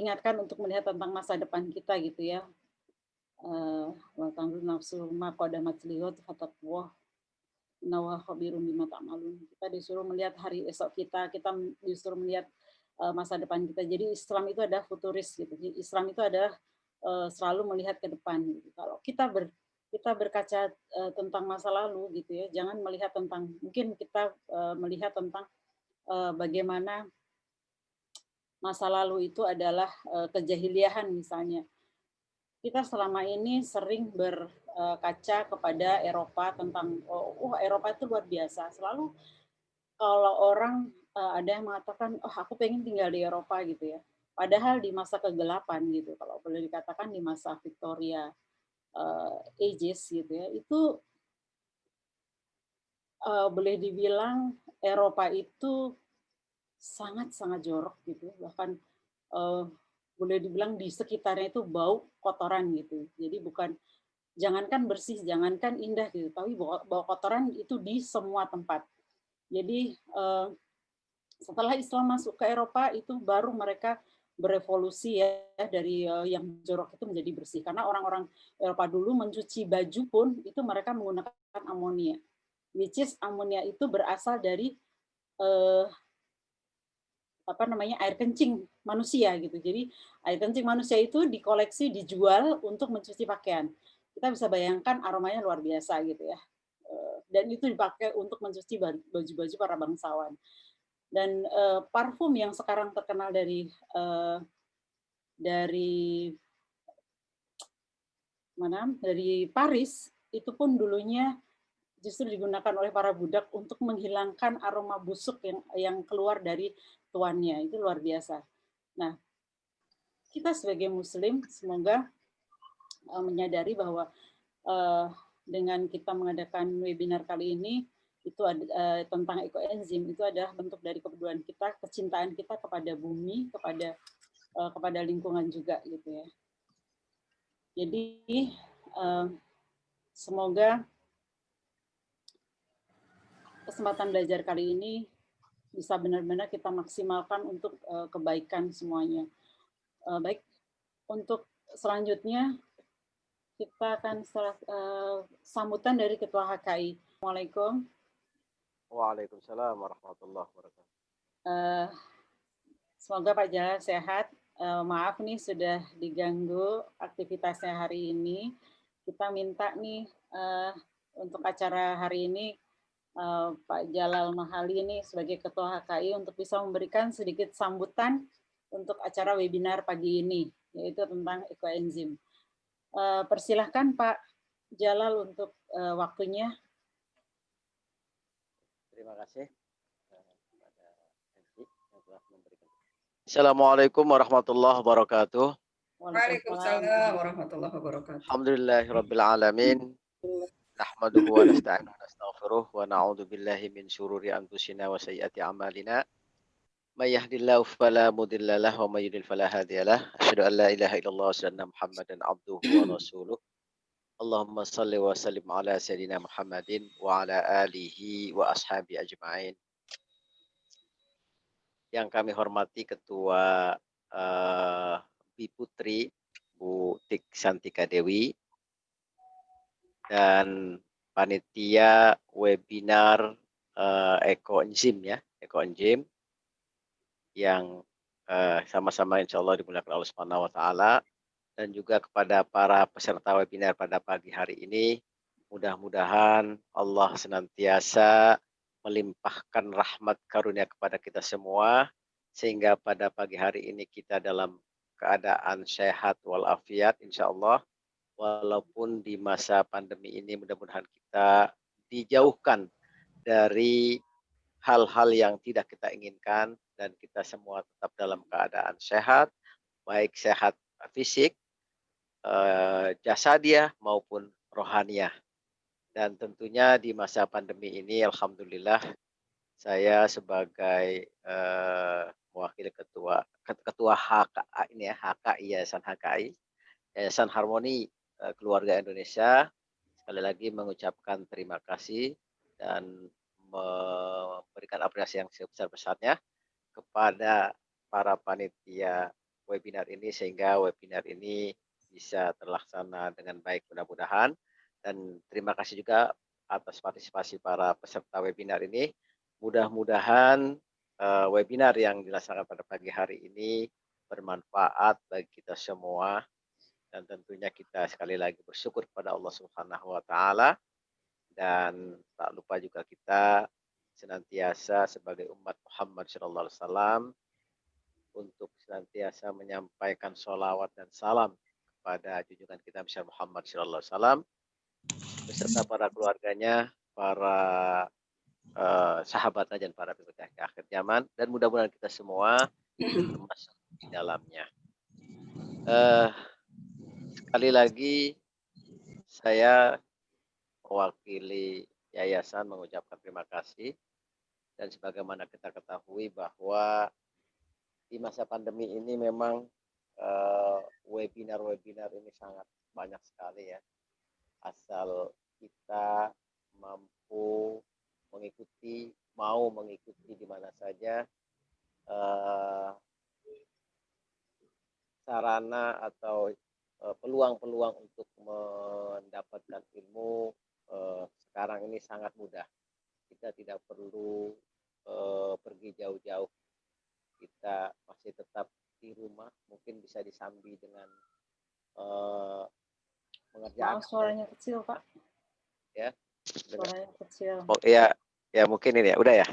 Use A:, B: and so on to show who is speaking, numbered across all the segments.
A: diingatkan untuk melihat tentang masa depan kita gitu ya. Wa tanzur nafsu ma qaddamat lighad fattaqullah innallaha khabirum bima ta'malun. Kita disuruh melihat hari esok kita, kita disuruh melihat masa depan kita. Jadi Islam itu adalah futuris gitu. Jadi Islam itu adalah selalu melihat ke depan gitu. Kalau kita berkaca tentang masa lalu gitu ya, jangan melihat tentang mungkin kita melihat tentang bagaimana masa lalu itu adalah kejahiliahan misalnya. Kita selama ini sering berkaca kepada Eropa tentang, "Oh, Eropa itu luar biasa." Selalu kalau orang, ada yang mengatakan, "Oh, aku pengen tinggal di Eropa," gitu ya. Padahal di masa kegelapan gitu, kalau boleh dikatakan di masa Victoria, Ages gitu ya, itu, boleh dibilang Eropa itu sangat-sangat jorok gitu, bahkan, eee, boleh dibilang di sekitarnya itu bau kotoran gitu. Jadi bukan jangankan bersih, jangankan indah gitu, tapi bau kotoran itu di semua tempat. Jadi, setelah Islam masuk ke Eropa itu baru mereka berevolusi ya dari, yang jorok itu menjadi bersih. Karena orang-orang Eropa dulu mencuci baju pun itu mereka menggunakan amonia, which is amonia itu berasal dari, eee, apa namanya, air kencing manusia gitu. Jadi air kencing manusia itu dikoleksi, dijual untuk mencuci pakaian. Kita bisa bayangkan aromanya luar biasa gitu ya, dan itu dipakai untuk mencuci baju-baju para bangsawan. Dan, parfum yang sekarang terkenal dari mana, dari Paris, itu pun dulunya justru digunakan oleh para budak untuk menghilangkan aroma busuk yang keluar dari tuannya, itu luar biasa. Nah, kita sebagai muslim semoga, menyadari bahwa, eee, dengan kita mengadakan webinar kali ini, itu tentang ekoenzim, itu adalah bentuk dari kepedulian kita, kecintaan kita kepada bumi, kepada lingkungan juga gitu ya. Jadi, eee, semoga kesempatan belajar kali ini bisa benar-benar kita maksimalkan untuk, kebaikan semuanya. Baik, untuk selanjutnya kita akan sambutan dari Ketua HKI. Assalamualaikum.
B: Waalaikumsalam warahmatullahi wabarakatuh.
A: Eee, Semoga Pak Jalal sehat. Maaf nih sudah diganggu aktivitasnya hari ini. Kita minta nih, untuk acara hari ini, Pak Jalal Mahali ini sebagai Ketua HKI untuk bisa memberikan sedikit sambutan untuk acara webinar pagi ini, yaitu tentang ekoenzim. Persilahkan Pak Jalal untuk waktunya.
B: Terima kasih kepada MC yang telah memberikan. Assalamualaikum warahmatullahi wabarakatuh.
A: Waalaikumsalam
C: Waalaikumsalam
A: warahmatullahi
C: warahmatullahi wabarakatuh.
B: Alhamdulillahirabbil alamin. Nahmaduhu wa nasta'inu wa nastaghfiruh wa na'udzu billahi min syururi anfusina wa sayyiati a'malina. May yahdihillahu fala mudhillalah wa may yudhlil fala hadiyalah. Asyhadu an la ilaha illallah wa asyhadu anna Muhammadan abduhu wa rasuluh. Allahumma shalli wa sallim ala sayyidina Muhammadin wa ala alihi wa ashabi ajma'in. Yang kami hormati Ketua Biputri Bu Tik Santika Dewi dan panitia webinar ekoenzim ya, ekoenzim yang sama-sama insya Allah dimuliakan Allah Subhanahu wa taala, dan juga kepada para peserta webinar pada pagi hari ini. Mudah-mudahan Allah senantiasa melimpahkan rahmat karunia kepada kita semua, sehingga pada pagi hari ini kita dalam keadaan sehat walafiat insya Allah, walaupun di masa pandemi ini mudah-mudahan kita dijauhkan dari hal-hal yang tidak kita inginkan dan kita semua tetap dalam keadaan sehat, baik sehat fisik, jasadiah maupun rohaniah. Dan tentunya di masa pandemi ini alhamdulillah saya sebagai mewakili ketua HKI ini ya, HKI Yayasan HKI, Yayasan Harmoni Keluarga Indonesia, sekali lagi mengucapkan terima kasih dan memberikan apresiasi yang sebesar-besarnya kepada para panitia webinar ini sehingga webinar ini bisa terlaksana dengan baik mudah-mudahan. Dan terima kasih juga atas partisipasi para peserta webinar ini. Mudah-mudahan webinar yang dilaksanakan pada pagi hari ini bermanfaat bagi kita semua, dan tentunya kita sekali lagi bersyukur kepada Allah Subhanahu wa taala, dan tak lupa juga kita senantiasa sebagai umat Muhammad sallallahu alaihi wasallam untuk senantiasa menyampaikan sholawat dan salam kepada junjungan kita Nabi Muhammad sallallahu alaihi wasallam beserta para keluarganya, para sahabatnya dan para pengikutnya ke akhir zaman, dan mudah-mudahan kita semua termasuk di dalamnya. Sekali lagi saya mewakili yayasan mengucapkan terima kasih, dan sebagaimana kita ketahui bahwa di masa pandemi ini memang webinar-webinar ini sangat banyak sekali ya, asal kita mampu mengikuti, mau mengikuti di mana saja, sarana atau peluang-peluang untuk mendapatkan ilmu sekarang ini sangat mudah. Kita tidak perlu pergi jauh-jauh, kita masih tetap di rumah, mungkin bisa disambi dengan mengerjakan.
A: Suaranya kecil, Pak.
B: Ya,
A: suaranya kecil.
B: Oh ya, ya mungkin ini ya, udah ya.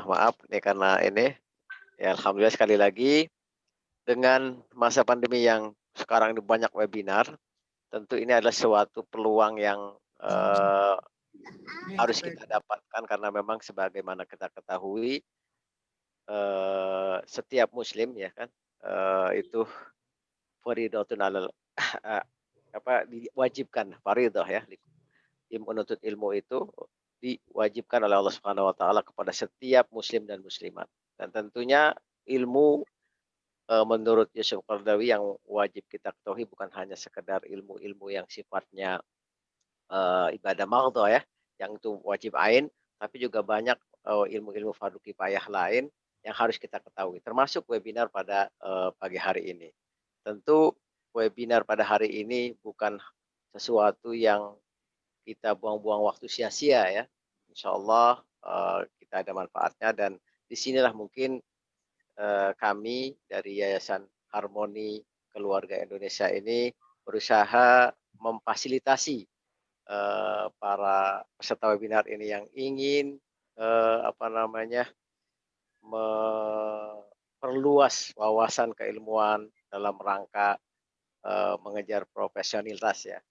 B: Maaf nih karena ini. Ya, alhamdulillah sekali lagi dengan masa pandemi yang sekarang ini banyak webinar, tentu ini adalah suatu peluang yang harus kita dapatkan, karena memang sebagaimana kita ketahui setiap muslim ya kan itu fardhatun alal diwajibkan, fardhah ya, menuntut ilmu itu diwajibkan oleh Allah Subhanahu wa taala kepada setiap muslim dan muslimat. Dan tentunya ilmu menurut Yusuf Qaradawi yang wajib kita ketahui bukan hanya sekedar ilmu-ilmu yang sifatnya ibadah mardhah ya, yang itu wajib ain, tapi juga banyak ilmu-ilmu fardu kifayah lain yang harus kita ketahui, termasuk webinar pada pagi hari ini. Tentu webinar pada hari ini bukan sesuatu yang kita buang-buang waktu sia-sia ya. Insya Allah kita ada manfaatnya, dan disinilah mungkin kami dari Yayasan Harmoni Keluarga Indonesia ini berusaha memfasilitasi para peserta webinar ini yang ingin memperluas wawasan keilmuan dalam rangka mengejar profesionalitas ya,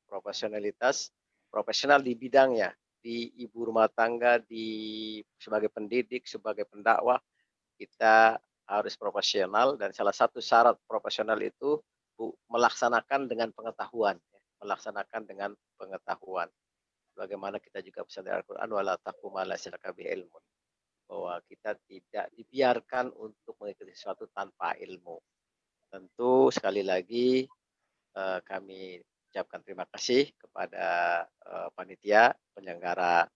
B: profesional di bidangnya, di ibu rumah tangga, sebagai pendidik, sebagai pendakwah, kita harus profesional, dan salah satu syarat profesional itu melaksanakan dengan pengetahuan, melaksanakan dengan pengetahuan. Bagaimana kita juga bisa dari Al-Quran, wala taqfu ma laysa laka bihi ilmun, bahwa kita tidak dibiarkan untuk mengikuti sesuatu tanpa ilmu. Tentu sekali lagi kami ucapkan terima kasih kepada panitia penyelenggara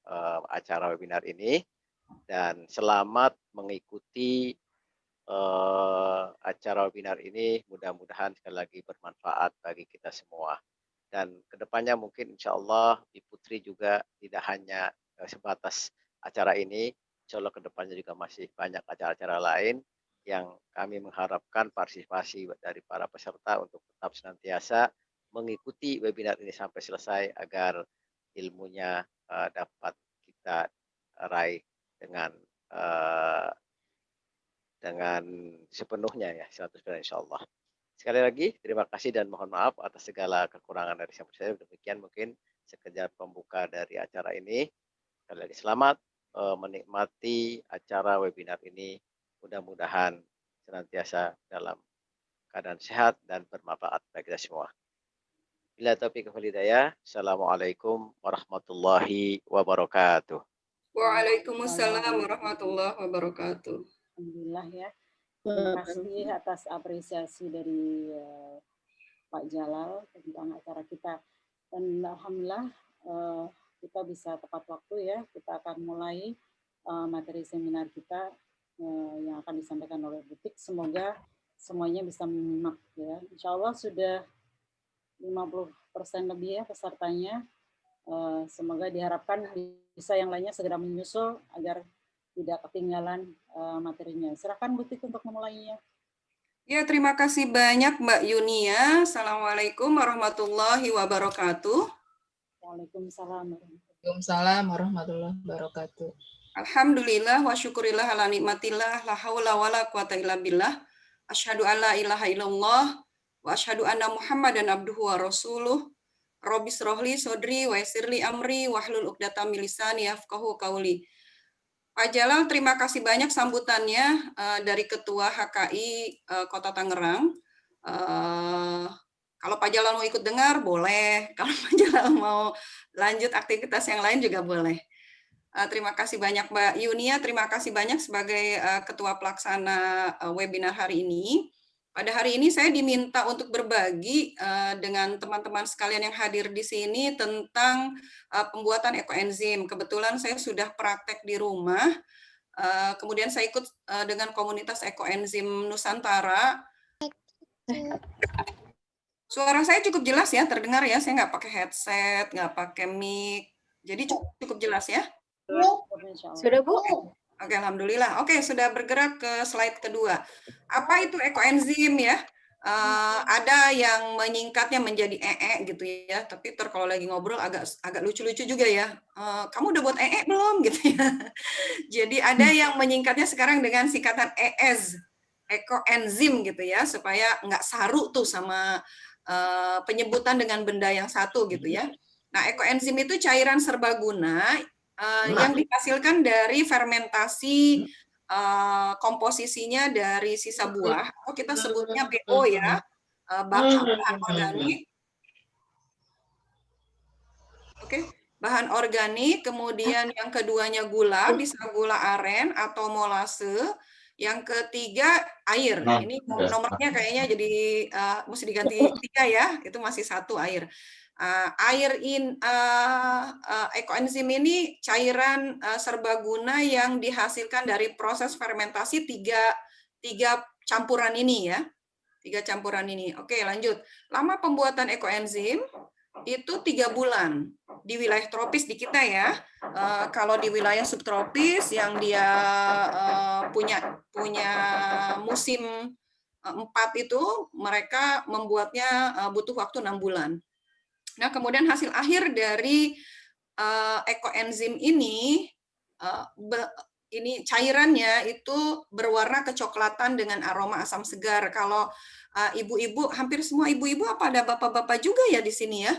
B: acara webinar ini, dan selamat mengikuti acara webinar ini. Mudah-mudahan sekali lagi bermanfaat bagi kita semua. Dan kedepannya mungkin insya Allah Ibu Putri juga tidak hanya sebatas acara ini, insya Allah kedepannya juga masih banyak acara-acara lain yang kami mengharapkan partisipasi dari para peserta untuk tetap senantiasa mengikuti webinar ini sampai selesai, agar ilmunya dapat kita raih dengan sepenuhnya ya, 100% insya Allah. Sekali lagi terima kasih dan mohon maaf atas segala kekurangan dari saya. Demikian mungkin sekedar pembuka dari acara ini. Sekali lagi selamat menikmati acara webinar ini. Mudah-mudahan senantiasa dalam keadaan sehat dan bermanfaat bagi kita semua. Bila taufiq wal hidayah. Assalamualaikum warahmatullahi wabarakatuh.
C: Waalaikumsalam warahmatullahi wabarakatuh.
A: Alhamdulillah ya. Terima kasih atas apresiasi dari Pak Jalal tentang acara kita. Dan alhamdulillah kita bisa tepat waktu ya. Kita akan mulai materi seminar kita yang akan disampaikan oleh Butik. Semoga semuanya bisa menyimak ya. Insya Allah sudah 50% lebih ya pesertanya. Semoga diharapkan bisa yang lainnya segera menyusul agar tidak ketinggalan materinya. Silakan Butik untuk memulainya.
C: Ya, terima kasih banyak Mbak Yunia. Assalamualaikum warahmatullahi wabarakatuh.
A: Waalaikumsalam.
D: Waalaikumsalam warahmatullahi wabarakatuh.
C: Alhamdulillah wa syukurillah ala nikmatillah la haula wala quwata illa billah. Asyhadu an la ilaha illallah wa asyhadu anna Muhammadan abduhu wa rasuluh. Robbis rohli sodri wa yassirli amri wahlul 'uqdatam min lisani yafqahu qauli. Pak Jalal, terima kasih banyak sambutannya dari Ketua HKI Kota Tangerang. Kalau Pak Jalal mau ikut dengar, boleh. Kalau Pak Jalal mau lanjut aktivitas yang lain juga boleh. Terima kasih banyak Mbak Yunia, terima kasih banyak sebagai Ketua Pelaksana webinar hari ini. Pada hari ini saya diminta untuk berbagi dengan teman-teman sekalian yang hadir di sini tentang pembuatan ekoenzim. Kebetulan saya sudah praktek di rumah, kemudian saya ikut dengan komunitas ekoenzim Nusantara. Suara saya cukup jelas ya, terdengar ya, saya nggak pakai headset, nggak pakai mic, jadi cukup jelas ya?
D: Sudah Bu?
C: Oke, alhamdulillah. Oke, sudah bergerak ke slide kedua. Apa itu ekoenzim ya? Ada yang menyingkatnya menjadi EE gitu ya, tapi kalau lagi ngobrol agak lucu-lucu juga ya. Kamu udah buat EE belum gitu ya? Jadi ada yang menyingkatnya sekarang dengan singkatan EEZ, ekoenzim gitu ya, supaya nggak saru tuh sama penyebutan dengan benda yang satu gitu ya. Nah, ekoenzim itu cairan serbaguna yang dihasilkan dari fermentasi komposisinya dari sisa buah, atau kita sebutnya BO ya, bahan organik. Oke, bahan organik, kemudian yang keduanya gula, bisa gula aren atau molase. Yang ketiga air. Ini nomornya kayaknya jadi mesti diganti 3 ya, itu masih 1 air. Ekoenzim ini cairan serbaguna yang dihasilkan dari proses fermentasi tiga campuran ini ya. 3 campuran ini. Oke, lanjut. Lama pembuatan ekoenzim itu 3 bulan di wilayah tropis di kita ya. Kalau di wilayah subtropis yang dia punya musim 4 itu, mereka membuatnya butuh waktu 6 bulan. Nah, kemudian hasil akhir dari ekoenzim ini cairannya itu berwarna kecoklatan dengan aroma asam segar. Kalau ibu-ibu, hampir semua ibu-ibu, apa ada bapak-bapak juga ya di sini ya?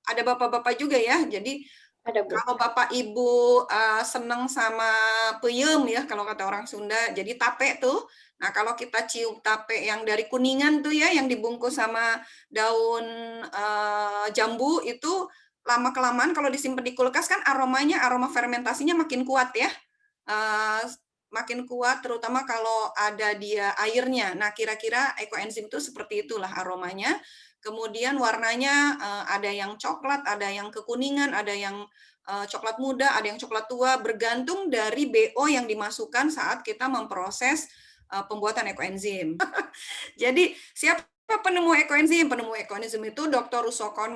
C: Ada bapak-bapak juga ya. Jadi kalau bapak ibu seneng sama peyem ya, kalau kata orang Sunda, jadi tape tuh. Nah, kalau kita cium tape yang dari Kuningan tuh ya, yang dibungkus sama daun jambu, itu lama-kelamaan kalau disimpan di kulkas kan aroma fermentasinya makin kuat ya. Makin kuat, terutama kalau ada dia airnya. Nah, kira-kira ekoenzim itu seperti itulah aromanya. Kemudian warnanya ada yang coklat, ada yang kekuningan, ada yang coklat muda, ada yang coklat tua, bergantung dari BO yang dimasukkan saat kita memproses pembuatan ekoenzim. Jadi siapa penemu ekoenzim? Penemu ekoenzim itu Dr. Rusokon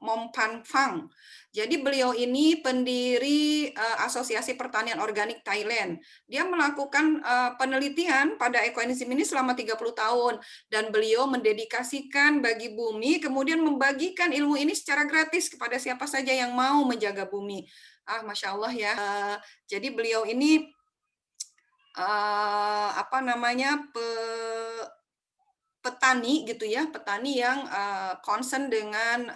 C: Mompanfang. Jadi beliau ini pendiri Asosiasi Pertanian Organik Thailand. Dia melakukan penelitian pada ekoenzim ini selama 30 tahun. Dan beliau mendedikasikan bagi bumi, kemudian membagikan ilmu ini secara gratis kepada siapa saja yang mau menjaga bumi. Masya Allah ya. Jadi beliau ini petani gitu ya, petani yang concern dengan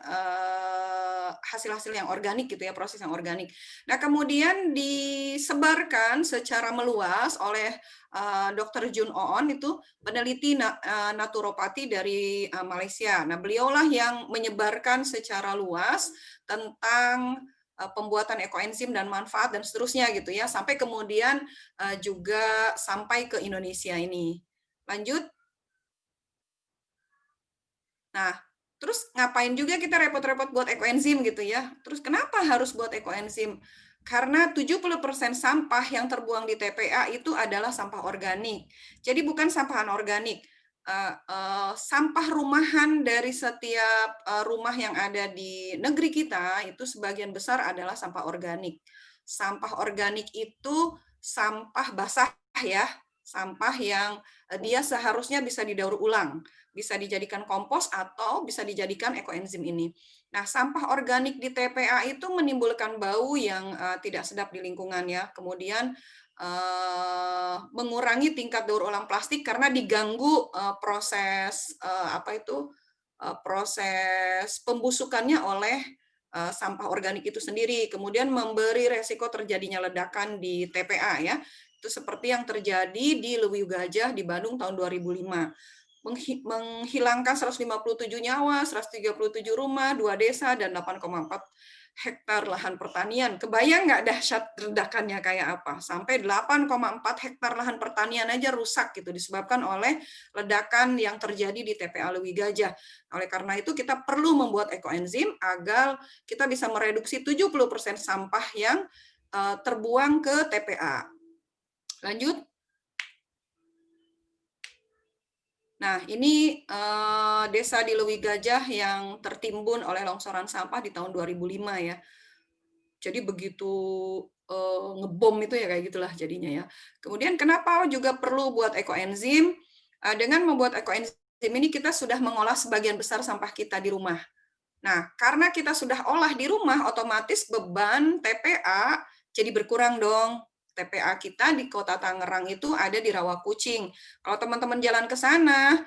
C: hasil-hasil yang organik gitu ya, proses yang organik. Nah, kemudian disebarkan secara meluas oleh Dr. Jun Oon, itu peneliti naturopati dari Malaysia. Nah, beliaulah yang menyebarkan secara luas tentang pembuatan ekoenzim dan manfaat dan seterusnya gitu ya, sampai kemudian juga sampai ke Indonesia ini. Lanjut. Nah, terus ngapain juga kita repot-repot buat ekoenzim gitu ya? Terus kenapa harus buat ekoenzim? Karena 70% sampah yang terbuang di TPA itu adalah sampah organik. Jadi bukan sampah anorganik. Sampah rumahan dari setiap rumah yang ada di negeri kita itu sebagian besar adalah sampah organik. Sampah organik itu sampah basah ya, sampah yang dia seharusnya bisa didaur ulang, bisa dijadikan kompos atau bisa dijadikan ekoenzim ini. Nah, sampah organik di TPA itu menimbulkan bau yang tidak sedap di lingkungan ya. Kemudian mengurangi tingkat daur ulang plastik karena diganggu proses proses pembusukannya oleh sampah organik itu sendiri. Kemudian memberi resiko terjadinya ledakan di TPA ya. Itu seperti yang terjadi di Leuwi Gajah di Bandung tahun 2005. Menghilangkan 157 nyawa, 137 rumah, 2 desa, dan 8,4 hektar lahan pertanian. Kebayang nggak dahsyat ledakannya kayak apa? Sampai 8,4 hektar lahan pertanian aja rusak gitu disebabkan oleh ledakan yang terjadi di TPA Leuwi Gajah. Oleh karena itu kita perlu membuat ekoenzim agar kita bisa mereduksi 70% sampah yang terbuang ke TPA. Lanjut. Nah, ini desa di Leuwi Gajah yang tertimbun oleh longsoran sampah di tahun 2005 ya. Jadi begitu ngebom itu ya kayak gitulah jadinya ya. Kemudian kenapa juga perlu buat ekoenzim? Dengan membuat ekoenzim ini kita sudah mengolah sebagian besar sampah kita di rumah. Nah, karena kita sudah olah di rumah, otomatis beban TPA jadi berkurang dong. TPA kita di Kota Tangerang itu ada di Rawakucing. Kalau teman-teman jalan ke sana,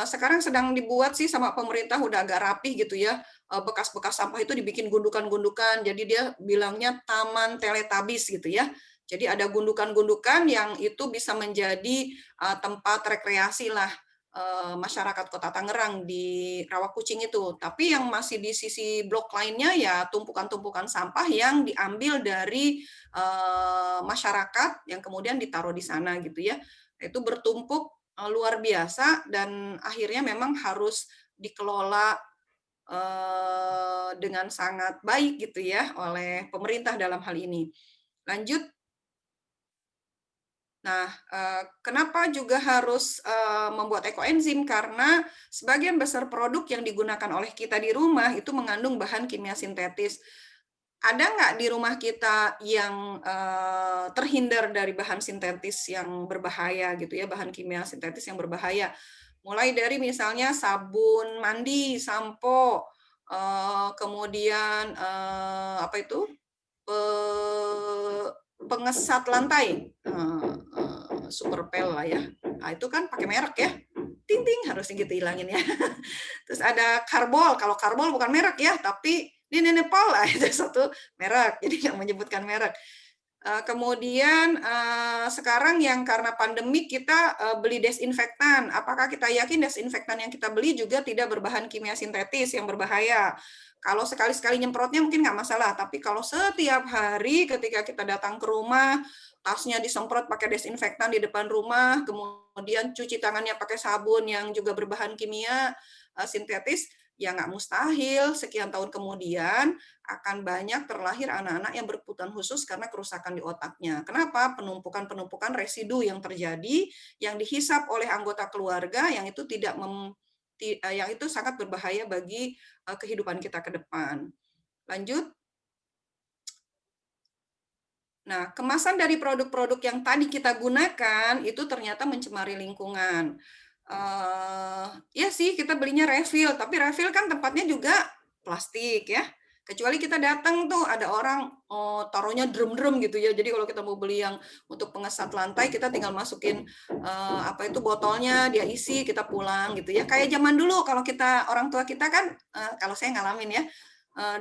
C: sekarang sedang dibuat sih sama pemerintah udah agak rapih gitu ya. Bekas-bekas sampah itu dibikin gundukan-gundukan. Jadi dia bilangnya Taman Teletabis gitu ya. Jadi ada gundukan-gundukan yang itu bisa menjadi tempat rekreasi lah masyarakat Kota Tangerang di Rawakucing itu. Tapi yang masih di sisi blok lainnya ya tumpukan-tumpukan sampah yang diambil dari masyarakat yang kemudian ditaruh di sana gitu ya. Itu bertumpuk luar biasa dan akhirnya memang harus dikelola dengan sangat baik gitu ya oleh pemerintah dalam hal ini. Lanjut. Nah, kenapa juga harus membuat ekoenzim? Karena sebagian besar produk yang digunakan oleh kita di rumah itu mengandung bahan kimia sintetis. Ada nggak di rumah kita yang terhindar dari bahan sintetis yang berbahaya gitu ya, bahan kimia sintetis yang berbahaya? Mulai dari misalnya sabun mandi, sampo, kemudian pengesat lantai, Superpel lah ya. Nah, itu kan pakai merek ya. Ting ting harusnya gitu hilangin ya. Terus ada karbol. Kalau karbol bukan merek ya, tapi ini Nepal lah itu satu merek. Jadi yang menyebutkan merek. Kemudian sekarang yang karena pandemi kita beli desinfektan. Apakah kita yakin desinfektan yang kita beli juga tidak berbahan kimia sintetis yang berbahaya? Kalau sekali-sekali nyemprotnya mungkin nggak masalah, tapi kalau setiap hari ketika kita datang ke rumah, tasnya disemprot pakai desinfektan di depan rumah, kemudian cuci tangannya pakai sabun yang juga berbahan kimia sintetis, ya nggak mustahil sekian tahun kemudian akan banyak terlahir anak-anak yang berkebutuhan khusus karena kerusakan di otaknya. Kenapa? Penumpukan residu yang terjadi, yang dihisap oleh anggota keluarga, yang itu yang itu sangat berbahaya bagi kehidupan kita ke depan. Lanjut. Nah, kemasan dari produk-produk yang tadi kita gunakan itu ternyata mencemari lingkungan. Ya sih, kita belinya refill, tapi refill kan tempatnya juga plastik ya. Kecuali kita datang tuh ada orang taruhnya drum-drum gitu ya. Jadi kalau kita mau beli yang untuk pengesat lantai, kita tinggal masukin botolnya, dia isi, kita pulang gitu ya. Kayak zaman dulu kalau kita orang tua kita kan, kalau saya ngalamin ya,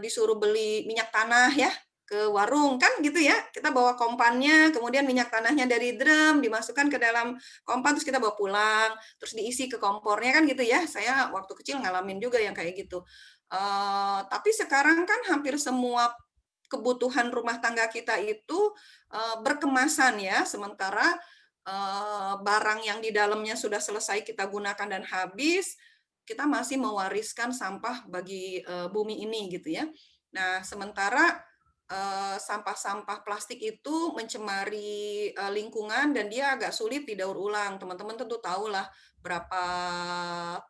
C: disuruh beli minyak tanah ya ke warung kan gitu ya, kita bawa kompannya, kemudian minyak tanahnya dari drum dimasukkan ke dalam kompan, terus kita bawa pulang, terus diisi ke kompornya kan gitu ya. Saya waktu kecil ngalamin juga yang kayak gitu. Tapi sekarang kan hampir semua kebutuhan rumah tangga kita itu berkemasan ya, sementara barang yang di dalamnya sudah selesai kita gunakan dan habis, kita masih mewariskan sampah bagi bumi ini gitu ya. Nah, sementara sampah-sampah plastik itu mencemari lingkungan dan dia agak sulit didaur ulang. Teman-teman tentu tahulah berapa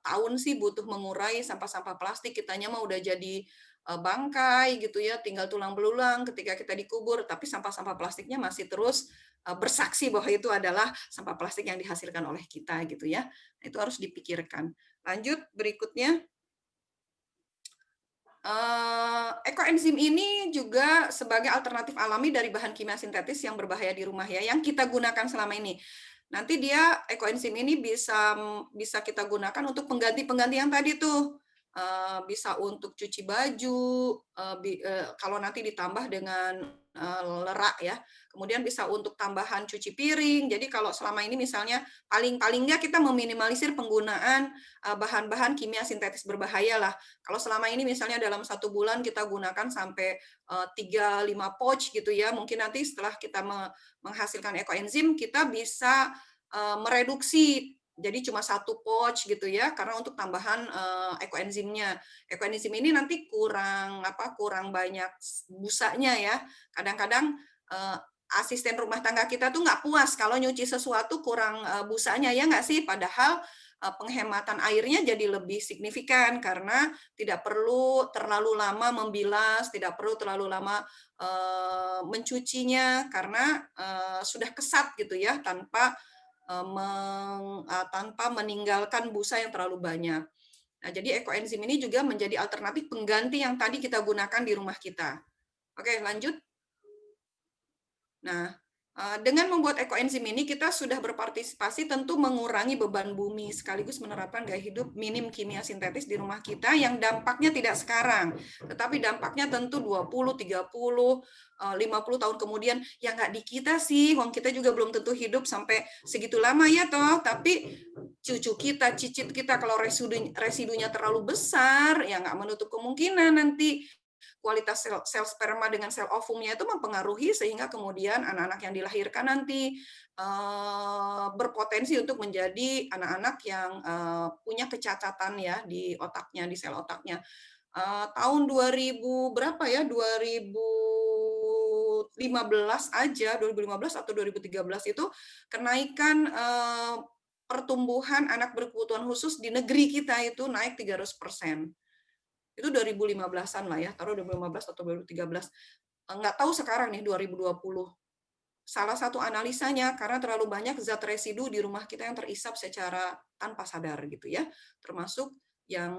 C: tahun sih butuh mengurai sampah-sampah plastik. Kitanya mah udah jadi bangkai gitu ya, tinggal tulang belulang ketika kita dikubur, tapi sampah-sampah plastiknya masih terus bersaksi bahwa itu adalah sampah plastik yang dihasilkan oleh kita gitu ya. Itu harus dipikirkan. Lanjut berikutnya. Ekoenzim ini juga sebagai alternatif alami dari bahan kimia sintetis yang berbahaya di rumah ya, yang kita gunakan selama ini. Nanti dia ekoenzim ini bisa kita gunakan untuk pengganti-pengganti yang tadi tuh. Bisa untuk cuci baju, kalau nanti ditambah dengan lerak ya. Kemudian bisa untuk tambahan cuci piring. Jadi kalau selama ini misalnya paling-palingnya kita meminimalisir penggunaan bahan-bahan kimia sintetis berbahaya lah. Kalau selama ini misalnya dalam 1 bulan kita gunakan sampai 3-5 pouch gitu ya, mungkin nanti setelah kita menghasilkan ekoenzim, kita bisa mereduksi jadi cuma 1 pouch gitu ya, karena untuk tambahan ekoenzimnya. Ekoenzim ini nanti kurang banyak busanya ya. Kadang-kadang asisten rumah tangga kita tuh nggak puas kalau nyuci sesuatu kurang busanya ya nggak sih? Padahal penghematan airnya jadi lebih signifikan karena tidak perlu terlalu lama membilas, tidak perlu terlalu lama mencucinya karena sudah kesat gitu ya, tanpa meninggalkan busa yang terlalu banyak. Nah, jadi ekoenzim ini juga menjadi alternatif pengganti yang tadi kita gunakan di rumah kita. Oke, lanjut. Nah, dengan membuat ekoenzim ini kita sudah berpartisipasi tentu mengurangi beban bumi sekaligus menerapkan gaya hidup minim kimia sintetis di rumah kita yang dampaknya tidak sekarang, tetapi dampaknya tentu 20, 30, 50 tahun kemudian. Ya nggak di kita sih, wong kita juga belum tentu hidup sampai segitu lama ya toh, tapi cucu kita, cicit kita kalau residunya terlalu besar, ya nggak menutup kemungkinan nanti kualitas sel sperma dengan sel ovumnya itu mempengaruhi sehingga kemudian anak-anak yang dilahirkan nanti berpotensi untuk menjadi anak-anak yang punya kecacatan ya di otaknya, di sel otaknya. Tahun 2000 berapa ya? 2015 aja, 2015 atau 2013 itu kenaikan pertumbuhan anak berkebutuhan khusus di negeri kita itu naik 300%. Itu 2015-an lah ya, taruh 2015 atau 2013. Nggak tahu sekarang nih 2020. Salah satu analisanya karena terlalu banyak zat residu di rumah kita yang terisap secara tanpa sadar gitu ya, termasuk yang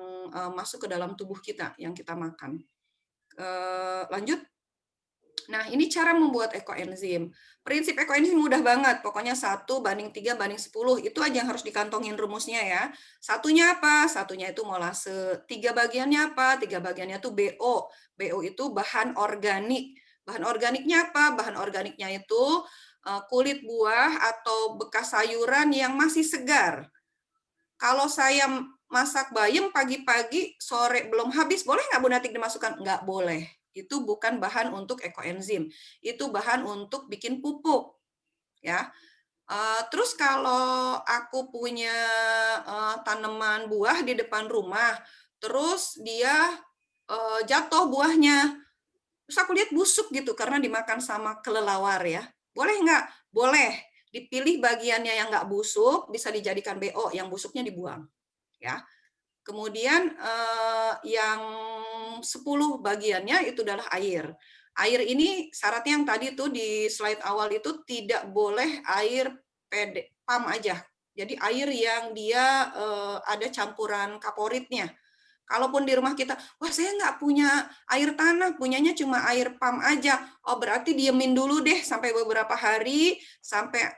C: masuk ke dalam tubuh kita yang kita makan. Lanjut. Nah, ini cara membuat ekoenzim. Prinsip ekoenzim mudah banget, pokoknya 1:3:10, itu aja yang harus dikantongin rumusnya ya. Satunya apa? Satunya itu molase. 3 bagiannya apa? 3 bagiannya itu BO. BO itu bahan organik. Bahan organiknya apa? Bahan organiknya itu kulit buah atau bekas sayuran yang masih segar. Kalau saya masak bayam pagi-pagi, sore belum habis, boleh nggak Bu Natik dimasukkan? Nggak boleh. Itu bukan bahan untuk ekoenzim. Itu bahan untuk bikin pupuk. Ya. Terus kalau aku punya tanaman buah di depan rumah, terus dia jatuh buahnya, terus aku lihat busuk gitu karena dimakan sama kelelawar ya. Boleh nggak? Boleh. Dipilih bagiannya yang nggak busuk, bisa dijadikan BO, yang busuknya dibuang. Ya. Kemudian yang 10 bagiannya itu adalah air. Air ini syaratnya yang tadi tuh di slide awal itu tidak boleh air PAM aja. Jadi air yang dia ada campuran kaporitnya. Kalaupun di rumah kita, wah saya nggak punya air tanah, punyanya cuma air PAM aja. Oh berarti diemin dulu deh sampai beberapa hari, sampai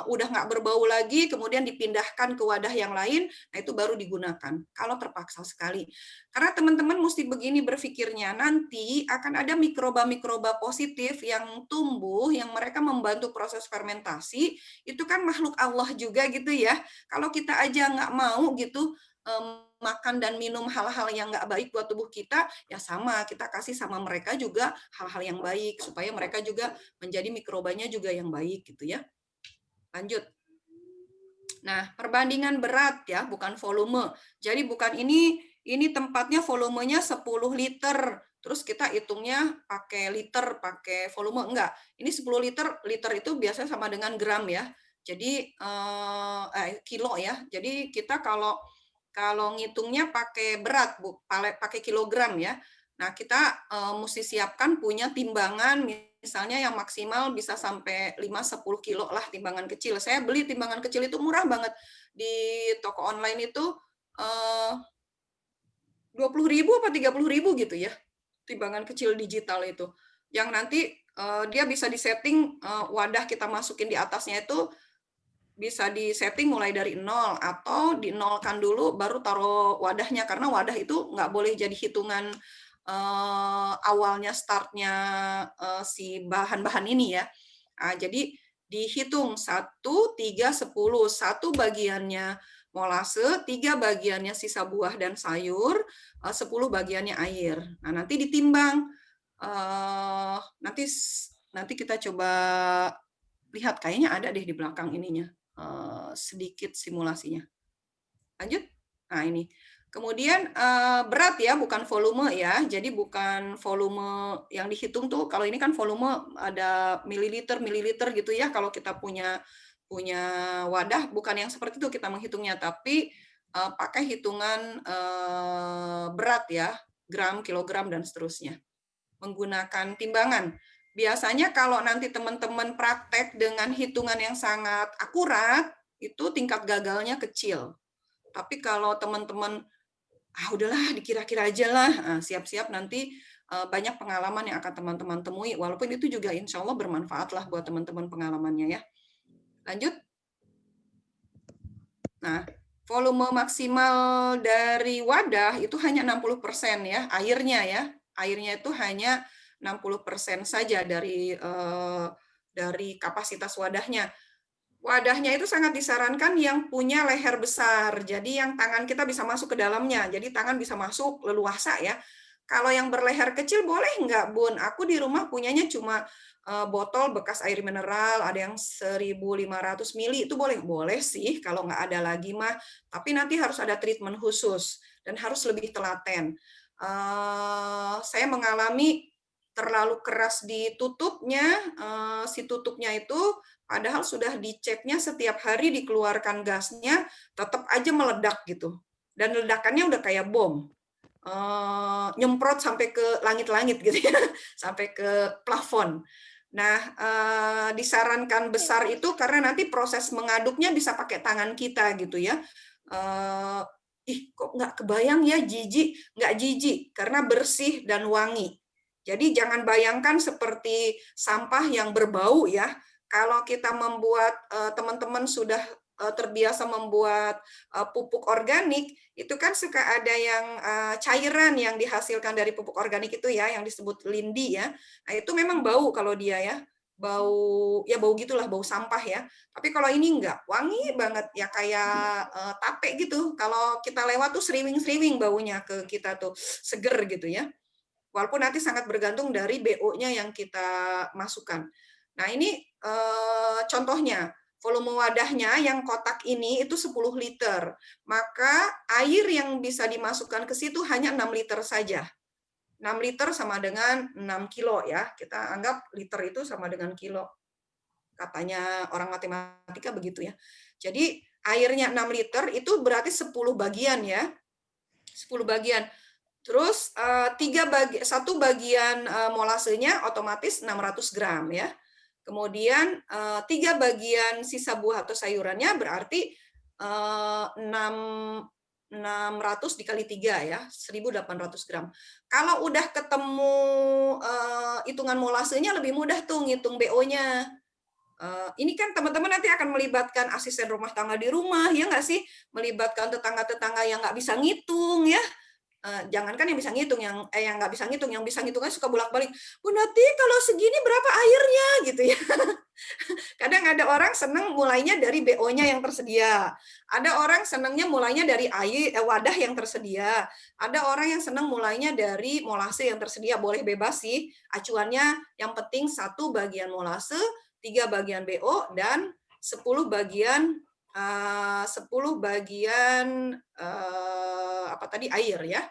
C: udah nggak berbau lagi, kemudian dipindahkan ke wadah yang lain, nah itu baru digunakan, kalau terpaksa sekali. Karena teman-teman mesti begini berpikirnya, nanti akan ada mikroba-mikroba positif yang tumbuh, yang mereka membantu proses fermentasi, itu kan makhluk Allah juga gitu ya. Kalau kita aja nggak mau gitu, makan dan minum hal-hal yang nggak baik buat tubuh kita, ya sama, kita kasih sama mereka juga hal-hal yang baik, supaya mereka juga menjadi mikrobanya juga yang baik gitu ya. Lanjut. Nah, perbandingan berat ya, bukan volume. Jadi bukan ini ini tempatnya volumenya 10 liter. Terus kita hitungnya pakai liter, pakai volume. Enggak, ini 10 liter, liter itu biasanya sama dengan gram ya. Jadi, kilo ya. Jadi kita kalau ngitungnya pakai berat, Bu, pakai kilogram ya. Nah, kita mesti siapkan punya timbangan, misalnya yang maksimal bisa sampai 5-10 kilo lah timbangan kecil. Saya beli timbangan kecil itu murah banget. Di toko online itu 20.000 apa 30.000 gitu ya, timbangan kecil digital itu. Yang nanti dia bisa disetting wadah kita masukin di atasnya itu bisa disetting mulai dari 0 atau dinolkan dulu baru taruh wadahnya, karena wadah itu nggak boleh jadi hitungan awalnya startnya si bahan-bahan ini ya. Nah, jadi dihitung 1, 3, 10, 1 bagiannya molase, 3 bagiannya sisa buah dan sayur, 10 bagiannya air. Nah, nanti ditimbang. Nanti kita coba lihat, kayaknya ada deh di belakang ininya, sedikit simulasinya. Lanjut. Nah, ini. Kemudian berat ya, bukan volume ya. Jadi bukan volume yang dihitung tuh. Kalau ini kan volume ada mililiter gitu ya. Kalau kita punya wadah, bukan yang seperti itu kita menghitungnya, tapi pakai hitungan berat ya, gram, kilogram dan seterusnya. Menggunakan timbangan. Biasanya kalau nanti teman-teman praktek dengan hitungan yang sangat akurat, itu tingkat gagalnya kecil. Tapi kalau teman-teman udahlah dikira-kira aja lah, siap-siap nanti banyak pengalaman yang akan teman-teman temui, walaupun itu juga insya Allah bermanfaat lah buat teman-teman pengalamannya ya. Lanjut. Nah, volume maksimal dari wadah itu hanya 60% ya, airnya ya. Airnya itu hanya 60% saja dari kapasitas wadahnya. Wadahnya itu sangat disarankan yang punya leher besar, jadi yang tangan kita bisa masuk ke dalamnya, jadi tangan bisa masuk leluasa ya. Kalau yang berleher kecil boleh nggak, Bun? Aku di rumah punyanya cuma botol bekas air mineral, ada yang 1.500 mili, itu boleh? Boleh sih, kalau nggak ada lagi mah. Tapi nanti harus ada treatment khusus, dan harus lebih telaten. Saya mengalami terlalu keras ditutupnya, si tutupnya itu padahal sudah diceknya setiap hari dikeluarkan gasnya, tetap aja meledak gitu. Dan ledakannya udah kayak bom. Nyemprot sampai ke langit-langit gitu ya, sampai ke plafon. Nah, disarankan besar itu karena nanti proses mengaduknya bisa pakai tangan kita gitu ya. Kok nggak kebayang ya jijik? Nggak jijik, karena bersih dan wangi. Jadi jangan bayangkan seperti sampah yang berbau ya. Kalau kita membuat, teman-teman sudah terbiasa membuat pupuk organik, itu kan suka ada yang cairan yang dihasilkan dari pupuk organik itu ya, yang disebut lindi ya. Nah, itu memang bau kalau dia ya. Bau gitulah, bau sampah ya. Tapi kalau ini enggak, wangi banget ya, kayak tape gitu. Kalau kita lewat tuh sriwing-sriwing baunya ke kita tuh, seger gitu ya. Walaupun nanti sangat bergantung dari BO-nya yang kita masukkan. Nah, ini contohnya, volume wadahnya yang kotak ini itu 10 liter. Maka air yang bisa dimasukkan ke situ hanya 6 liter saja. 6 liter sama dengan 6 kilo ya. Kita anggap liter itu sama dengan kilo. Katanya orang matematika begitu ya. Jadi airnya 6 liter itu berarti 10 bagian ya. 10 bagian. Terus 1 bagian molasenya otomatis 600 gram ya. Kemudian 3 bagian sisa buah atau sayurannya berarti 600 dikali 3 ya, 1.800 gram. Kalau udah ketemu hitungan molasenya lebih mudah tuh ngitung BO-nya. Ini kan teman-teman nanti akan melibatkan asisten rumah tangga di rumah, ya nggak sih? Melibatkan tetangga-tetangga yang nggak bisa ngitung ya. Jangankan yang bisa ngitung, yang nggak bisa ngitung, yang bisa ngitungnya suka bolak-balik. Bu Nati, kalau segini berapa airnya gitu ya. Kadang ada orang senang mulainya dari BO-nya yang tersedia. Ada orang senangnya mulainya dari wadah yang tersedia. Ada orang yang senang mulainya dari molase yang tersedia. Boleh bebas sih. Acuannya yang penting 1 bagian molase, 3 bagian BO, dan 10 bagian 10 bagian apa tadi, air ya.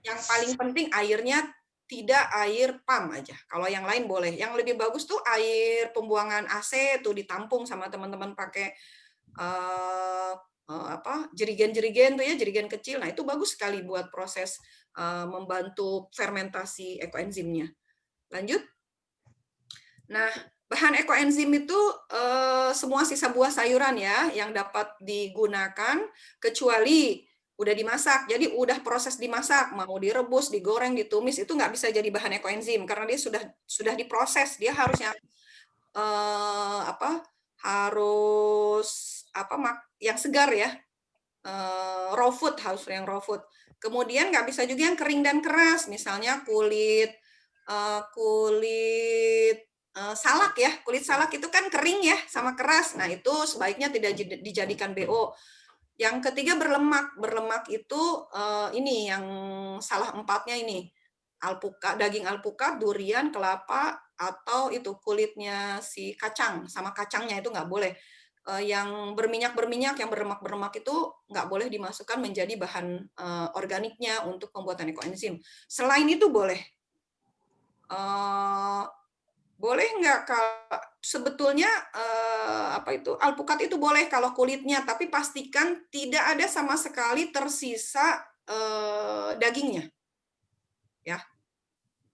C: Yang paling penting airnya tidak air pam aja. Kalau yang lain boleh. Yang lebih bagus tuh air pembuangan AC tuh ditampung sama teman-teman pakai apa, jerigen-jerigen tuh ya, jerigen kecil. Nah, itu bagus sekali buat proses membantu fermentasi ekoenzimnya. Lanjut. Nah, bahan ekoenzim itu semua sisa buah sayuran ya yang dapat digunakan kecuali udah dimasak. Jadi udah proses dimasak, mau direbus, digoreng, ditumis itu nggak bisa jadi bahan ekoenzim karena dia sudah diproses. Dia harusnya harus yang segar ya. Raw food, harus yang raw food. Kemudian nggak bisa juga yang kering dan keras, misalnya kulit salak ya, kulit salak itu kan kering ya sama keras. Nah, itu sebaiknya tidak dijadikan BO. Yang ketiga berlemak itu ini yang salah 4-nya ini. Alpukat, daging alpukat, durian, kelapa, atau itu kulitnya si kacang, sama kacangnya itu nggak boleh. Yang berminyak, yang berlemak itu nggak boleh dimasukkan menjadi bahan organiknya untuk pembuatan ekoenzim. Selain itu boleh. Boleh nggak kalau sebetulnya alpukat itu boleh kalau kulitnya, tapi pastikan tidak ada sama sekali tersisa dagingnya. Ya.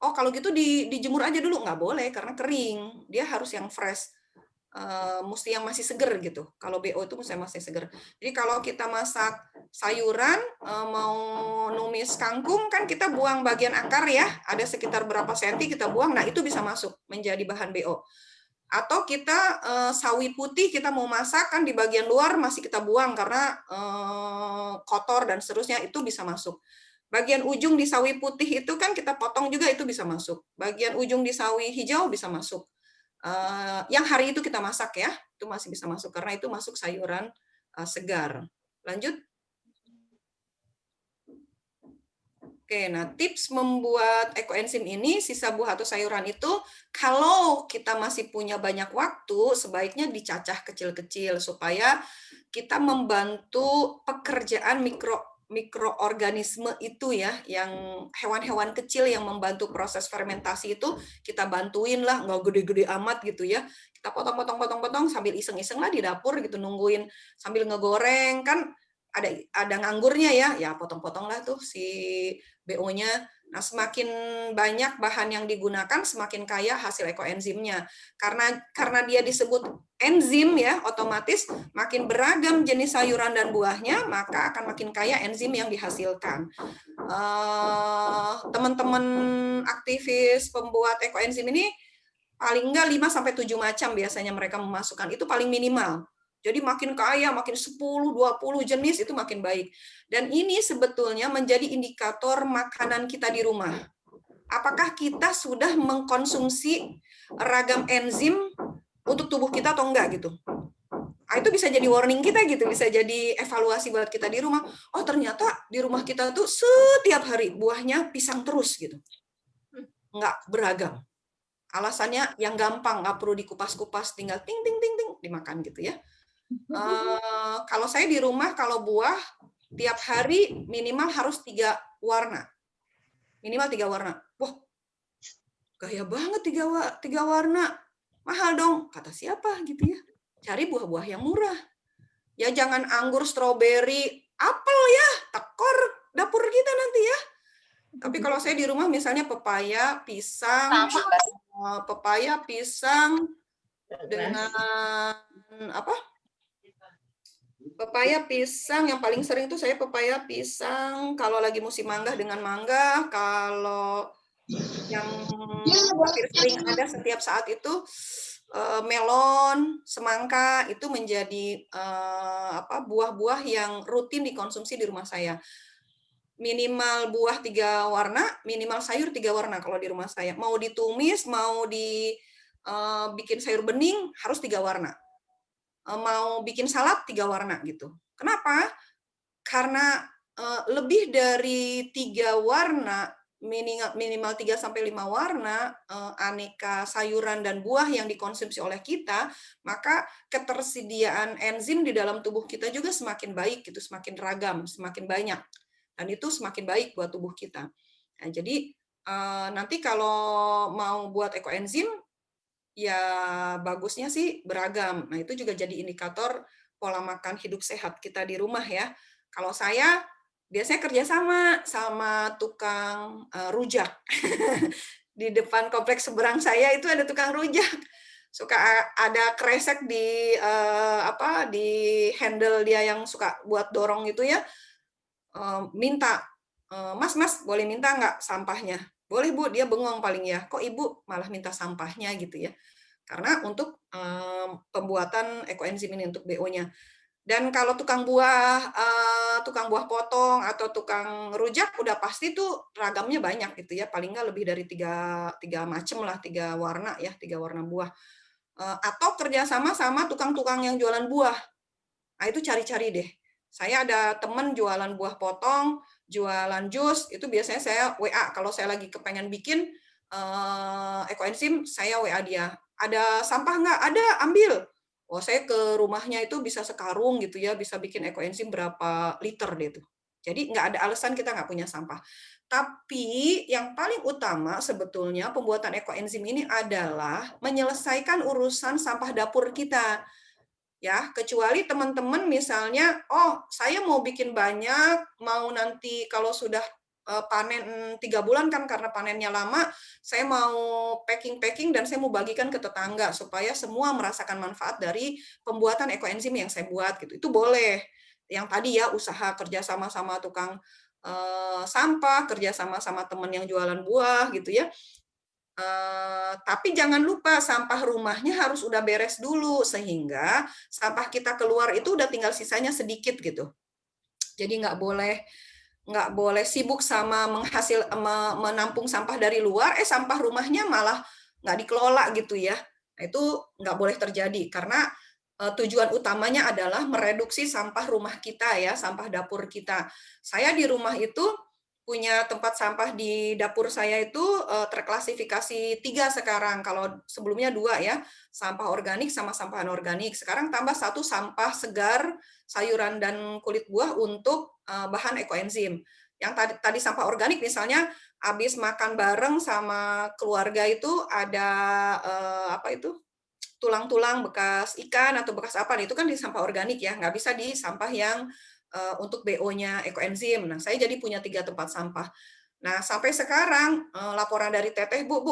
C: Oh, kalau gitu dijemur aja dulu, nggak boleh karena kering. Dia harus yang fresh. Mesti yang masih seger gitu. Kalau BO itu mesti masih seger. Jadi kalau kita masak sayuran, mau numis kangkung kan kita buang bagian akar ya, ada sekitar berapa senti kita buang, nah itu bisa masuk menjadi bahan BO. Atau kita sawi putih kita mau masak kan di bagian luar masih kita buang karena kotor dan seterusnya, itu bisa masuk. Bagian ujung di sawi putih itu kan kita potong juga, itu bisa masuk. Bagian ujung di sawi hijau bisa masuk. Yang hari itu kita masak ya, itu masih bisa masuk karena itu masuk sayuran segar. Lanjut. Oke, nah tips membuat ekoenzim ini, sisa buah atau sayuran itu, kalau kita masih punya banyak waktu, sebaiknya dicacah kecil-kecil supaya kita membantu pekerjaan mikroorganisme itu ya, yang hewan-hewan kecil yang membantu proses fermentasi itu kita bantuin lah, nggak gede-gede amat gitu ya. Kita potong-potong sambil iseng-iseng lah di dapur gitu, nungguin sambil ngegoreng kan ada nganggurnya ya potong-potong lah tuh si BO-nya. Nah, semakin banyak bahan yang digunakan, semakin kaya hasil ekoenzimnya. Karena dia disebut enzim ya, otomatis makin beragam jenis sayuran dan buahnya, maka akan makin kaya enzim yang dihasilkan. Teman-teman aktivis pembuat ekoenzim ini paling enggak 5-7 macam biasanya mereka memasukkan, itu paling minimal. Jadi makin kaya, makin 10-20 jenis itu makin baik. Dan ini sebetulnya menjadi indikator makanan kita di rumah. Apakah kita sudah mengkonsumsi ragam enzim untuk tubuh kita atau enggak gitu. Nah, itu bisa jadi warning kita gitu, bisa jadi evaluasi buat kita di rumah. Oh, ternyata di rumah kita tuh setiap hari buahnya pisang terus gitu. Enggak beragam. Alasannya yang gampang, nggak perlu dikupas-kupas, tinggal ting ting ting ting dimakan gitu ya. Kalau saya di rumah, kalau buah tiap hari minimal harus 3 warna, minimal 3 warna. Wah, gaya banget 3 warna, mahal dong, kata siapa gitu ya. Cari buah-buah yang murah. Ya jangan anggur, stroberi, apel ya, tekor dapur kita nanti ya. Tapi kalau saya di rumah misalnya pepaya, pisang, dengan apa? Pepaya, pisang, yang paling sering tuh saya pepaya, pisang, kalau lagi musim mangga dengan mangga, kalau yang hampir sering ada setiap saat itu melon, semangka, itu menjadi buah-buah yang rutin dikonsumsi di rumah saya. Minimal buah 3 warna, minimal sayur 3 warna kalau di rumah saya. Mau ditumis, mau bikin sayur bening, harus 3 warna. Mau bikin salad 3 warna gitu. Kenapa? Karena lebih dari 3 warna minimal 3-5 warna, aneka sayuran dan buah yang dikonsumsi oleh kita, maka ketersediaan enzim di dalam tubuh kita juga semakin baik gitu, semakin ragam, semakin banyak. Dan itu semakin baik buat tubuh kita. Nah, jadi nanti kalau mau buat ekoenzim, ya bagusnya sih beragam. Nah, itu juga jadi indikator pola makan hidup sehat kita di rumah ya. Kalau saya biasanya kerjasama sama tukang rujak. Di depan kompleks seberang saya itu ada tukang rujak. Suka ada kresek di di handle dia yang suka buat dorong itu ya. Minta, Mas boleh minta nggak sampahnya? Boleh Bu, dia bengong paling ya. Kok Ibu malah minta sampahnya gitu ya? Karena untuk pembuatan ekoenzim ini untuk BO-nya. Dan kalau tukang buah potong atau tukang rujak udah pasti tuh ragamnya banyak gitu ya, paling nggak lebih dari tiga macam lah, 3 warna ya, 3 warna buah. Atau kerjasama sama tukang-tukang yang jualan buah. Nah itu cari-cari deh. Saya ada temen jualan buah potong, jualan jus, itu biasanya saya WA kalau saya lagi kepengen bikin ekoenzim, saya WA dia. Ada sampah nggak? Ada, ambil. Oh, saya ke rumahnya itu bisa sekarung gitu ya, bisa bikin ekoenzim berapa liter deh tuh. Jadi nggak ada alasan kita nggak punya sampah. Tapi yang paling utama sebetulnya pembuatan ekoenzim ini adalah menyelesaikan urusan sampah dapur kita. Ya, kecuali teman-teman misalnya, oh saya mau bikin banyak, mau nanti kalau sudah panen 3 bulan kan karena panennya lama, saya mau packing dan saya mau bagikan ke tetangga supaya semua merasakan manfaat dari pembuatan ekoenzim yang saya buat gitu. Itu boleh. Yang tadi ya usaha kerja sama tukang sampah, kerja sama teman yang jualan buah gitu ya. Tapi jangan lupa sampah rumahnya harus udah beres dulu sehingga sampah kita keluar itu udah tinggal sisanya sedikit gitu. Jadi nggak boleh sibuk sama menampung sampah dari luar, sampah rumahnya malah nggak dikelola gitu ya. Nah, itu nggak boleh terjadi karena tujuan utamanya adalah mereduksi sampah rumah kita ya, sampah dapur kita. Saya di rumah itu punya tempat sampah di dapur saya itu terklasifikasi 3 sekarang. Kalau sebelumnya 2 ya, sampah organik sama sampah anorganik. Sekarang tambah 1 sampah segar, sayuran dan kulit buah untuk bahan ekoenzim. Yang tadi sampah organik misalnya habis makan bareng sama keluarga itu ada tulang-tulang bekas ikan atau bekas apa, itu kan di sampah organik ya, nggak bisa di sampah yang untuk BO-nya ekoenzim. Nah, saya jadi punya 3 tempat sampah. Nah, sampai sekarang laporan dari Teteh, Bu,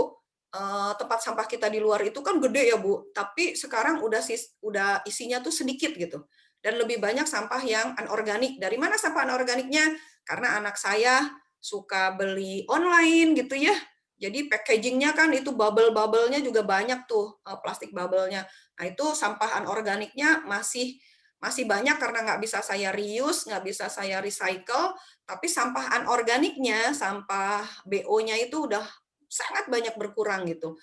C: tempat sampah kita di luar itu kan gede ya, Bu, tapi sekarang udah isinya tuh sedikit gitu. Dan lebih banyak sampah yang anorganik. Dari mana sampah anorganiknya? Karena anak saya suka beli online gitu ya. Jadi packaging-nya kan itu bubble-bubble-nya juga banyak tuh, plastik bubble-nya. Nah, itu sampah anorganiknya masih banyak karena nggak bisa saya reuse, nggak bisa saya recycle, tapi sampah anorganiknya, sampah BO-nya itu udah sangat banyak berkurang gitu.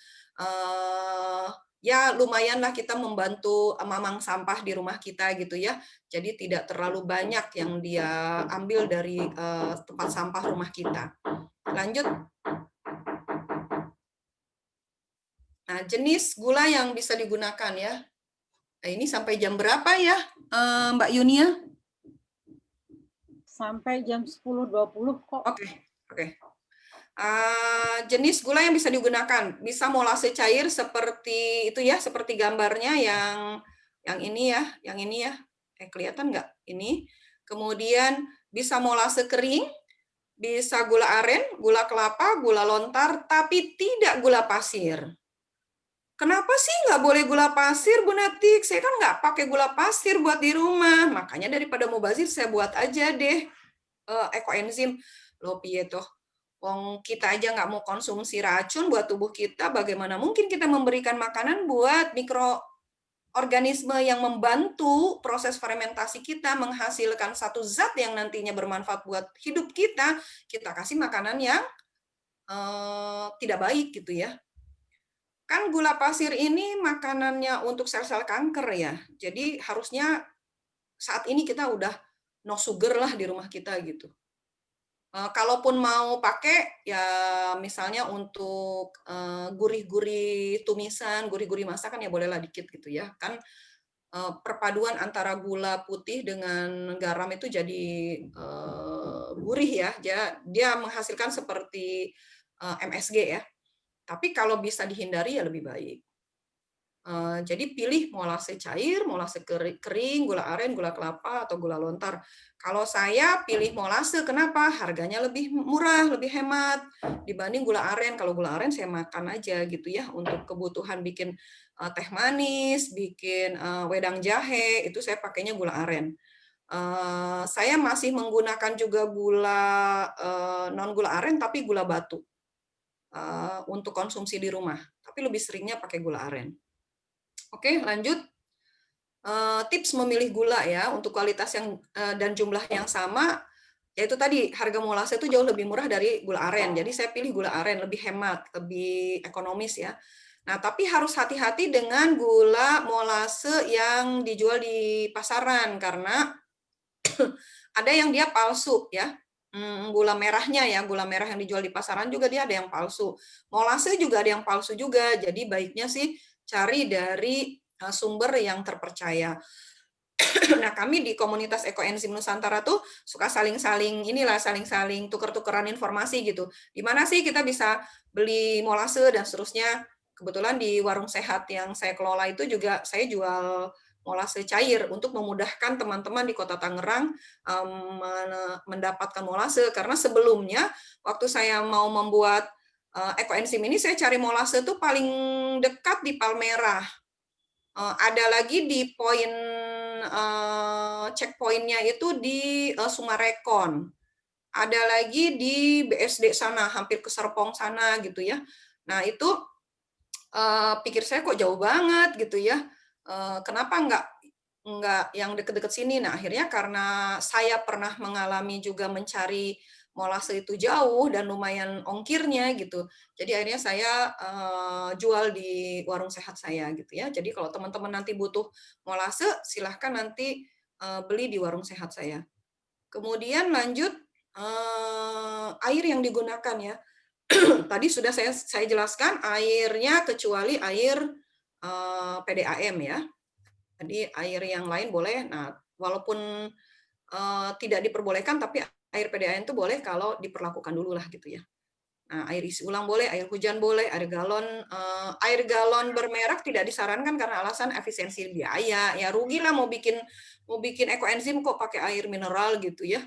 C: Ya lumayanlah kita membantu mamang sampah di rumah kita gitu ya. Jadi tidak terlalu banyak yang dia ambil dari tempat sampah rumah kita. Lanjut. Nah, jenis gula yang bisa digunakan ya. Nah, ini sampai jam berapa ya, Mbak Yunia?
A: Sampai jam 10.20 kok.
C: Oke. Jenis gula yang bisa digunakan, bisa molase cair seperti itu ya, seperti gambarnya yang ini ya. Kelihatan nggak? Ini. Kemudian bisa molase kering, bisa gula aren, gula kelapa, gula lontar, tapi tidak gula pasir. Kenapa sih nggak boleh gula pasir, Bu Natik? Saya kan nggak pakai gula pasir buat di rumah. Makanya daripada mubazir, saya buat aja deh ekoenzim. Loh, piye toh? Wong kita aja nggak mau konsumsi racun buat tubuh kita, bagaimana mungkin kita memberikan makanan buat mikroorganisme yang membantu proses fermentasi kita, menghasilkan satu zat yang nantinya bermanfaat buat hidup kita kasih makanan yang tidak baik gitu ya. Kan gula pasir ini makanannya untuk sel-sel kanker ya. Jadi harusnya saat ini kita udah no sugar lah di rumah kita gitu. Kalaupun mau pakai ya misalnya untuk gurih-gurih tumisan, gurih-gurih masakan ya bolehlah dikit gitu ya. Kan perpaduan antara gula putih dengan garam itu jadi gurih ya. Dia menghasilkan seperti MSG ya. Tapi kalau bisa dihindari ya lebih baik. Jadi pilih molase cair, molase kering, gula aren, gula kelapa, atau gula lontar. Kalau saya pilih molase, kenapa? Harganya lebih murah, lebih hemat dibanding gula aren. Kalau gula aren saya makan aja gitu ya, untuk kebutuhan bikin teh manis, bikin wedang jahe, itu saya pakainya gula aren. Saya masih menggunakan juga gula non gula aren, tapi gula batu untuk konsumsi di rumah. Tapi lebih seringnya pakai gula aren. Oke, lanjut. Tips memilih gula ya untuk kualitas yang dan jumlah yang sama, yaitu tadi harga molase itu jauh lebih murah dari gula aren. Jadi saya pilih gula aren, lebih hemat, lebih ekonomis ya. Nah, tapi harus hati-hati dengan gula molase yang dijual di pasaran karena ada yang dia palsu ya. Gula merahnya ya, gula merah yang dijual di pasaran juga dia ada yang palsu. Molase juga ada yang palsu juga. Jadi baiknya sih cari dari sumber yang terpercaya. Nah, kami di komunitas Ekoenzim Nusantara tuh suka saling-saling tuker-tukeran informasi gitu. Di mana sih kita bisa beli molase dan seterusnya. Kebetulan di warung sehat yang saya kelola itu juga saya jual molase cair untuk memudahkan teman-teman di Kota Tangerang mendapatkan molase, karena sebelumnya waktu saya mau membuat Ekoenzim ini saya cari molase tuh paling dekat di Palmerah. Ada lagi di poin checkpointnya itu di Sumarekon. Ada lagi di BSD sana, hampir ke Serpong sana gitu ya. Nah itu pikir saya kok jauh banget gitu ya. Kenapa enggak yang deket-deket sini? Nah akhirnya karena saya pernah mengalami juga mencari molase itu jauh dan lumayan ongkirnya gitu. Jadi akhirnya saya jual di warung sehat saya gitu ya. Jadi kalau teman-teman nanti butuh molase, silahkan nanti beli di warung sehat saya. Kemudian lanjut air yang digunakan ya. Tadi sudah saya jelaskan airnya kecuali air PDAM ya. Jadi air yang lain boleh. Nah, walaupun tidak diperbolehkan, tapi air PDAM itu boleh kalau diperlakukan dulu lah gitu ya. Nah, air isi ulang boleh, air hujan boleh, air galon bermerek tidak disarankan karena alasan efisiensi biaya. Ya rugilah mau bikin ekoenzim kok pakai air mineral gitu ya.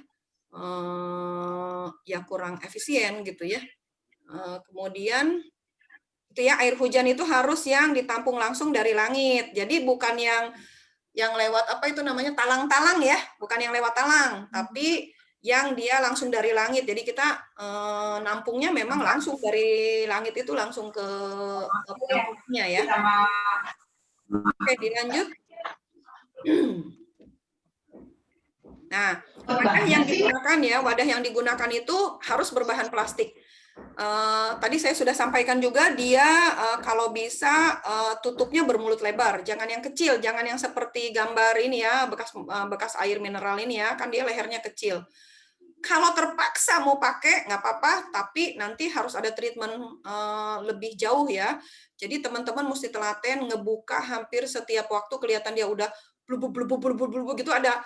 C: Ya kurang efisien gitu ya. Kemudian itu ya air hujan itu harus yang ditampung langsung dari langit. Jadi bukan yang lewat apa itu namanya talang-talang ya, bukan yang lewat talang, tapi yang dia langsung dari langit. Jadi kita nampungnya memang langsung dari langit itu langsung ke penampungnya ya. Oke, dilanjut. Nah, wadah yang digunakan itu harus berbahan plastik. Tadi saya sudah sampaikan juga dia kalau bisa tutupnya bermulut lebar, jangan yang kecil, jangan yang seperti gambar ini ya, bekas air mineral ini ya, kan dia lehernya kecil. Kalau terpaksa mau pakai nggak apa-apa, tapi nanti harus ada treatment lebih jauh ya. Jadi teman-teman mesti telaten ngebuka hampir setiap waktu, kelihatan dia udah blubub gitu, ada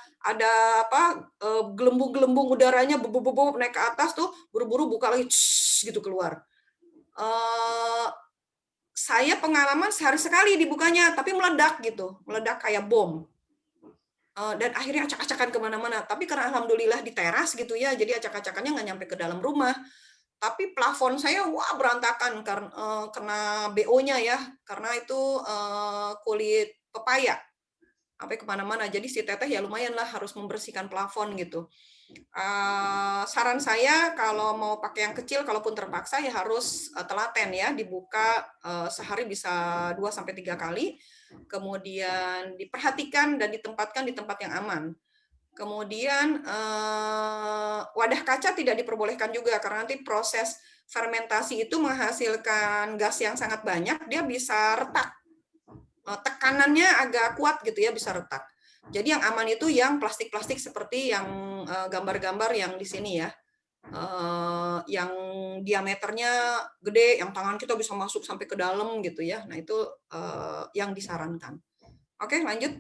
C: apa gelembung-gelembung udaranya bubuk naik ke atas tuh, buru-buru buka lagi gitu keluar. Saya pengalaman sehari sekali dibukanya, tapi meledak gitu, meledak kayak bom. Dan akhirnya acak-acakan kemana-mana. Tapi karena alhamdulillah di teras gitu ya, jadi acak-acakannya nggak nyampe ke dalam rumah. Tapi plafon saya wah berantakan karena kena BO-nya ya, karena itu kulit pepaya sampai kemana-mana. Jadi si teteh ya lumayan lah harus membersihkan plafon gitu. Saran saya kalau mau pakai yang kecil, kalaupun terpaksa ya harus telaten ya, dibuka sehari bisa 2-3 kali, kemudian diperhatikan dan ditempatkan di tempat yang aman. Kemudian wadah kaca tidak diperbolehkan juga karena nanti proses fermentasi itu menghasilkan gas yang sangat banyak, dia bisa retak. Tekanannya agak kuat gitu ya, bisa retak. Jadi yang aman itu yang plastik-plastik seperti yang gambar-gambar yang di sini ya. yang diameternya gede, yang tangan kita bisa masuk sampai ke dalam gitu ya. Nah itu yang disarankan. Oke, lanjut.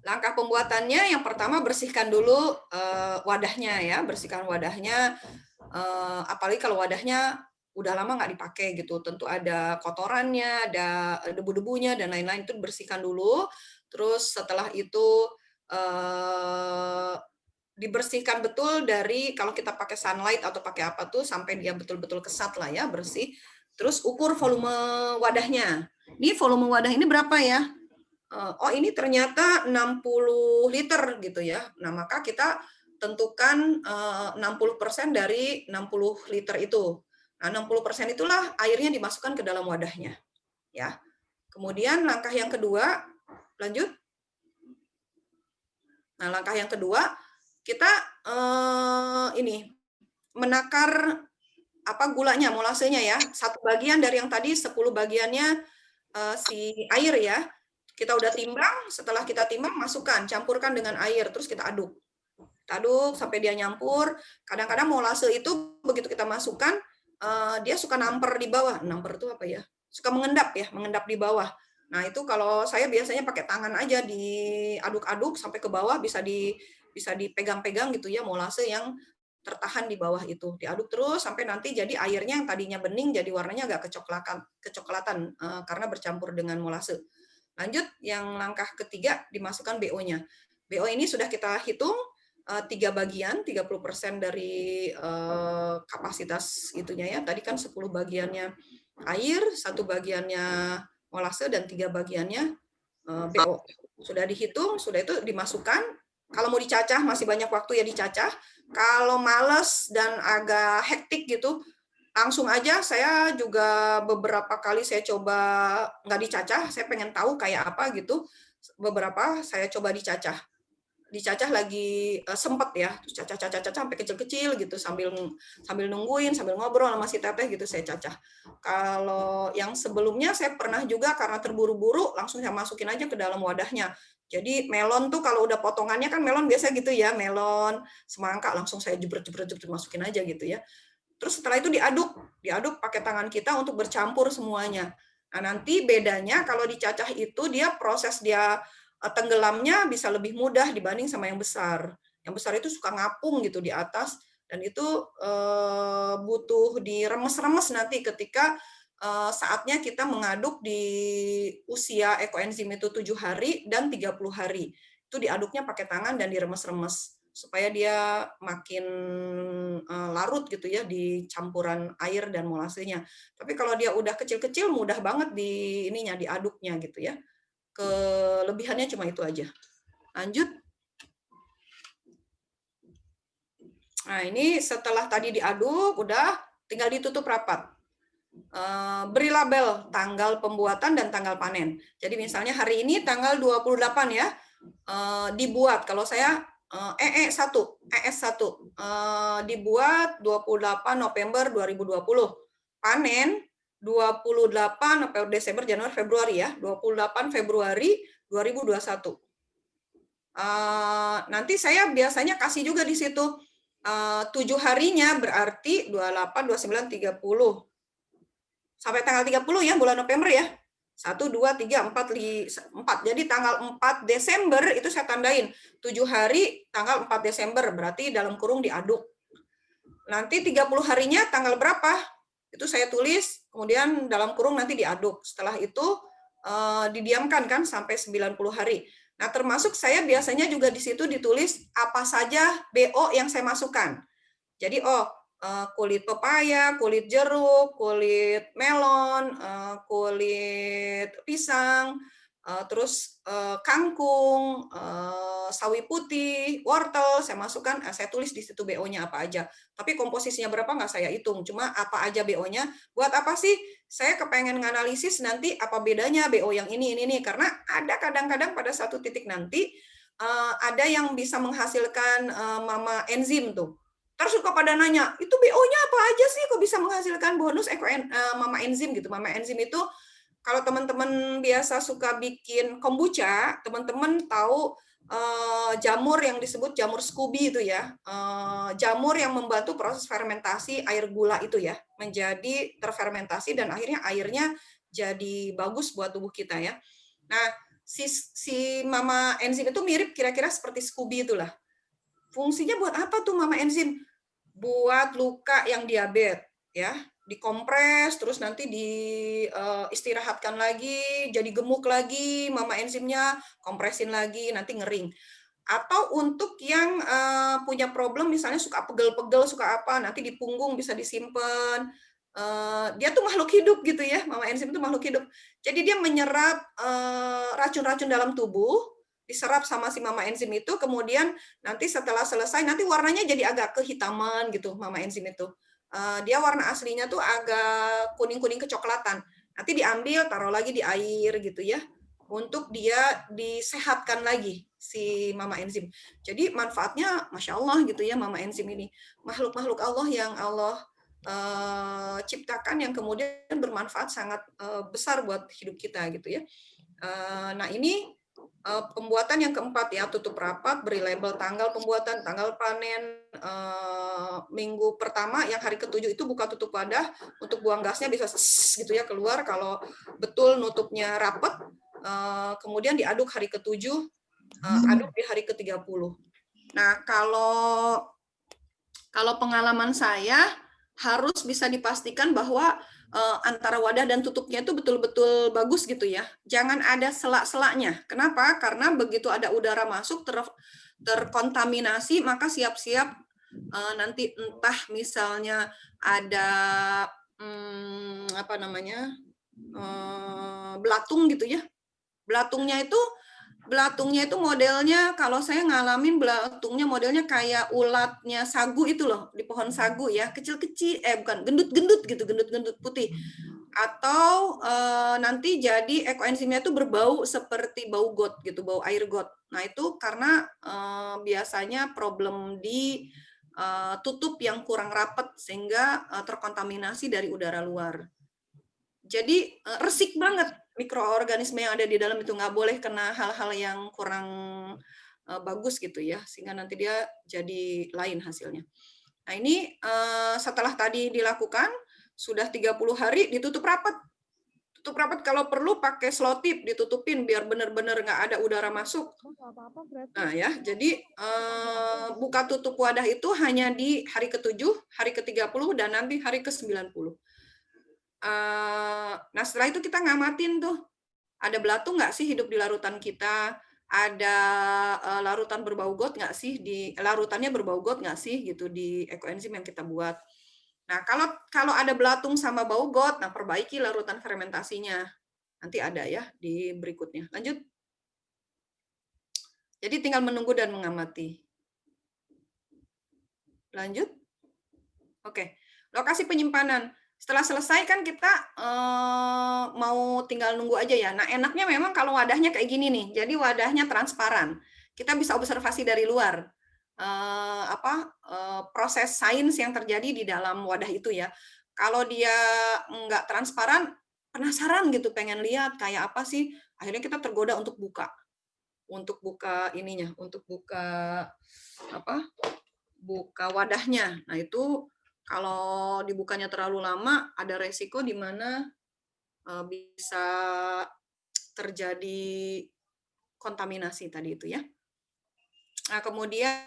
C: Langkah pembuatannya yang pertama bersihkan dulu wadahnya ya, bersihkan wadahnya. Apalagi kalau wadahnya udah lama nggak dipakai gitu, tentu ada kotorannya, ada debu-debunya dan lain-lain, itu bersihkan dulu. Terus setelah itu dibersihkan betul dari, kalau kita pakai sunlight atau pakai apa tuh, sampai dia betul-betul kesat lah ya, bersih. Terus ukur volume wadahnya. Ini volume wadah ini berapa ya? Oh ini ternyata 60 liter gitu ya. Nah maka kita tentukan 60% dari 60 liter itu. Nah 60% itulah airnya dimasukkan ke dalam wadahnya. Ya. Kemudian langkah yang kedua, lanjut. Nah langkah yang kedua, kita ini menakar apa gulanya, molasenya ya. Satu bagian dari yang tadi 10 bagiannya si air ya. Kita udah timbang, setelah kita timbang masukkan, campurkan dengan air, terus kita aduk. Kita aduk sampai dia nyampur. Kadang-kadang molase itu begitu kita masukkan, dia suka namper di bawah. Namper itu apa ya? Suka mengendap ya, mengendap di bawah. Nah itu kalau saya biasanya pakai tangan aja, diaduk-aduk sampai ke bawah, bisa dipegang-pegang gitu ya, molase yang tertahan di bawah itu. Diaduk terus sampai nanti jadi airnya yang tadinya bening jadi warnanya agak kecoklatan karena bercampur dengan molase. Lanjut, yang langkah ketiga dimasukkan BO-nya. BO ini sudah kita hitung 3 bagian, 30% dari kapasitas itunya ya. Tadi kan 10 bagiannya air, 1 bagiannya molase dan 3 bagiannya BO. Sudah dihitung, sudah itu dimasukkan. Kalau mau dicacah masih banyak waktu ya dicacah. Kalau males dan agak hektik gitu, langsung aja. Saya juga beberapa kali saya coba nggak dicacah, saya pengen tahu kayak apa gitu. Beberapa saya coba dicacah lagi sempet ya, cacah sampai kecil-kecil gitu, sambil nungguin, sambil ngobrol sama si teteh gitu saya cacah. Kalau yang sebelumnya saya pernah juga karena terburu-buru langsung saya masukin aja ke dalam wadahnya. Jadi melon tuh kalau udah potongannya kan melon biasa gitu ya, melon, semangka langsung saya jebret masukin aja gitu ya. Terus setelah itu diaduk pakai tangan kita untuk bercampur semuanya. Nah, nanti bedanya kalau dicacah itu dia proses dia tenggelamnya bisa lebih mudah dibanding sama yang besar. Yang besar itu suka ngapung gitu di atas dan itu butuh diremes-remes nanti ketika saatnya kita mengaduk di usia ekoenzim itu 7 hari dan 30 hari. Itu diaduknya pakai tangan dan diremes-remes supaya dia makin larut gitu ya di campuran air dan molasenya. Tapi kalau dia udah kecil-kecil mudah banget di ininya diaduknya gitu ya. Kelebihannya cuma itu aja. Lanjut. Nah, ini setelah tadi diaduk udah tinggal ditutup rapat. Beri label tanggal pembuatan dan tanggal panen. Jadi misalnya hari ini tanggal 28 ya. Dibuat kalau saya ES1 dibuat 28 November 2020. Panen 28 Desember, Januari, Februari ya. 28 Februari 2021. Nanti saya biasanya kasih juga di situ 7 harinya berarti 28, 29, 30. Sampai tanggal 30 ya bulan November ya. 1, 2, 3, 4. Jadi tanggal 4 Desember itu saya tandain. 7 hari tanggal 4 Desember. Berarti dalam kurung diaduk. Nanti 30 harinya tanggal berapa? Itu saya tulis. Kemudian dalam kurung nanti diaduk. Setelah itu didiamkan kan sampai 90 hari. Nah termasuk saya biasanya juga di situ ditulis apa saja BO yang saya masukkan. Jadi kulit pepaya, kulit jeruk, kulit melon, kulit pisang, terus kangkung, sawi putih, wortel, saya masukkan, saya tulis di situ BO-nya apa aja. Tapi komposisinya berapa nggak saya hitung, cuma apa aja BO-nya. Buat apa sih? Saya kepengen nganalisis nanti apa bedanya BO yang ini, karena ada kadang-kadang pada satu titik nanti ada yang bisa menghasilkan mama enzim tuh. Terus suka pada nanya, itu BO-nya apa aja sih kok bisa menghasilkan bonus mama enzim gitu. Mama enzim itu kalau teman-teman biasa suka bikin kombucha, teman-teman tahu jamur yang disebut jamur Scooby itu ya, jamur yang membantu proses fermentasi air gula itu ya, menjadi terfermentasi dan akhirnya airnya jadi bagus buat tubuh kita ya. Nah, si mama enzim itu mirip kira-kira seperti Scooby itulah. Fungsinya buat apa tuh mama enzim? Buat luka yang diabetes ya, dikompres terus nanti diistirahatkan lagi, jadi gemuk lagi, mama enzimnya kompresin lagi, nanti ngering. Atau untuk yang punya problem misalnya suka pegel-pegel, suka apa, nanti di punggung bisa disimpan. Dia tuh makhluk hidup gitu ya, mama enzim itu makhluk hidup. Jadi dia menyerap racun-racun dalam tubuh, diserap sama si mama enzim itu, kemudian nanti setelah selesai, nanti warnanya jadi agak kehitaman gitu, mama enzim itu. Dia warna aslinya tuh agak kuning-kuning kecoklatan. Nanti diambil, taruh lagi di air gitu ya, untuk dia disehatkan lagi si mama enzim. Jadi manfaatnya Masya Allah gitu ya mama enzim ini. Makhluk-makhluk Allah yang Allah ciptakan yang kemudian bermanfaat sangat besar buat hidup kita gitu ya. Nah ini pembuatan yang keempat ya, tutup rapat, beri label tanggal pembuatan, tanggal panen, minggu pertama yang hari ke-7 itu buka tutup wadah, untuk buang gasnya bisa gitu ya keluar kalau betul nutupnya rapat, kemudian diaduk hari ke-7, aduk di hari ke-30. Nah kalau pengalaman saya harus bisa dipastikan bahwa antara wadah dan tutupnya itu betul-betul bagus gitu ya. Jangan ada selak-selaknya. Kenapa? Karena begitu ada udara masuk terkontaminasi, maka siap-siap nanti entah misalnya ada apa namanya belatung gitu ya. Belatungnya itu modelnya, kalau saya ngalamin belatungnya modelnya kayak ulatnya sagu itu loh, di pohon sagu ya, kecil-kecil, bukan, gendut-gendut gitu, gendut-gendut putih. Atau nanti jadi ekoenzimnya itu berbau seperti bau got gitu, bau air got. Nah itu karena biasanya problem di tutup yang kurang rapat sehingga terkontaminasi dari udara luar. Jadi resik banget mikroorganisme yang ada di dalam itu, nggak boleh kena hal-hal yang kurang bagus gitu ya, sehingga nanti dia jadi lain hasilnya. Nah ini setelah tadi dilakukan, sudah 30 hari ditutup rapat. Tutup rapat kalau perlu pakai selotip, ditutupin biar benar-benar nggak ada udara masuk. Nah ya, jadi buka tutup wadah itu hanya di hari ke-7, hari ke-30, dan nanti hari ke-90. Nah setelah itu kita ngamatin tuh, ada belatung nggak sih hidup di larutan kita, ada larutan berbau got nggak sih, larutannya berbau got nggak sih gitu di ekoenzim yang kita buat. Nah kalau ada belatung sama bau got, nah perbaiki larutan fermentasinya, nanti ada ya di berikutnya. Lanjut. Jadi tinggal menunggu dan mengamati. Lanjut. Oke, lokasi penyimpanan. Setelah selesai kan kita mau tinggal nunggu aja ya. Nah enaknya memang kalau wadahnya kayak gini nih, jadi wadahnya transparan. Kita bisa observasi dari luar proses sains yang terjadi di dalam wadah itu ya. Kalau dia nggak transparan, penasaran gitu, pengen lihat kayak apa sih. Akhirnya kita tergoda untuk buka ininya, untuk buka wadahnya. Nah itu kalau dibukanya terlalu lama, ada resiko di mana bisa terjadi kontaminasi tadi itu ya. Nah kemudian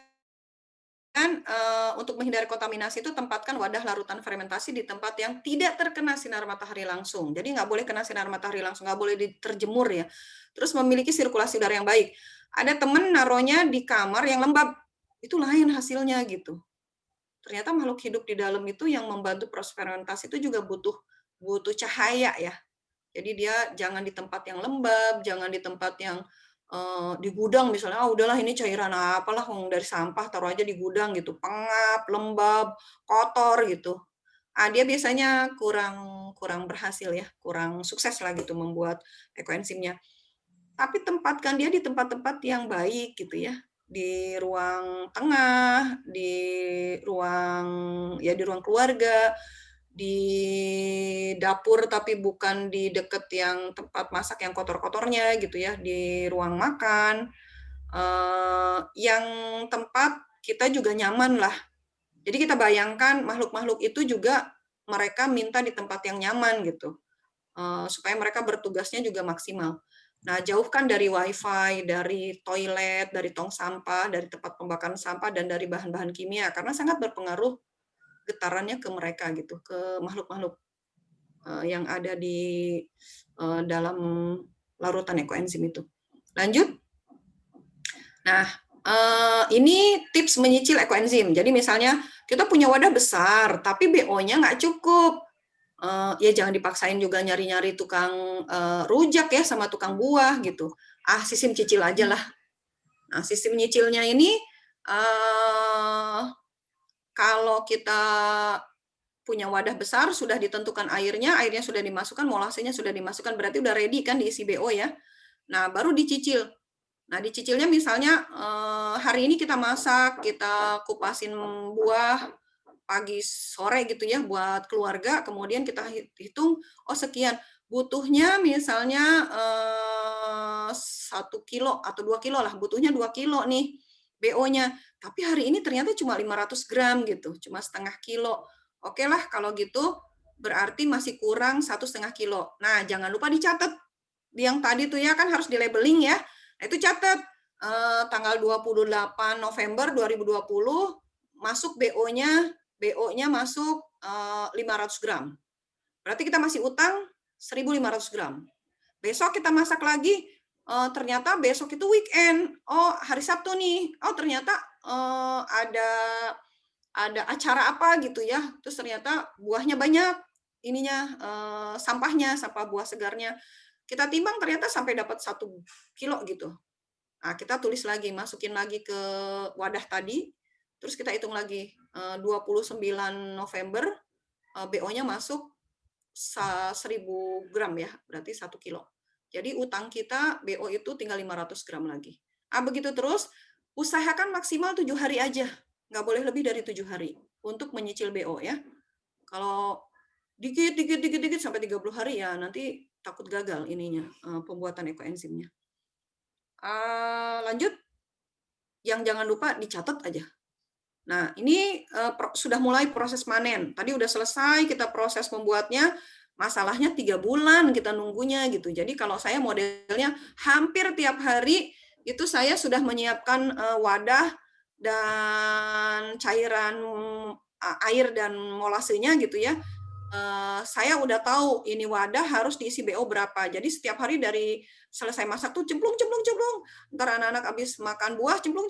C: untuk menghindari kontaminasi itu tempatkan wadah larutan fermentasi di tempat yang tidak terkena sinar matahari langsung. Jadi nggak boleh kena sinar matahari langsung, nggak boleh terjemur ya. Terus memiliki sirkulasi udara yang baik. Ada temen naruhnya di kamar yang lembab, itu lain hasilnya gitu. Ternyata makhluk hidup di dalam itu yang membantu proses fermentasi itu juga butuh cahaya ya. Jadi dia jangan di tempat yang lembab, jangan di tempat yang di gudang misalnya, udahlah ini cairan apalah dari sampah taruh aja di gudang gitu, pengap, lembab, kotor gitu. Dia biasanya kurang berhasil ya, kurang sukses lah gitu membuat ekoenzimnya. Tapi tempatkan dia di tempat-tempat yang baik gitu ya, di ruang tengah, di ruang keluarga, di dapur tapi bukan di deket yang tempat masak yang kotor-kotornya gitu ya, di ruang makan. yang tempat kita juga nyaman lah. Jadi kita bayangkan makhluk-makhluk itu juga mereka minta di tempat yang nyaman gitu, supaya mereka bertugasnya juga maksimal. Nah, jauhkan dari wifi, dari toilet, dari tong sampah, dari tempat pembakaran sampah, dan dari bahan-bahan kimia, karena sangat berpengaruh getarannya ke mereka gitu, ke makhluk-makhluk yang ada di dalam larutan ekoenzim itu. Lanjut. Nah, ini tips menyicil ekoenzim. Jadi misalnya kita punya wadah besar, tapi BO-nya nggak cukup. Ya jangan dipaksain juga nyari-nyari tukang rujak ya sama tukang buah gitu. Sistem cicil aja lah. Nah, sistem nyicilnya ini kalau kita punya wadah besar, sudah ditentukan airnya sudah dimasukkan, molasenya sudah dimasukkan, berarti udah ready kan diisi BO ya. Nah, baru dicicil. Nah, dicicilnya misalnya hari ini kita masak, kita kupasin buah pagi sore gitu ya buat keluarga, kemudian kita hitung, oh sekian, butuhnya misalnya 1 kilo atau 2 kilo lah, butuhnya 2 kilo nih BO-nya, tapi hari ini ternyata cuma 500 gram gitu, cuma setengah kilo. Oke lah kalau gitu berarti masih kurang 1,5 kilo. Nah, jangan lupa dicatat. Yang tadi tuh ya kan harus di labeling ya. Nah, itu catat tanggal 28 November 2020 masuk BO-nya masuk 500 gram. Berarti kita masih utang 1.500 gram. Besok kita masak lagi, ternyata besok itu weekend. Oh, hari Sabtu nih. Oh, ternyata ada acara apa gitu ya. Terus ternyata buahnya banyak, sampahnya, sampah buah segarnya. Kita timbang ternyata sampai dapat 1 kilo gitu. Nah, kita tulis lagi, masukin lagi ke wadah tadi, terus kita hitung lagi 29 November BO-nya masuk 1.000 gram ya, berarti 1 kilo. Jadi utang kita BO itu tinggal 500 gram lagi. Begitu terus, usahakan maksimal 7 hari aja, nggak boleh lebih dari 7 hari untuk menyicil BO ya. Kalau dikit sampai 30 hari ya nanti takut gagal ininya pembuatan ekoenzimnya. Lanjut, yang jangan lupa dicatat aja. Nah, ini sudah mulai proses panen. Tadi udah selesai kita proses membuatnya, masalahnya 3 bulan kita nunggunya gitu. Jadi kalau saya modelnya hampir tiap hari itu saya sudah menyiapkan wadah dan cairan air dan molasenya gitu ya. Saya udah tahu ini wadah harus diisi BO berapa. Jadi setiap hari dari selesai masak tuh cemplung. Ntar anak-anak habis makan buah cemplung.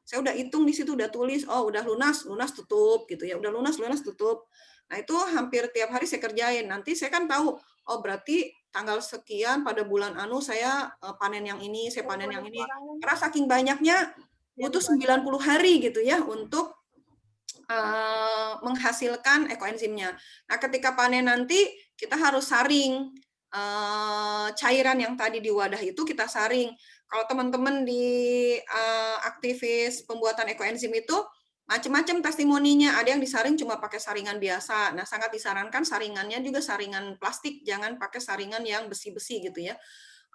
C: Saya udah hitung di situ, udah tulis, oh udah lunas tutup gitu ya. Udah lunas tutup. Nah, itu hampir tiap hari saya kerjain. Nanti saya kan tahu, oh berarti tanggal sekian pada bulan anu saya panen yang ini, saya panen yang ini. Karena saking banyaknya butuh 90 hari gitu ya untuk menghasilkan ekoenzimnya. Nah, ketika panen nanti kita harus saring cairan yang tadi di wadah itu kita saring. Kalau teman-teman di aktivis pembuatan ekoenzim itu macam-macam testimoninya. Ada yang disaring cuma pakai saringan biasa. Nah, sangat disarankan saringannya juga saringan plastik, jangan pakai saringan yang besi-besi gitu ya.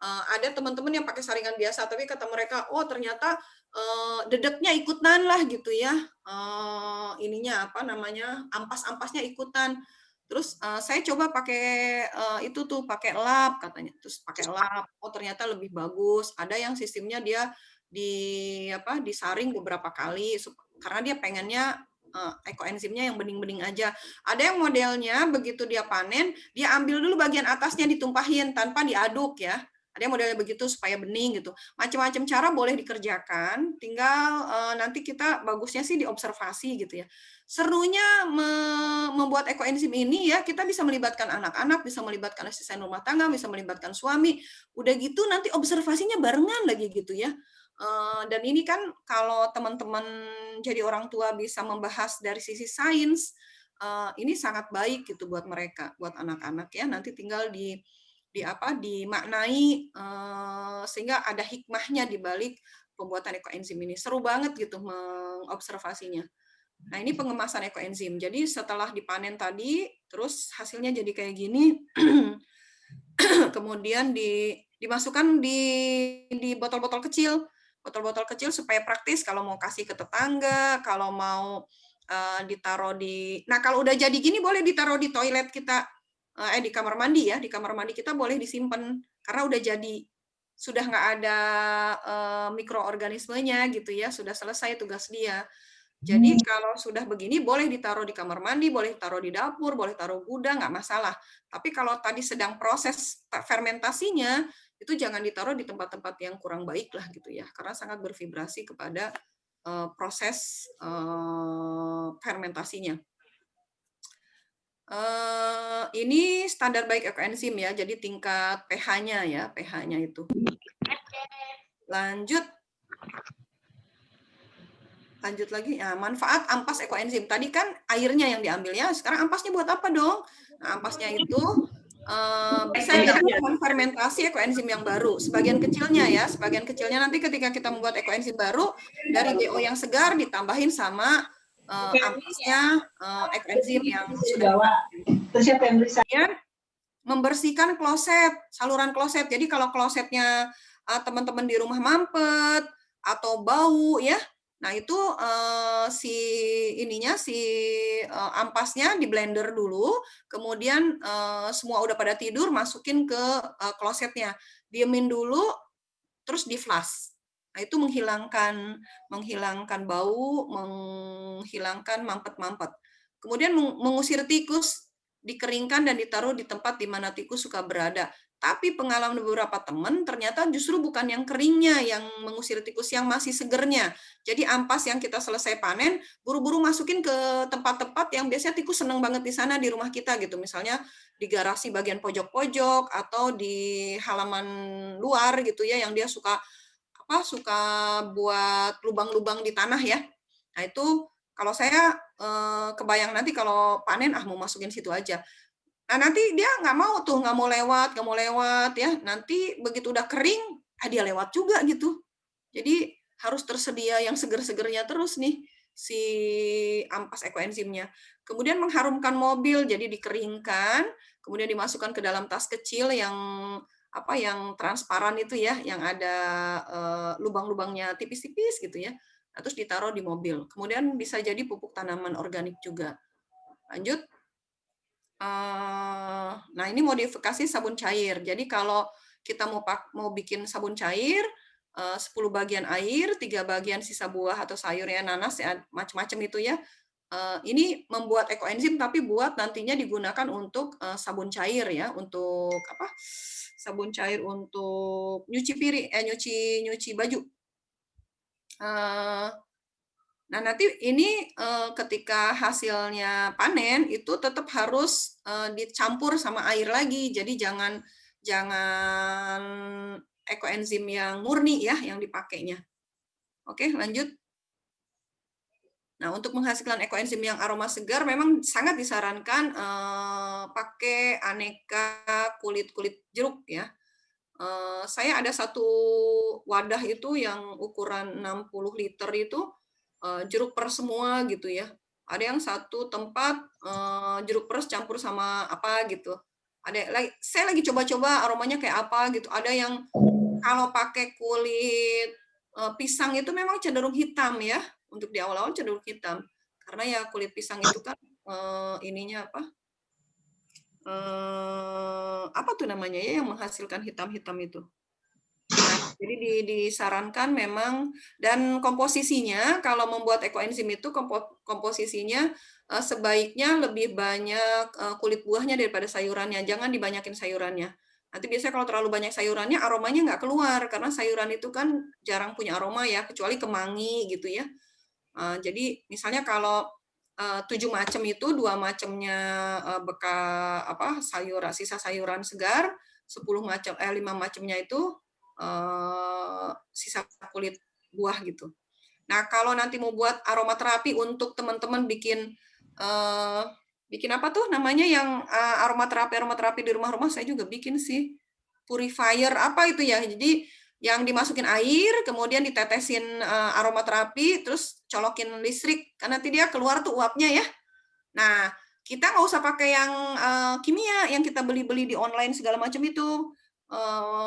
C: Ada teman-teman yang pakai saringan biasa, tapi kata mereka, oh ternyata dedeknya ikutan lah gitu ya, ampas-ampasnya ikutan. Terus saya coba pakai itu tuh pakai lap katanya, terus pakai lap, oh ternyata lebih bagus. Ada yang sistemnya dia disaring beberapa kali karena dia pengennya ekoenzimnya yang bening-bening aja. Ada yang modelnya begitu dia panen, dia ambil dulu bagian atasnya ditumpahin tanpa diaduk ya. Ada yang modelnya begitu supaya bening gitu. Macam-macam cara boleh dikerjakan, tinggal nanti kita bagusnya sih diobservasi gitu ya. Serunya membuat ekoenzim ini ya, kita bisa melibatkan anak-anak, bisa melibatkan asisten rumah tangga, bisa melibatkan suami. Udah gitu nanti observasinya barengan lagi gitu ya. Dan ini kan kalau teman-teman jadi orang tua bisa membahas dari sisi sains, ini sangat baik gitu buat mereka, buat anak-anak ya. Nanti tinggal dimaknai sehingga ada hikmahnya di balik pembuatan ekoenzim ini. Seru banget gitu mengobservasinya. Nah, ini pengemasan ekoenzim. Jadi setelah dipanen tadi, terus hasilnya jadi kayak gini. Kemudian dimasukkan di botol-botol kecil. botol-botol kecil supaya praktis kalau mau kasih ke tetangga, kalau mau ditaruh di, nah kalau udah jadi gini boleh ditaruh di toilet kita, di kamar mandi ya, di kamar mandi kita boleh disimpan karena udah jadi, sudah nggak ada mikroorganismenya gitu ya, sudah selesai tugas dia. Jadi kalau sudah begini boleh ditaruh di kamar mandi, boleh ditaruh di dapur, boleh taruh gudang, nggak masalah. Tapi kalau tadi sedang proses fermentasinya, itu jangan ditaruh di tempat-tempat yang kurang baik lah gitu ya, karena sangat bervibrasi kepada proses fermentasinya. Ini standar baik ekoenzim ya, jadi tingkat pH-nya ya, pH-nya itu. Lanjut lagi, nah, manfaat ampas ekoenzim. Tadi kan airnya yang diambil ya, sekarang ampasnya buat apa dong? Nah, ampasnya itu bisa dilakukan fermentasi ekoenzim yang baru. Sebagian kecilnya ya, sebagian kecilnya nanti ketika kita membuat ekoenzim baru, dari BO yang segar ditambahin sama ampasnya ekoenzim yang sudah kemudian membersihkan kloset, saluran kloset. Jadi kalau klosetnya teman-teman di rumah mampet atau bau ya, nah itu si ampasnya di blender dulu, kemudian semua udah pada tidur, masukin ke klosetnya, diemin dulu, terus di flush. Nah itu menghilangkan bau, menghilangkan mampet-mampet. Kemudian mengusir tikus, dikeringkan dan ditaruh di tempat di mana tikus suka berada. Tapi pengalaman beberapa teman ternyata justru bukan yang keringnya yang mengusir tikus, yang masih segernya. Jadi ampas yang kita selesai panen, buru-buru masukin ke tempat-tempat yang biasanya tikus seneng banget di sana di rumah kita gitu. Misalnya di garasi bagian pojok-pojok atau di halaman luar gitu ya, yang dia suka buat lubang-lubang di tanah ya. Nah itu kalau saya kebayang nanti kalau panen mau masukin situ aja. Nah nanti dia nggak mau lewat ya. Nanti begitu udah kering, dia lewat juga gitu. Jadi harus tersedia yang seger-segernya terus nih si ampas ekoenzimnya. Kemudian mengharumkan mobil, jadi dikeringkan, kemudian dimasukkan ke dalam tas kecil yang yang transparan itu ya, yang ada lubang-lubangnya tipis-tipis gitu ya. Nah, terus ditaruh di mobil. Kemudian bisa jadi pupuk tanaman organik juga. Lanjut. Nah, ini modifikasi sabun cair. Jadi kalau kita mau bikin sabun cair, 10 bagian air, 3 bagian sisa buah atau sayur ya, nanas ya, macam-macam itu ya. Ini membuat ekoenzim tapi buat nantinya digunakan untuk sabun cair ya, untuk sabun cair untuk nyuci piring, nyuci baju. Nah, nanti ini ketika hasilnya panen itu tetap harus dicampur sama air lagi. Jadi jangan ekoenzim yang murni ya yang dipakainya. Oke, lanjut. Nah, untuk menghasilkan ekoenzim yang aroma segar memang sangat disarankan pakai aneka kulit-kulit jeruk ya. Saya ada satu wadah itu yang ukuran 60 liter itu jeruk pers semua gitu ya. Ada yang satu tempat jeruk pers campur sama apa gitu. Saya lagi coba-coba aromanya kayak apa gitu. Ada yang kalau pakai kulit pisang itu memang cenderung hitam ya. Untuk di awal-awal cenderung hitam. Karena ya kulit pisang itu kan ininya apa tuh namanya ya yang menghasilkan hitam-hitam itu. Nah, jadi disarankan memang, dan komposisinya kalau membuat ekoenzim itu komposisinya sebaiknya lebih banyak kulit buahnya daripada sayurannya. Jangan dibanyakin sayurannya. Nanti biasanya kalau terlalu banyak sayurannya aromanya nggak keluar karena sayuran itu kan jarang punya aroma ya, kecuali kemangi gitu ya. Jadi misalnya kalau 7 macam itu 2 macamnya bekas sisa sayuran segar, 5 macamnya itu sisa kulit buah gitu. Nah, kalau nanti mau buat aromaterapi untuk teman-teman bikin apa tuh namanya yang aromaterapi di rumah-rumah, saya juga bikin sih. Purifier apa itu ya. Jadi yang dimasukin air, kemudian ditetesin aromaterapi, terus colokin listrik, karena nanti dia keluar tuh uapnya ya. Nah, kita nggak usah pakai yang kimia yang kita beli-beli di online segala macam itu.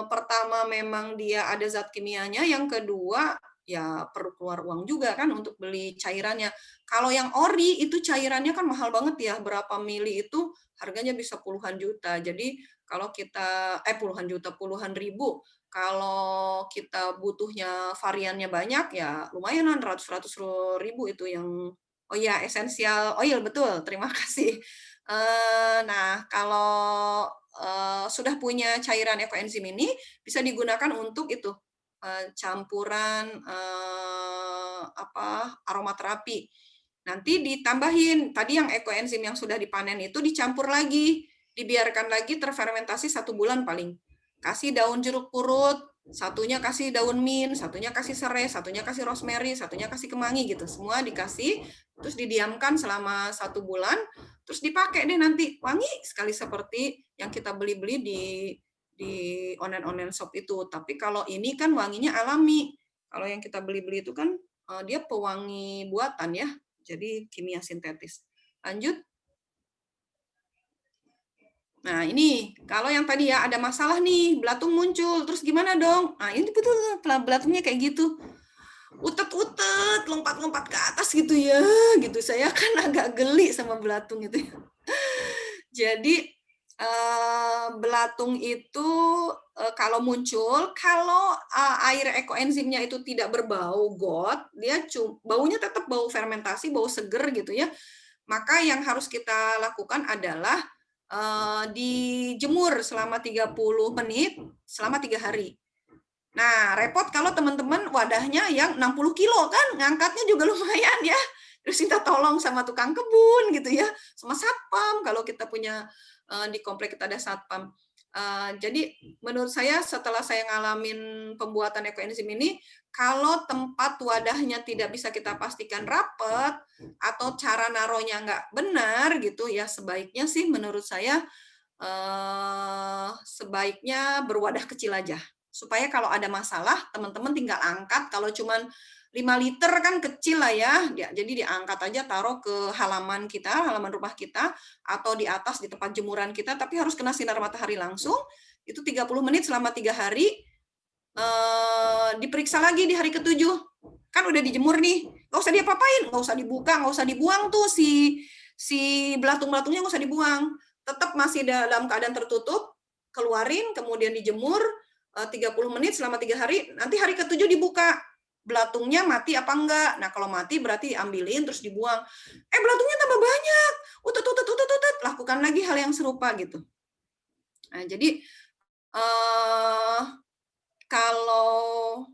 C: Pertama memang dia ada zat kimianya, yang kedua ya perlu keluar uang juga kan untuk beli cairannya. Kalau yang ori itu cairannya kan mahal banget ya, berapa mili itu harganya bisa puluhan juta. Jadi kalau kita puluhan juta, puluhan ribu. Kalau kita butuhnya variannya banyak ya lumayanan ratus-ratus ribu itu yang oh ya essential oil betul. Terima kasih. Nah, kalau sudah punya cairan ekoenzim ini bisa digunakan untuk itu campuran aromaterapi. Nanti ditambahin tadi yang ekoenzim yang sudah dipanen itu dicampur lagi, dibiarkan lagi terfermentasi 1 bulan paling. Kasih daun jeruk purut, satunya kasih daun mint, satunya kasih serai, satunya kasih rosemary, satunya kasih kemangi gitu. Semua dikasih, terus didiamkan selama 1 bulan, terus dipakai deh nanti. Wangi sekali seperti yang kita beli-beli di online shop itu. Tapi kalau ini kan wanginya alami. Kalau yang kita beli-beli itu kan dia pewangi buatan ya. Jadi kimia sintetis. Lanjut. Nah, ini kalau yang tadi ya ada masalah nih, belatung muncul, terus gimana dong? Nah, ini betul belatungnya kayak gitu. Utet-utet, lompat-lompat ke atas gitu ya, gitu. Saya kan agak geli sama belatung itu. Jadi belatung itu kalau muncul, kalau air ekoenzimnya itu tidak berbau got, dia baunya tetap bau fermentasi, bau seger gitu ya. Maka yang harus kita lakukan adalah dijemur selama 30 menit selama 3 hari. Nah, repot kalau teman-teman wadahnya yang 60 kilo kan, ngangkatnya juga lumayan ya. Terus minta tolong sama tukang kebun gitu ya, sama satpam kalau kita punya di komplek kita ada satpam. Jadi menurut saya setelah saya ngalamin pembuatan ekoenzim ini, kalau tempat wadahnya tidak bisa kita pastikan rapat atau cara naruhnya nggak benar gitu ya, sebaiknya sih menurut saya sebaiknya berwadah kecil aja. Supaya kalau ada masalah, teman-teman tinggal angkat. Kalau cuman 5 liter kan kecil lah ya. Jadi diangkat aja, taruh ke halaman kita, halaman rumah kita, atau di atas di tempat jemuran kita, tapi harus kena sinar matahari langsung. Itu 30 menit selama 3 hari. Diperiksa lagi di hari ke-7. Kan udah dijemur nih. Nggak usah diapa-apain, nggak usah dibuka, nggak usah dibuang tuh si belatung-belatungnya nggak usah dibuang. Tetap masih dalam keadaan tertutup, keluarin, kemudian dijemur 30 menit selama 3 hari, nanti hari ke-7 dibuka. Belatungnya mati apa enggak? Nah, kalau mati berarti ambilin terus dibuang. Belatungnya tambah banyak. Utet. Lakukan lagi hal yang serupa gitu. Nah, jadi kalau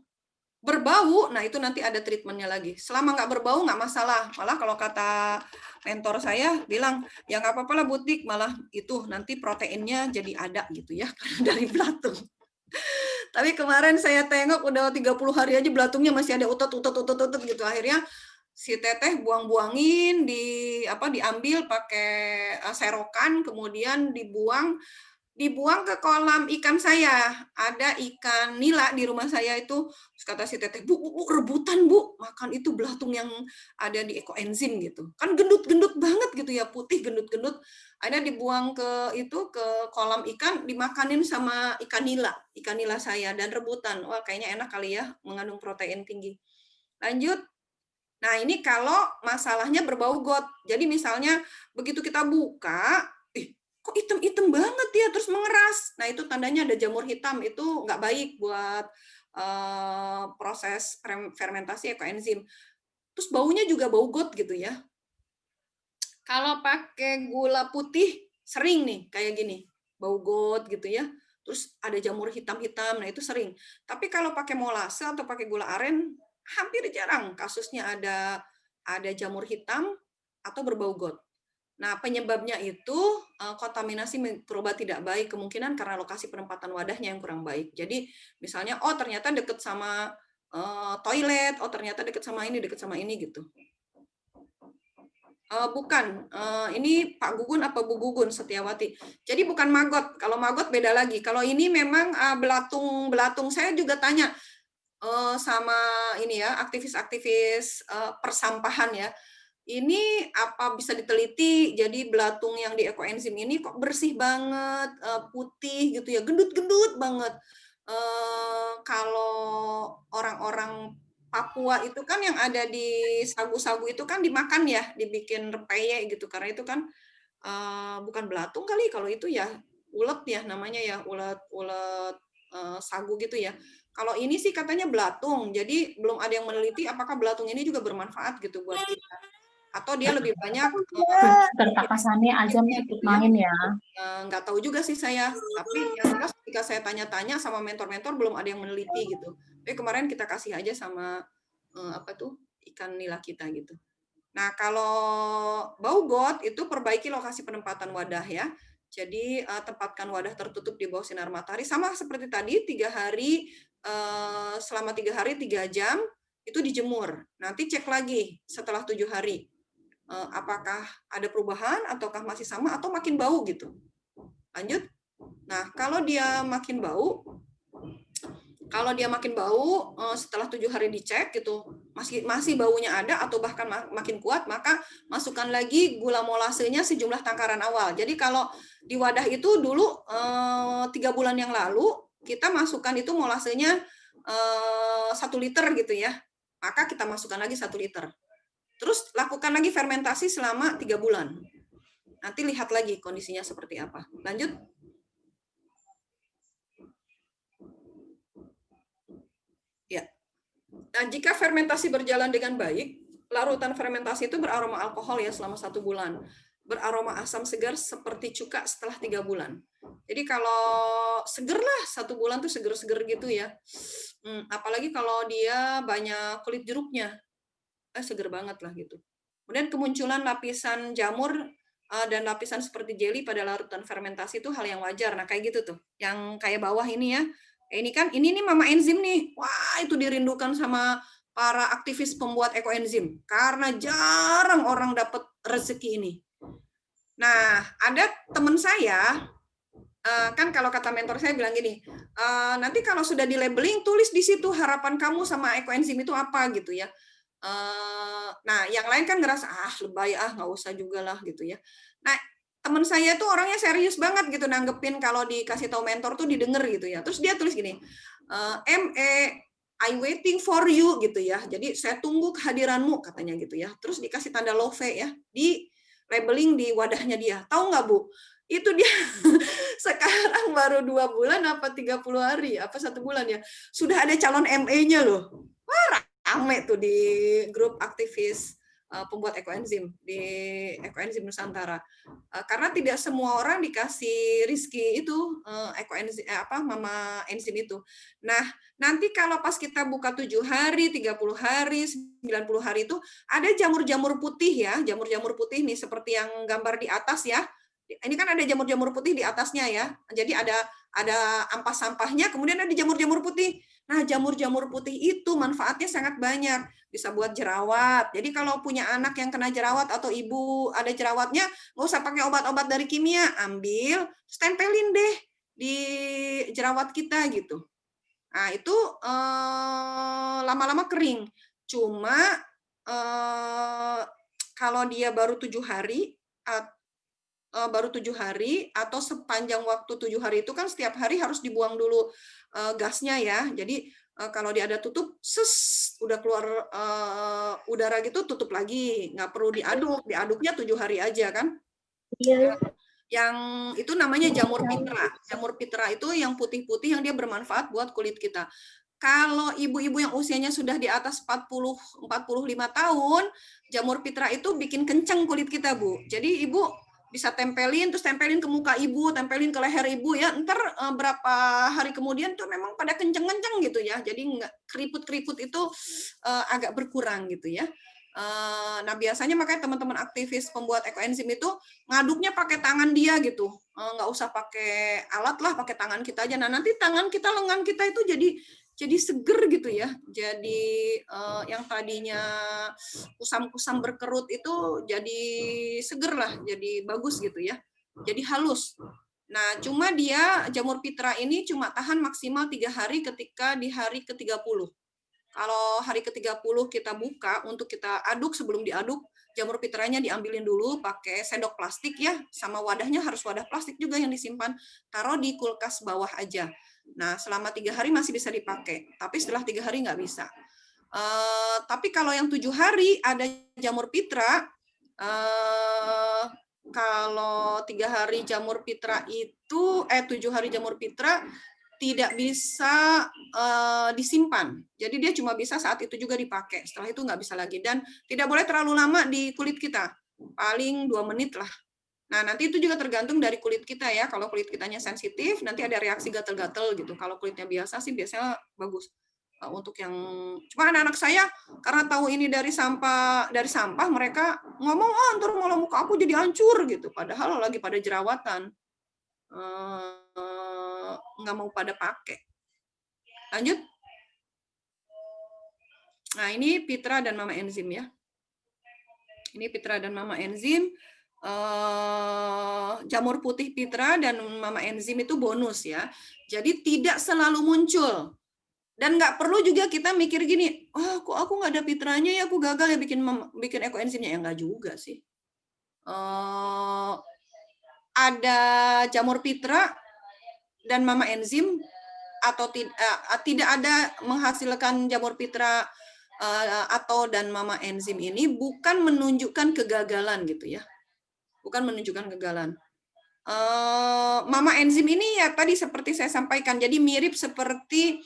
C: berbau, nah itu nanti ada treatmentnya lagi. Selama nggak berbau nggak masalah. Malah kalau kata mentor saya bilang, ya nggak apa-apa lah butik, malah itu nanti proteinnya jadi ada gitu ya dari belatung. Tapi kemarin saya tengok udah 30 hari aja belatungnya masih ada utet gitu. Akhirnya si teteh buang-buangin, diambil pakai serokan, kemudian dibuang ke kolam ikan saya. Ada ikan nila di rumah saya itu. Terus kata si teteh, bu, rebutan bu, makan itu belatung yang ada di ekoenzim gitu. Kan gendut-gendut banget gitu ya, putih gendut-gendut. Akhirnya dibuang ke kolam ikan, dimakanin sama ikan nila saya, dan rebutan. Wah, kayaknya enak kali ya, mengandung protein tinggi. Lanjut. Nah, ini kalau masalahnya berbau got. Jadi misalnya begitu kita buka, kok hitam-hitam banget ya, terus mengeras. Nah, itu tandanya ada jamur hitam, itu nggak baik buat proses fermentasi ekoenzim. Terus baunya juga bau got gitu ya. Kalau pakai gula putih, sering nih kayak gini, bau got gitu ya. Terus ada jamur hitam-hitam, nah itu sering. Tapi kalau pakai molase atau pakai gula aren, hampir jarang kasusnya ada jamur hitam atau berbau got. Nah, penyebabnya itu kontaminasi mikroba tidak baik, kemungkinan karena lokasi penempatan wadahnya yang kurang baik. Jadi misalnya, ternyata deket sama toilet, ternyata deket sama ini gitu. Bukan, ini Pak Gugun apa Bu Gugun Setiawati. Jadi bukan maggot. Kalau maggot beda lagi. Kalau ini memang belatung. Saya juga tanya sama ini ya, aktivis-aktivis persampahan ya. ini apa bisa diteliti, jadi belatung yang di ekoenzim ini kok bersih banget, putih gitu ya, gendut-gendut banget. Kalau orang-orang Papua itu kan yang ada di sagu-sagu itu kan dimakan ya, dibikin rempeyek gitu, karena itu kan bukan belatung kali kalau itu ya, ulet ya namanya ya, ulet sagu gitu ya. Kalau ini sih katanya belatung, jadi belum ada yang meneliti apakah belatung ini juga bermanfaat gitu buat kita. Atau dia lebih banyak
D: Terpakasannya Azam ikut main ya.
C: nggak tahu juga sih saya, tapi yang jelas ketika saya tanya-tanya sama mentor-mentor belum ada yang meneliti gitu. Tapi kemarin kita kasih aja sama apa tuh ikan nila kita gitu. Nah kalau bau got itu perbaiki lokasi penempatan wadah ya. Jadi tempatkan wadah tertutup di bawah sinar matahari sama seperti tadi 3 hari selama 3 hari 3 jam itu dijemur. Nanti cek lagi setelah 7 hari. Apakah ada perubahan ataukah masih sama atau makin bau gitu. Lanjut. Nah, kalau dia makin bau setelah 7 hari dicek gitu, masih baunya ada atau bahkan makin kuat, maka masukkan lagi gula molasenya sejumlah tangkaran awal. Jadi kalau di wadah itu dulu 3 bulan yang lalu kita masukkan itu molasenya 1 liter gitu ya. Maka kita masukkan lagi 1 liter. Terus lakukan lagi fermentasi selama 3 bulan. Nanti lihat lagi kondisinya seperti apa. Lanjut. Ya. Nah, jika fermentasi berjalan dengan baik, larutan fermentasi itu beraroma alkohol ya selama 1 bulan. Beraroma asam segar seperti cuka setelah 3 bulan. Jadi kalau seger lah 1 bulan tuh seger-seger gitu ya. Apalagi kalau dia banyak kulit jeruknya. Seger banget lah gitu. Kemudian kemunculan lapisan jamur dan lapisan seperti jelly pada larutan fermentasi itu hal yang wajar. Nah kayak gitu tuh, yang kayak bawah ini ya. Ini kan, ini nih mama enzim nih. Wah itu dirindukan sama para aktivis pembuat ekoenzim. Karena jarang orang dapat rezeki ini. Nah ada teman saya, kan kalau kata mentor saya bilang gini, nanti kalau sudah di labeling tulis di situ harapan kamu sama ekoenzim itu apa gitu ya. Nah, yang lain kan ngerasa lebay nggak usah juga lah gitu ya. Nah, teman saya tuh orangnya serius banget gitu nanggepin kalau dikasih tahu mentor tuh didengar gitu ya. Terus dia tulis gini, I waiting for you gitu ya. Jadi saya tunggu kehadiranmu katanya gitu ya. Terus dikasih tanda love ya di labeling di wadahnya dia. Tahu nggak Bu? Itu dia sekarang baru 2 bulan apa 30 hari apa 1 bulan ya. Sudah ada calon ME-nya loh. Wah, rame tuh di grup aktivis pembuat ekoenzim di Ekoenzim Nusantara. Karena tidak semua orang dikasih rezeki itu ekoenzim mama enzim itu. Nah, nanti kalau pas kita buka 7 hari, 30 hari, 90 hari itu ada jamur-jamur putih ya, jamur-jamur putih nih seperti yang gambar di atas ya. Ini kan ada jamur-jamur putih di atasnya ya. Jadi ada ampas sampahnya, kemudian ada jamur-jamur putih. Nah, jamur-jamur putih itu manfaatnya sangat banyak. Bisa buat jerawat. Jadi kalau punya anak yang kena jerawat atau ibu ada jerawatnya, nggak usah pakai obat-obat dari kimia. Ambil, tempelin deh di jerawat kita gitu. Nah, itu lama-lama kering. Cuma kalau dia baru 7 hari, atau sepanjang waktu 7 hari itu kan setiap hari harus dibuang dulu gasnya ya. Jadi kalau dia ada tutup, udah keluar udara gitu, tutup lagi. Nggak perlu diaduk, diaduknya 7 hari aja kan. Iya. Yang itu namanya jamur pitra. Jamur pitra itu yang putih-putih yang dia bermanfaat buat kulit kita. Kalau ibu-ibu yang usianya sudah di atas 40-45 tahun, jamur pitra itu bikin kenceng kulit kita, Bu. Jadi ibu bisa tempelin, terus tempelin ke muka ibu, tempelin ke leher ibu ya. Ntar berapa hari kemudian tuh memang pada kenceng-kenceng gitu ya. Jadi keriput-keriput itu agak berkurang gitu ya. Nah biasanya makanya teman-teman aktivis pembuat ekoenzim itu ngaduknya pakai tangan dia gitu, nggak usah pakai alat lah, pakai tangan kita aja. Nah nanti tangan kita, lengan kita itu jadi seger gitu ya. Jadi yang tadinya kusam-kusam berkerut itu jadi seger lah, jadi bagus gitu ya. Jadi halus. Nah, cuma dia jamur pitra ini cuma tahan maksimal 3 hari ketika di hari ke-30. Kalau hari ke-30 kita buka untuk kita aduk, sebelum diaduk, jamur fitranya diambilin dulu pakai sendok plastik ya, sama wadahnya harus wadah plastik juga yang disimpan, taruh di kulkas bawah aja. Nah, selama 3 hari masih bisa dipakai, tapi setelah 3 hari nggak bisa. Tapi kalau yang 7 hari ada jamur fitra, kalau 3 hari jamur fitra itu, 7 hari jamur fitra tidak bisa disimpan. Jadi dia cuma bisa saat itu juga dipakai. Setelah itu nggak bisa lagi. Dan tidak boleh terlalu lama di kulit kita. Paling 2 menit lah. Nah, nanti itu juga tergantung dari kulit kita ya. Kalau kulit kitanya sensitif, nanti ada reaksi gatal-gatal gitu. Kalau kulitnya biasa sih biasanya bagus. Untuk yang cuma anak-anak saya karena tahu ini dari sampah mereka ngomong, "Oh, ntar malah muka aku jadi hancur" gitu. Padahal lagi pada jerawatan. Nggak mau pada pakai. Lanjut. Nah, ini Fitra dan Mama Enzim ya. Ini Fitra dan Mama Enzim. Jamur putih Fitra dan Mama Enzim itu bonus ya. Jadi tidak selalu muncul. Dan nggak perlu juga kita mikir gini, kok aku nggak ada fitranya ya, aku gagal ya bikin ekoenzimnya. Ya nggak juga sih. Ada jamur fitra dan Mama Enzim atau tidak ada menghasilkan jamur fitra atau dan Mama Enzim ini bukan menunjukkan kegagalan gitu ya. Bukan menunjukkan kegagalan. Mama Enzim ini ya tadi seperti saya sampaikan, jadi mirip seperti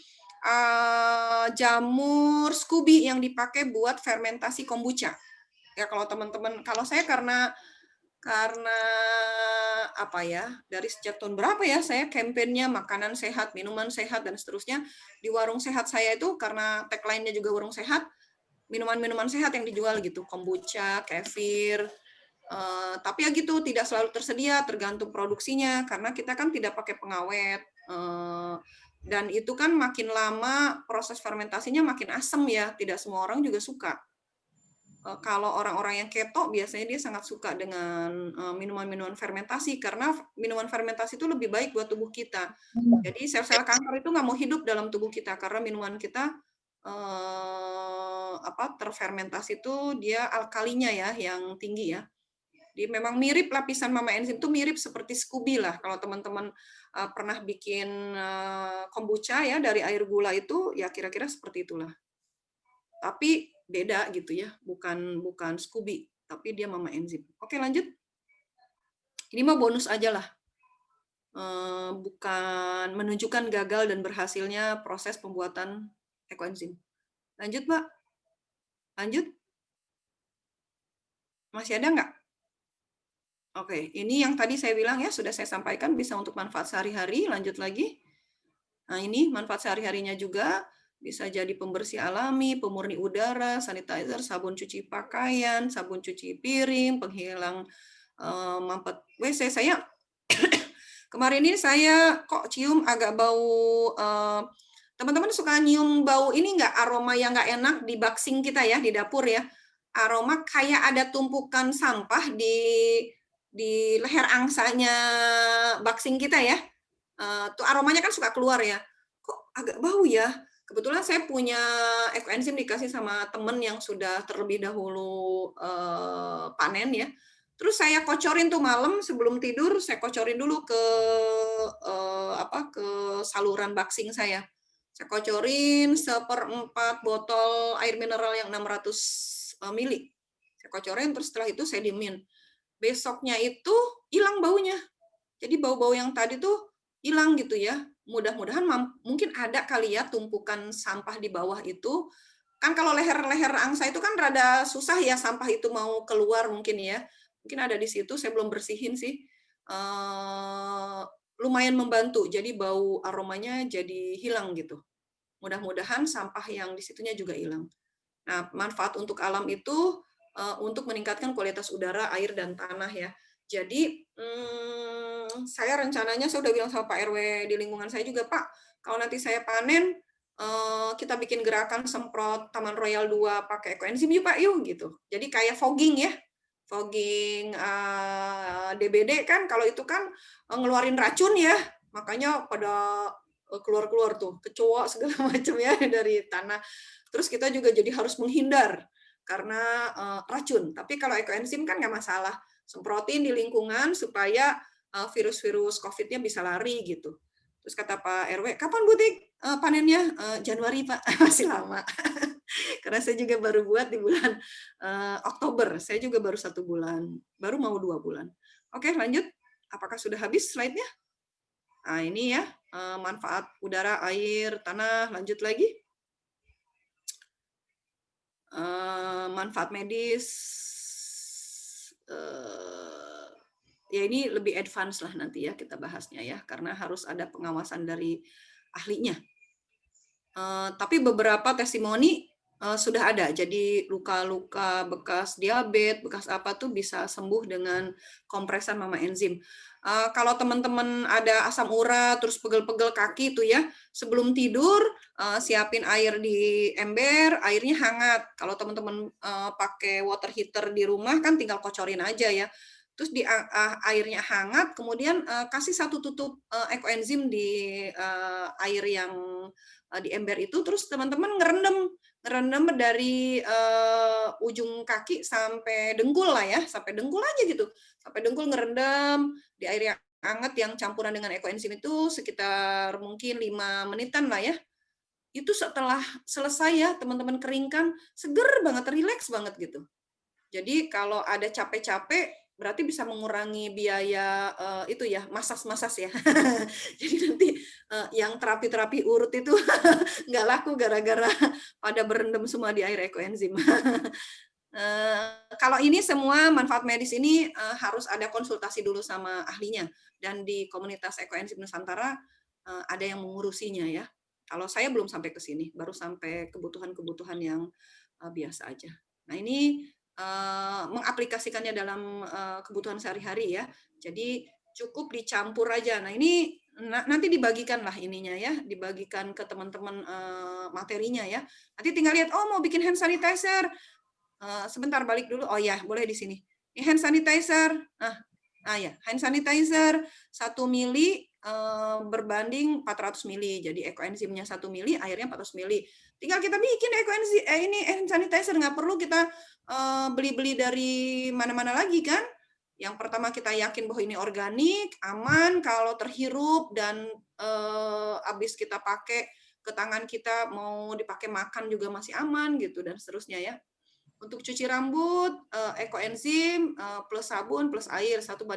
C: jamur Scooby yang dipakai buat fermentasi kombucha. Ya kalau teman-teman, kalau saya karena apa ya, dari sejak tahun berapa ya saya kampanyenya makanan sehat, minuman sehat dan seterusnya di warung sehat saya itu, karena tagline-nya juga warung sehat, minuman-minuman sehat yang dijual gitu, kombucha, kefir. Tapi ya gitu, tidak selalu tersedia, tergantung produksinya karena kita kan tidak pakai pengawet. Dan itu kan makin lama proses fermentasinya makin asam ya, tidak semua orang juga suka. Kalau orang-orang yang keto biasanya dia sangat suka dengan minuman-minuman fermentasi karena minuman fermentasi itu lebih baik buat tubuh kita. Jadi sel-sel kanker itu nggak mau hidup dalam tubuh kita karena minuman kita terfermentasi itu dia alkalinya ya yang tinggi ya. Jadi memang mirip lapisan Mama Enzim itu mirip seperti Scooby lah. Kalau teman-teman pernah bikin kombucha ya dari air gula itu ya kira-kira seperti itulah. Tapi beda gitu ya, bukan Scooby, tapi dia Mama Enzim. Oke, lanjut. Ini mah bonus aja lah. Bukan menunjukkan gagal dan berhasilnya proses pembuatan ekoenzim. Lanjut, Mbak. Lanjut. Masih ada nggak? Oke, ini yang tadi saya bilang ya, sudah saya sampaikan bisa untuk manfaat sehari-hari. Lanjut lagi. Nah, ini manfaat sehari-harinya juga. Bisa jadi pembersih alami, pemurni udara, sanitizer, sabun cuci pakaian, sabun cuci piring, penghilang mampet WC. Saya kemarin ini saya kok cium agak bau, teman-teman suka nyium bau ini nggak, aroma yang nggak enak di baksing kita ya, di dapur ya. Aroma kayak ada tumpukan sampah di leher angsanya baksing kita ya. Tuh aromanya kan suka keluar ya. Kok agak bau ya? Kebetulan saya punya ekoenzim dikasih sama temen yang sudah terlebih dahulu panen ya. Terus saya kocorin tuh malam sebelum tidur, saya kocorin dulu ke saluran baksing saya. Saya kocorin 1/4 botol air mineral yang 600 mili. Saya kocorin terus setelah itu saya diemin. Besoknya itu hilang baunya. Jadi bau-bau yang tadi tuh hilang gitu ya. Mudah-mudahan mungkin ada kali ya tumpukan sampah di bawah itu. Kan kalau leher-leher angsa itu kan rada susah ya sampah itu mau keluar mungkin ya. Mungkin ada di situ, saya belum bersihin sih. Lumayan membantu, jadi bau aromanya jadi hilang gitu. Mudah-mudahan sampah yang di situnya juga hilang. Nah, manfaat untuk alam itu untuk meningkatkan kualitas udara, air, dan tanah ya. Jadi saya rencananya, saya udah bilang sama Pak RW di lingkungan saya juga, Pak, kalau nanti saya panen, kita bikin gerakan semprot Taman Royal 2 pakai ekoenzim yuk Pak, yuk gitu. Jadi kayak fogging ya, fogging DBD kan, kalau itu kan ngeluarin racun ya, makanya pada keluar-keluar tuh, kecoa segala macam ya dari tanah. Terus kita juga jadi harus menghindar karena racun. Tapi kalau ekoenzim kan nggak masalah, semprotin di lingkungan supaya virus-virus COVID-nya bisa lari gitu. Terus kata Pak RW, kapan butik panennya? Januari Pak, masih lama. Karena saya juga baru buat di bulan Oktober, saya juga baru 1 bulan, baru mau 2 bulan. Oke, lanjut. Apakah sudah habis slide-nya? Nah, ini ya, manfaat udara, air, tanah. Lanjut lagi. Manfaat medis. Ya ini lebih advance lah nanti ya kita bahasnya ya, karena harus ada pengawasan dari ahlinya. Tapi beberapa testimoni sudah ada, jadi luka-luka bekas diabetes, bekas apa tuh bisa sembuh dengan kompresan mama enzim. Kalau teman-teman ada asam urat, terus pegel-pegel kaki itu ya, sebelum tidur siapin air di ember, airnya hangat. Kalau teman-teman pakai water heater di rumah kan tinggal kocorin aja ya. Terus di airnya hangat, kemudian kasih 1 tutup ekoenzim di air yang di ember itu, terus teman-teman ngerendam dari ujung kaki sampai dengkul lah ya, sampai dengkul aja gitu, sampai dengkul ngerendam di air yang hangat yang campuran dengan ekoenzim itu sekitar mungkin 5 menitan lah ya. Itu setelah selesai ya teman-teman keringkan, seger banget, rileks banget gitu. Jadi kalau ada capek-capek berarti bisa mengurangi biaya itu ya, masas-masas ya. Jadi nanti yang terapi-terapi urut itu nggak laku gara-gara pada berendam semua di air ekoenzim. Kalau ini semua manfaat medis ini harus ada konsultasi dulu sama ahlinya, dan di komunitas ekoenzim Nusantara ada yang mengurusinya ya. Kalau saya belum sampai ke sini, baru sampai kebutuhan-kebutuhan yang biasa aja. Nah ini mengaplikasikannya dalam kebutuhan sehari-hari ya. Jadi cukup dicampur aja. Nah ini nanti dibagikan lah ininya ya, dibagikan ke teman-teman materinya ya. Nanti tinggal lihat, oh mau bikin hand sanitizer. Sebentar balik dulu. Oh ya, boleh di sini. Ini hand sanitizer. Ya, hand sanitizer 1 mili berbanding 400 mili. Jadi ekoenzimnya 1 mili, airnya 400 mili. Tinggal kita bikin ekoenzim ini hand sanitizer, nggak perlu kita beli-beli dari mana-mana lagi kan. Yang pertama kita yakin bahwa ini organik, aman kalau terhirup, dan habis kita pakai ke tangan kita mau dipakai makan juga masih aman gitu, dan seterusnya ya. Untuk cuci rambut, ekoenzim plus sabun plus air 1:5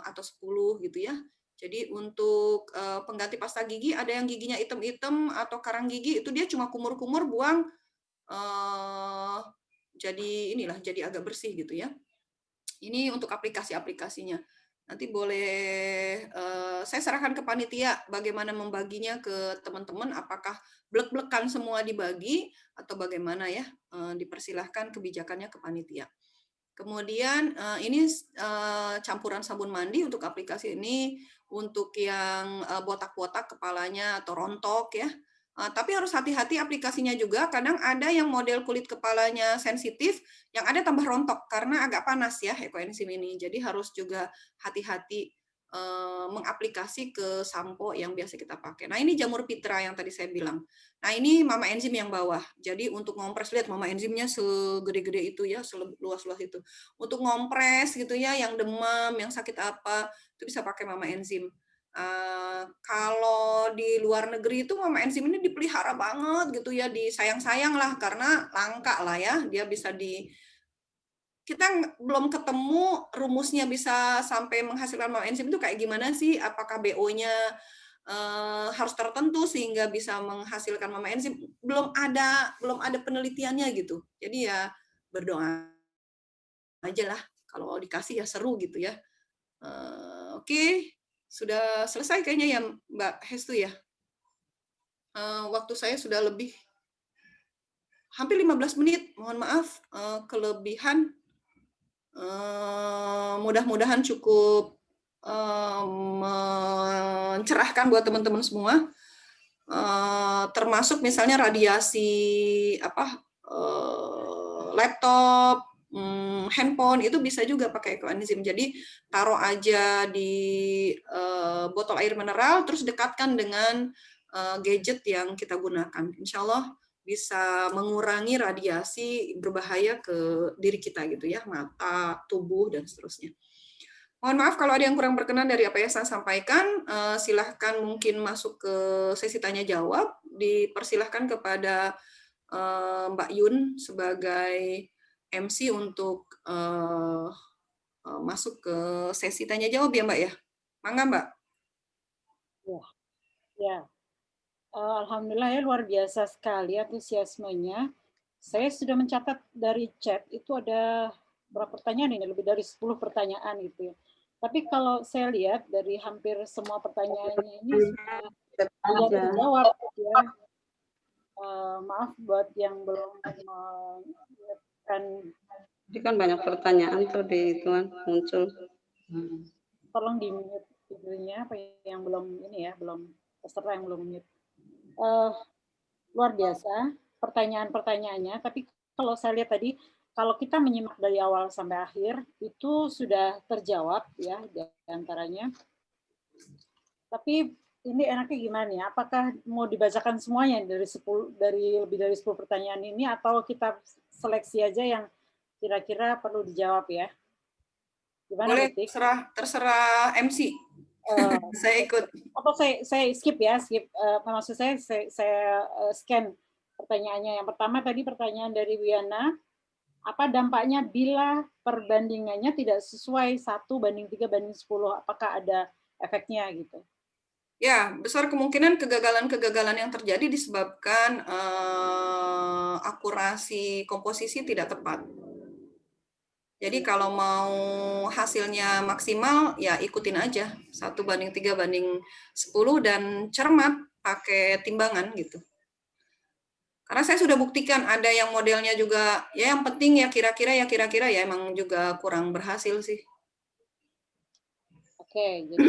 C: atau 10 gitu ya. Jadi untuk pengganti pasta gigi, ada yang giginya hitam-hitam atau karang gigi, itu dia cuma kumur-kumur buang, jadi inilah, jadi agak bersih gitu ya. Ini untuk aplikasi-aplikasinya. Nanti boleh saya serahkan ke panitia bagaimana membaginya ke teman-teman, apakah blek-blekan semua dibagi atau bagaimana ya, dipersilahkan kebijakannya ke panitia. Kemudian ini campuran sabun mandi untuk aplikasi ini, untuk yang botak-botak kepalanya atau rontok ya. Tapi harus hati-hati aplikasinya juga, kadang ada yang model kulit kepalanya sensitif, yang ada tambah rontok karena agak panas ya ekoenzim ini. Jadi harus juga hati-hati mengaplikasi ke sampo yang biasa kita pakai. Nah ini jamur pitra yang tadi saya bilang. Nah ini mama enzim yang bawah. Jadi untuk ngompres, lihat mama enzimnya segede-gede itu ya, seluas-luas itu. Untuk ngompres gitu ya, yang demam, yang sakit apa, itu bisa pakai mama enzim. Kalau di luar negeri itu mama enzim ini dipelihara banget gitu ya, disayang-sayang lah karena langka lah ya, dia bisa kita belum ketemu rumusnya bisa sampai menghasilkan mama enzim itu kayak gimana sih, apakah BO-nya harus tertentu sehingga bisa menghasilkan mama enzim, belum ada penelitiannya gitu. Jadi ya berdoa aja lah, kalau dikasih ya seru gitu ya. Oke. Sudah selesai kayaknya ya Mbak Hestu ya. Waktu saya sudah lebih hampir 15 menit, mohon maaf kelebihan. Mudah-mudahan cukup mencerahkan buat teman-teman semua. Termasuk misalnya radiasi laptop, handphone itu bisa juga pakai ekoenzim. Jadi taruh aja di botol air mineral, terus dekatkan dengan gadget yang kita gunakan. Insya Allah bisa mengurangi radiasi berbahaya ke diri kita gitu ya, mata, tubuh dan seterusnya. Mohon maaf kalau ada yang kurang berkenan dari apa yang saya sampaikan. Silahkan mungkin masuk ke sesi tanya jawab. Dipersilahkan kepada Mbak Yun sebagai MC untuk masuk ke sesi tanya jawab ya Mbak ya. Mangga Mbak.
A: Ya, alhamdulillah ya, luar biasa sekali antusiasmenya. Saya sudah mencatat dari chat itu ada berapa pertanyaan ini, lebih dari 10 pertanyaan gitu ya. Tapi kalau saya lihat dari hampir semua pertanyaannya ini sudah terjawab ya. Maaf buat yang belum menyiapkan.
E: Jadi kan banyak pertanyaan tuh di itu kan muncul.
A: Tolong di mute videonya apa yang belum ini ya, belum peserta yang belum mute. Luar biasa pertanyaan-pertanyaannya, tapi kalau saya lihat tadi, kalau kita menyimak dari awal sampai akhir, itu sudah terjawab ya di antaranya. Tapi ini enaknya gimana ya? Apakah mau dibacakan semuanya dari lebih dari 10 pertanyaan ini, atau kita seleksi aja yang kira-kira perlu dijawab ya? Gimana,
C: boleh,
A: Butik?
C: terserah MC. Saya ikut.
A: Atau saya skip ya, maksud saya scan pertanyaannya. Yang pertama tadi pertanyaan dari Wiana, apa dampaknya bila perbandingannya tidak sesuai 1:3:10? Apakah ada efeknya gitu?
C: Ya, besar kemungkinan kegagalan-kegagalan yang terjadi disebabkan akurasi komposisi tidak tepat. Jadi kalau mau hasilnya maksimal, ya ikutin aja 1:3:10 dan cermat pakai timbangan gitu. Karena saya sudah buktikan ada yang modelnya juga, ya yang penting ya kira-kira ya emang juga kurang berhasil sih.
A: Oke, jadi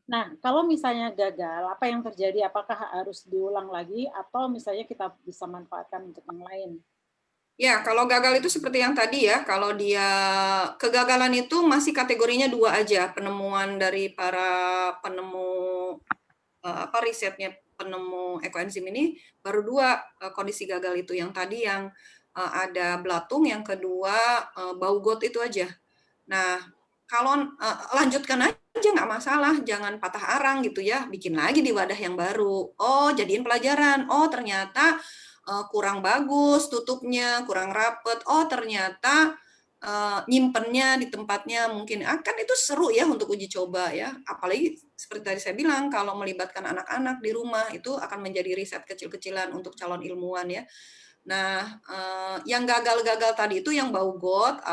A: nah, kalau misalnya gagal, apa yang terjadi? Apakah harus diulang lagi atau misalnya kita bisa manfaatkan untuk yang lain?
C: Ya, kalau gagal itu seperti yang tadi ya, kalau dia kegagalan itu masih kategorinya 2 aja, penemuan dari para penemu risetnya penemu ekoenzim ini baru 2 kondisi gagal itu, yang tadi yang ada belatung, yang kedua bau got itu aja. Nah, kalau lanjutkan aja nggak masalah, jangan patah arang gitu ya, bikin lagi di wadah yang baru. Oh, jadiin pelajaran. Oh, ternyata kurang bagus tutupnya, kurang rapet. Oh, ternyata nyimpennya di tempatnya mungkin akan itu seru ya untuk uji coba ya. Apalagi seperti tadi saya bilang, kalau melibatkan anak-anak di rumah itu akan menjadi riset kecil-kecilan untuk calon ilmuwan ya. Nah, yang gagal-gagal tadi itu yang bau got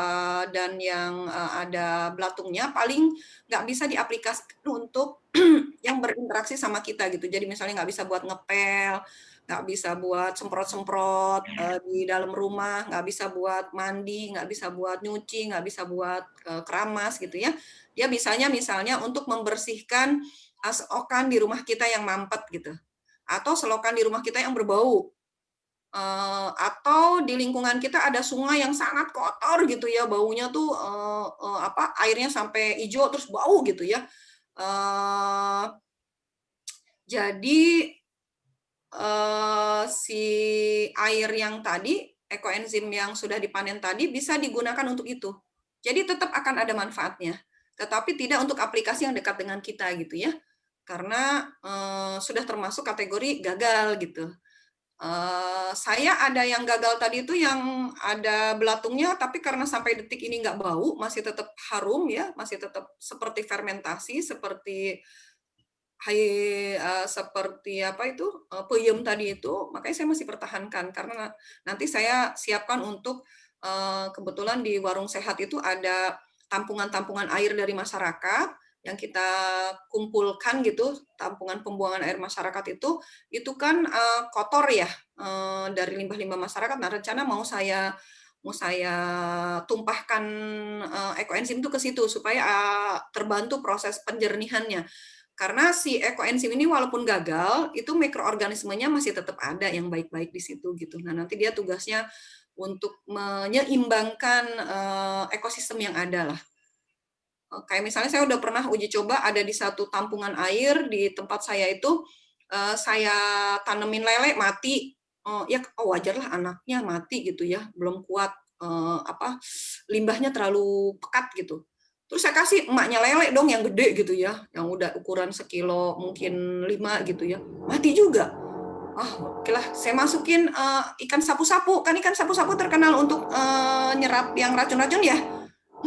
C: dan yang ada belatungnya paling nggak bisa diaplikasikan untuk yang berinteraksi sama kita gitu. Jadi misalnya nggak bisa buat ngepel, nggak bisa buat semprot-semprot di dalam rumah, nggak bisa buat mandi, nggak bisa buat nyuci, nggak bisa buat keramas gitu ya. Dia bisanya misalnya untuk membersihkan selokan di rumah kita yang mampet gitu, atau selokan di rumah kita yang berbau. Atau di lingkungan kita ada sungai yang sangat kotor gitu ya, baunya tuh airnya sampai hijau terus bau gitu ya. Jadi si air yang tadi, ekoenzim yang sudah dipanen tadi bisa digunakan untuk itu. Jadi tetap akan ada manfaatnya, tetapi tidak untuk aplikasi yang dekat dengan kita gitu ya, karena sudah termasuk kategori gagal gitu. Saya ada yang gagal tadi itu yang ada belatungnya, tapi karena sampai detik ini nggak bau, masih tetap harum ya, masih tetap seperti fermentasi, seperti seperti apa itu peyem tadi itu, makanya saya masih pertahankan karena nanti saya siapkan untuk kebetulan di warung sehat itu ada tampungan-tampungan air dari masyarakat yang kita kumpulkan gitu, tampungan pembuangan air masyarakat itu kan kotor ya dari limbah-limbah masyarakat. Nah, rencana mau saya tumpahkan ekoenzim itu ke situ supaya terbantu proses penjernihannya. Karena si ekoenzim ini walaupun gagal, itu mikroorganismenya masih tetap ada yang baik-baik di situ gitu. Nah, nanti dia tugasnya untuk menyeimbangkan ekosistem yang ada lah. Kayak misalnya saya udah pernah uji coba ada di satu tampungan air di tempat saya itu saya tanemin lele mati, ya wajar lah anaknya mati gitu ya, belum kuat limbahnya terlalu pekat gitu. Terus saya kasih emaknya lele dong yang gede gitu ya, yang udah ukuran 1 kilo mungkin 5 gitu ya, mati juga. Oke lah, saya masukin ikan sapu-sapu, kan ikan sapu-sapu terkenal untuk nyerap yang racun-racun ya,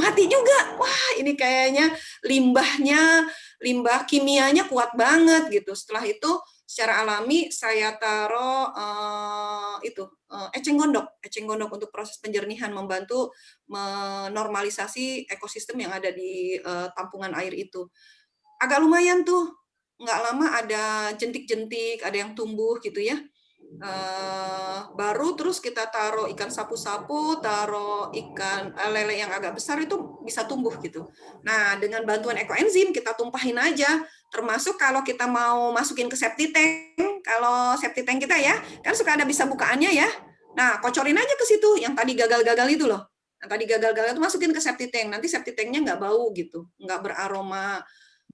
C: mati juga. Wah, ini kayaknya limbah kimianya kuat banget gitu. Setelah itu secara alami saya taruh eceng gondok untuk proses penjernihan, membantu menormalisasi ekosistem yang ada di tampungan air itu. Agak lumayan tuh, nggak lama ada jentik-jentik, ada yang tumbuh gitu ya. Baru terus kita taruh ikan sapu-sapu, taruh ikan lele yang agak besar itu bisa tumbuh gitu. Nah, dengan bantuan ekoenzim kita tumpahin aja, termasuk kalau kita mau masukin ke septic tank, kalau septic tank kita ya, kan suka ada bisa bukaannya ya. Nah, kocorin aja ke situ yang tadi gagal-gagal itu loh. Yang tadi gagal-gagal itu masukin ke septic tank, nanti septic tanknya nggak bau gitu, nggak beraroma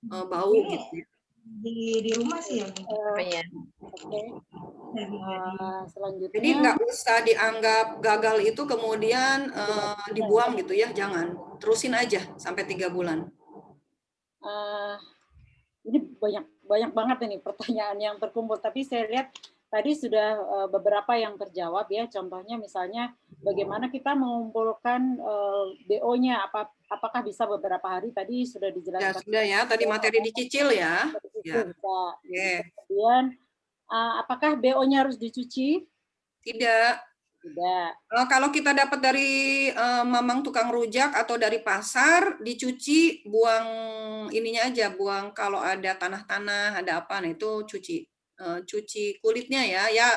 C: bau gitu.
F: Di rumah sih ya.
A: Oke. Selanjutnya.
C: Jadi nggak usah dianggap gagal itu kemudian dibuang gitu ya, jangan. Terusin aja sampai 3 bulan.
A: Ini banyak banget ini pertanyaan yang terkumpul, tapi saya lihat tadi sudah beberapa yang terjawab ya. Contohnya misalnya bagaimana kita mengumpulkan BO-nya, apakah bisa beberapa hari, tadi sudah dijelaskan.
C: Ya, sudah ya, tadi materi dicicil ya.
A: Ya. Bisa. Yeah. Kemudian apakah BO-nya harus dicuci?
C: Tidak.
A: Tidak.
C: Kalau kita dapat dari mamang tukang rujak atau dari pasar, dicuci, buang ininya aja, buang kalau ada tanah-tanah, ada apa, nah itu cuci kulitnya ya. Ya,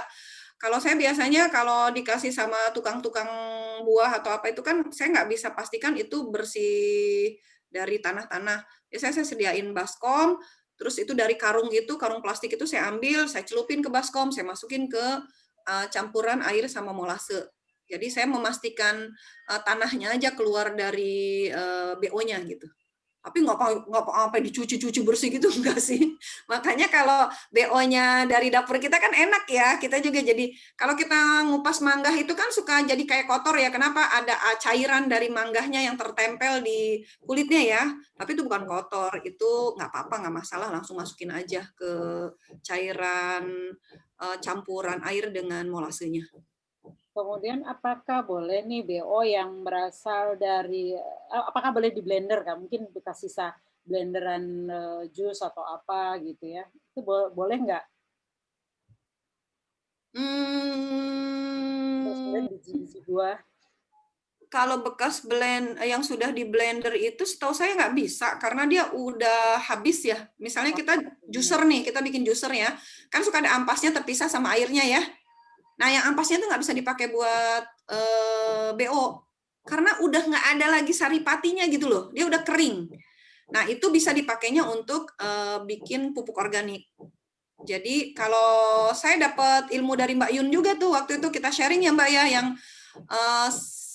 C: kalau saya biasanya kalau dikasih sama tukang-tukang buah atau apa itu kan saya nggak bisa pastikan itu bersih dari tanah-tanah. Biasanya saya sediain baskom, terus itu dari karung gitu, karung plastik itu saya ambil, saya celupin ke baskom, saya masukin ke campuran air sama molase. Jadi saya memastikan tanahnya aja keluar dari BO-nya gitu. Tapi nggak apa-apa dicuci-cuci bersih gitu, enggak sih. Makanya kalau BO-nya dari dapur kita kan enak ya, kita juga jadi, kalau kita ngupas mangga itu kan suka jadi kayak kotor ya, kenapa? Ada cairan dari manggahnya yang tertempel di kulitnya ya, tapi itu bukan kotor, itu nggak apa-apa, nggak masalah, langsung masukin aja ke cairan campuran air dengan molasenya.
A: Kemudian apakah boleh nih BO yang berasal dari, apakah boleh di blender kan? Mungkin bekas sisa blenderan jus atau apa gitu ya. Itu boleh nggak? Biji-biji buah.
C: Kalau bekas blend yang sudah di blender itu setahu saya nggak bisa karena dia udah habis ya. Misalnya kita juicer nih, kita bikin juicer ya. Kan suka ada ampasnya terpisah sama airnya ya. Nah, yang ampasnya itu nggak bisa dipakai buat BO karena udah nggak ada lagi saripatinya gitu loh, dia udah kering. Nah, itu bisa dipakainya untuk bikin pupuk organik. Jadi kalau saya dapat ilmu dari Mbak Yun juga tuh, waktu itu kita sharing ya Mbak ya, yang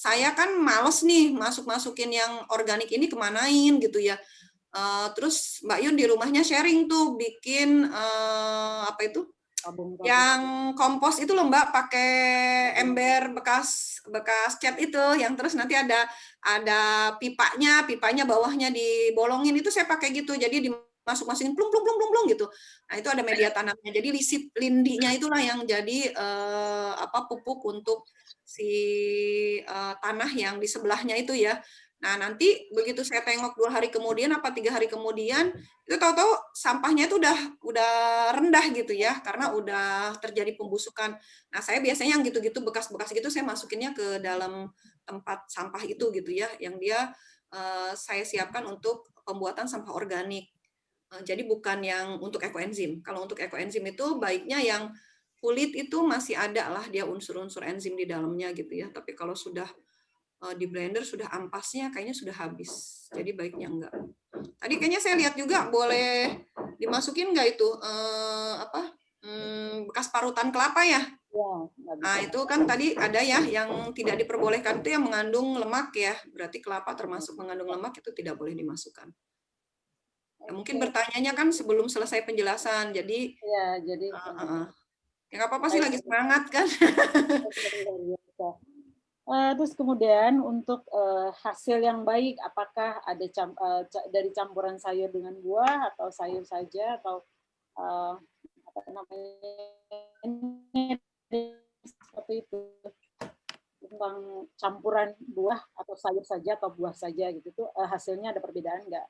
C: saya kan males nih masukin yang organik ini kemanain gitu ya. Terus Mbak Yun di rumahnya sharing tuh bikin apa itu? Yang kompos itu loh Mbak, pakai ember bekas cat itu, yang terus nanti ada pipanya bawahnya dibolongin, itu saya pakai gitu, jadi dimasuk-masukin plung gitu. Nah itu ada media tanamnya, jadi lisit lindinya itulah yang jadi pupuk untuk si tanah yang di sebelahnya itu ya. Nah, nanti begitu saya tengok 2 hari kemudian apa 3 hari kemudian, itu tahu-tahu sampahnya itu udah rendah gitu ya, karena udah terjadi pembusukan. Nah, saya biasanya yang gitu-gitu bekas-bekas gitu saya masukinnya ke dalam tempat sampah itu gitu ya, yang dia saya siapkan untuk pembuatan sampah organik. Jadi bukan yang untuk ekoenzim. Kalau untuk ekoenzim itu baiknya yang kulit itu masih ada lah dia unsur-unsur enzim di dalamnya gitu ya. Tapi kalau sudah di blender sudah ampasnya kayaknya sudah habis, jadi baiknya enggak. Tadi kayaknya saya lihat juga boleh dimasukin enggak itu bekas parutan kelapa ya? Nah itu kan tadi ada ya yang tidak diperbolehkan itu yang mengandung lemak ya, berarti kelapa termasuk mengandung lemak, itu tidak boleh dimasukkan. Ya, mungkin bertanyanya kan sebelum selesai penjelasan, jadi
A: Ya, jadi
C: ya nggak apa-apa sih, lagi semangat kan.
A: luar biasa. Terus kemudian untuk hasil yang baik, apakah ada dari campuran sayur dengan buah atau sayur saja atau apa namanya seperti itu, tentang campuran buah atau sayur saja atau buah saja gitu tuh hasilnya ada perbedaan nggak?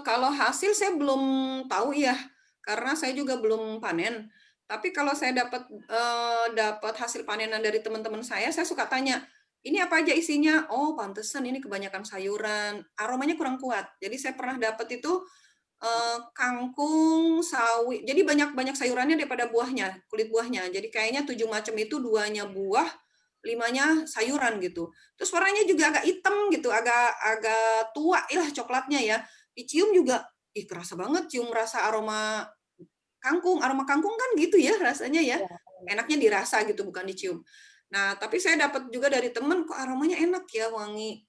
C: Kalau hasil saya belum tahu ya, karena saya juga belum panen. Tapi kalau saya dapat hasil panenan dari teman-teman saya suka tanya, ini apa aja isinya? Oh, pantesan ini kebanyakan sayuran, aromanya kurang kuat. Jadi saya pernah dapat itu kangkung, sawi. Jadi banyak sayurannya daripada buahnya, kulit buahnya. Jadi kayaknya 7 macam itu 2-nya buah, 5-nya sayuran gitu. Terus warnanya juga agak hitam gitu, agak tua lah coklatnya ya. Dicium juga, kerasa banget cium rasa aroma kangkung. Aroma kangkung kan gitu ya rasanya ya. Enaknya dirasa gitu, bukan dicium. Nah, tapi saya dapat juga dari teman, kok aromanya enak ya, wangi.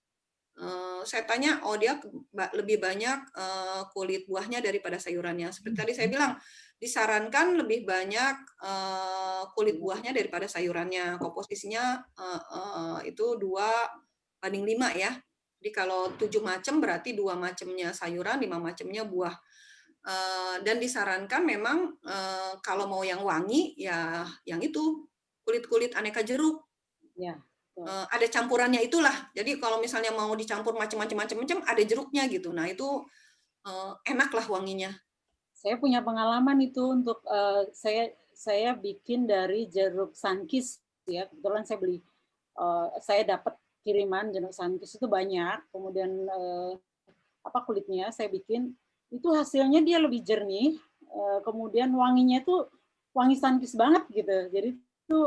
C: Saya tanya, oh dia lebih banyak kulit buahnya daripada sayurannya. Seperti tadi saya bilang, disarankan lebih banyak kulit buahnya daripada sayurannya. Komposisinya itu 2:5 ya. Jadi kalau 7 macam berarti 2 macamnya sayuran, 5 macamnya buah. Dan disarankan memang kalau mau yang wangi ya yang itu kulit-kulit aneka jeruk.
A: Ya.
C: Ada campurannya itulah. Jadi kalau misalnya mau dicampur macam-macam ada jeruknya gitu. Nah itu enak lah wanginya.
A: Saya punya pengalaman itu untuk saya bikin dari jeruk sunkist ya. Kebetulan saya beli, saya dapat kiriman jeruk sunkist itu banyak. Kemudian kulitnya saya bikin itu hasilnya dia lebih jernih. Kemudian wanginya itu wangi sunkist banget gitu. Jadi itu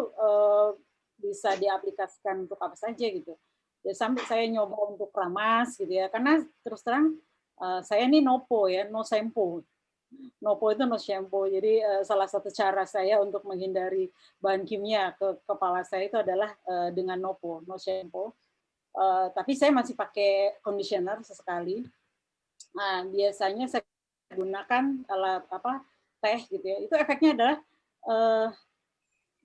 A: bisa diaplikasikan untuk apa saja gitu. Ya, sampai saya nyoba untuk ramas gitu ya. Karena terus terang saya ini nopo ya, no shampoo. Nopo itu no shampoo. Jadi salah satu cara saya untuk menghindari bahan kimia ke kepala saya itu adalah dengan nopo, no shampoo. Tapi saya masih pakai conditioner sesekali. Nah, biasanya saya gunakan alat teh gitu ya. Itu efeknya adalah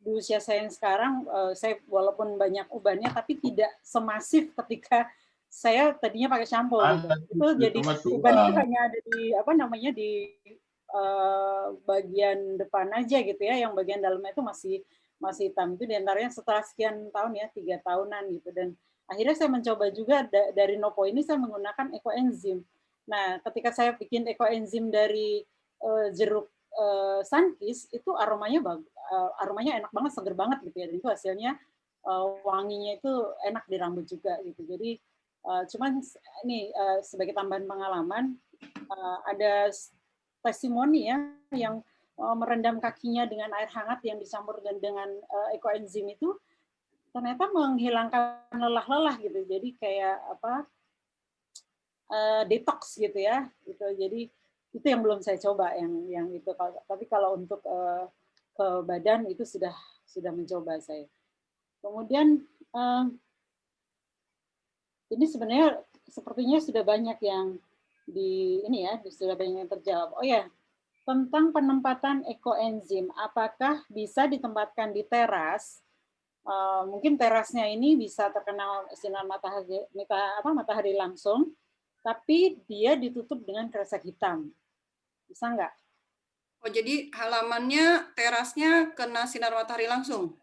A: di usia saya yang sekarang, saya walaupun banyak ubannya, tapi tidak semasif ketika saya tadinya pakai shampoo. Itu jadi uban itu hanya ada di di bagian depan aja gitu ya, yang bagian dalamnya itu masih hitam. Itu diantaranya setelah sekian tahun ya, 3 tahunan gitu. Dan akhirnya saya mencoba juga dari Nopo ini saya menggunakan ekoenzim. Nah, ketika saya bikin ekoenzim dari jeruk sunkist itu aromanya enak banget, seger banget gitu ya. Dan itu hasilnya wanginya itu enak di rambut juga gitu. Jadi cuman ini sebagai tambahan pengalaman ada testimoni ya yang merendam kakinya dengan air hangat yang dicampur dengan ekoenzim itu ternyata menghilangkan lelah-lelah gitu. Jadi kayak detox gitu ya. Gitu. Jadi itu yang belum saya coba yang itu. Tapi kalau untuk ke badan itu sudah mencoba saya. Kemudian ini sebenarnya sepertinya sudah banyak yang sudah banyak yang terjawab. Oh ya, tentang penempatan ekoenzim, apakah bisa ditempatkan di teras? Mungkin terasnya ini bisa terkena sinar matahari langsung, tapi dia ditutup dengan kresek hitam. Bisa nggak?
C: Oh, jadi halamannya, terasnya kena sinar matahari langsung?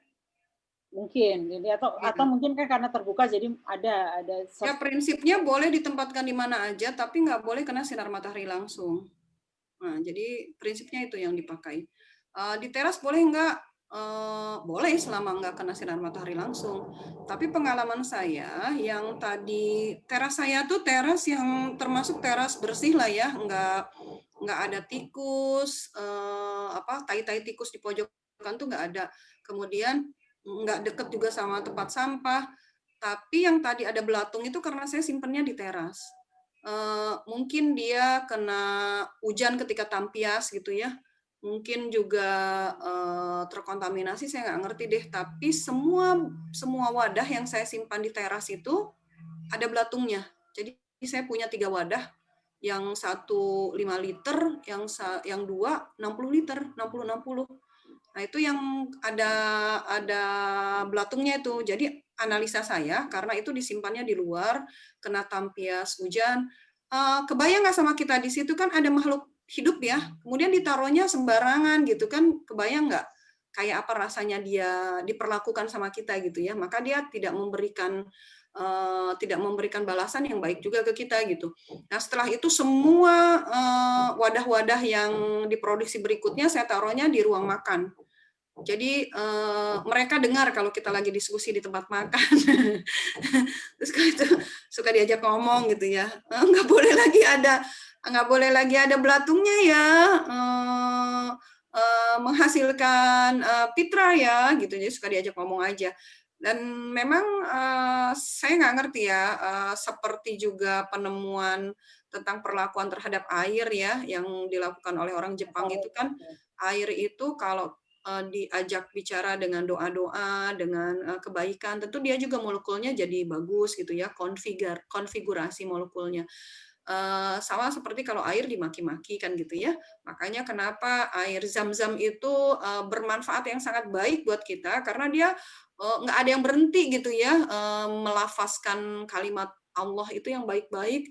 A: Mungkin, jadi atau mungkin kan karena terbuka, jadi ada.
C: Ya, prinsipnya boleh ditempatkan di mana aja, tapi nggak boleh kena sinar matahari langsung. Nah, jadi prinsipnya itu yang dipakai. Di teras boleh nggak? Boleh selama nggak kena sinar matahari langsung. Tapi pengalaman saya yang tadi, teras saya tuh teras yang termasuk teras bersih lah ya, nggak ada tikus, tai-tai tikus di pojokan tuh nggak ada. Kemudian nggak deket juga sama tempat sampah. Tapi yang tadi ada belatung itu karena saya simpennya di teras. Mungkin dia kena hujan ketika tampias gitu ya. Mungkin juga terkontaminasi, saya nggak ngerti deh. Tapi semua wadah yang saya simpan di teras itu ada belatungnya. Jadi saya punya 3 wadah. yang satu 5 liter, yang dua 60 liter, 60. Nah itu yang ada belatungnya itu. Jadi analisa saya, karena itu disimpannya di luar, kena tampias hujan, kebayang nggak sama kita di situ kan ada makhluk hidup ya, kemudian ditaruhnya sembarangan gitu kan, kebayang nggak kayak apa rasanya dia diperlakukan sama kita gitu ya, maka dia tidak memberikan balasan yang baik juga ke kita gitu. Nah setelah itu semua wadah-wadah yang diproduksi berikutnya saya taruhnya di ruang makan. Jadi mereka dengar kalau kita lagi diskusi di tempat makan. Terus kalau itu suka diajak ngomong gitu ya, nggak boleh lagi ada belatungnya ya, menghasilkan pitra ya gitu. Jadi suka diajak ngomong aja. Dan memang saya nggak ngerti ya, seperti juga penemuan tentang perlakuan terhadap air ya yang dilakukan oleh orang Jepang itu kan, air itu kalau diajak bicara dengan doa-doa, dengan kebaikan, tentu dia juga molekulnya jadi bagus gitu ya, konfigurasi molekulnya. Sama seperti kalau air dimaki-maki kan gitu ya. Makanya kenapa air zam-zam itu bermanfaat yang sangat baik buat kita, karena dia nggak ada yang berhenti gitu ya, melafazkan kalimat Allah itu yang baik-baik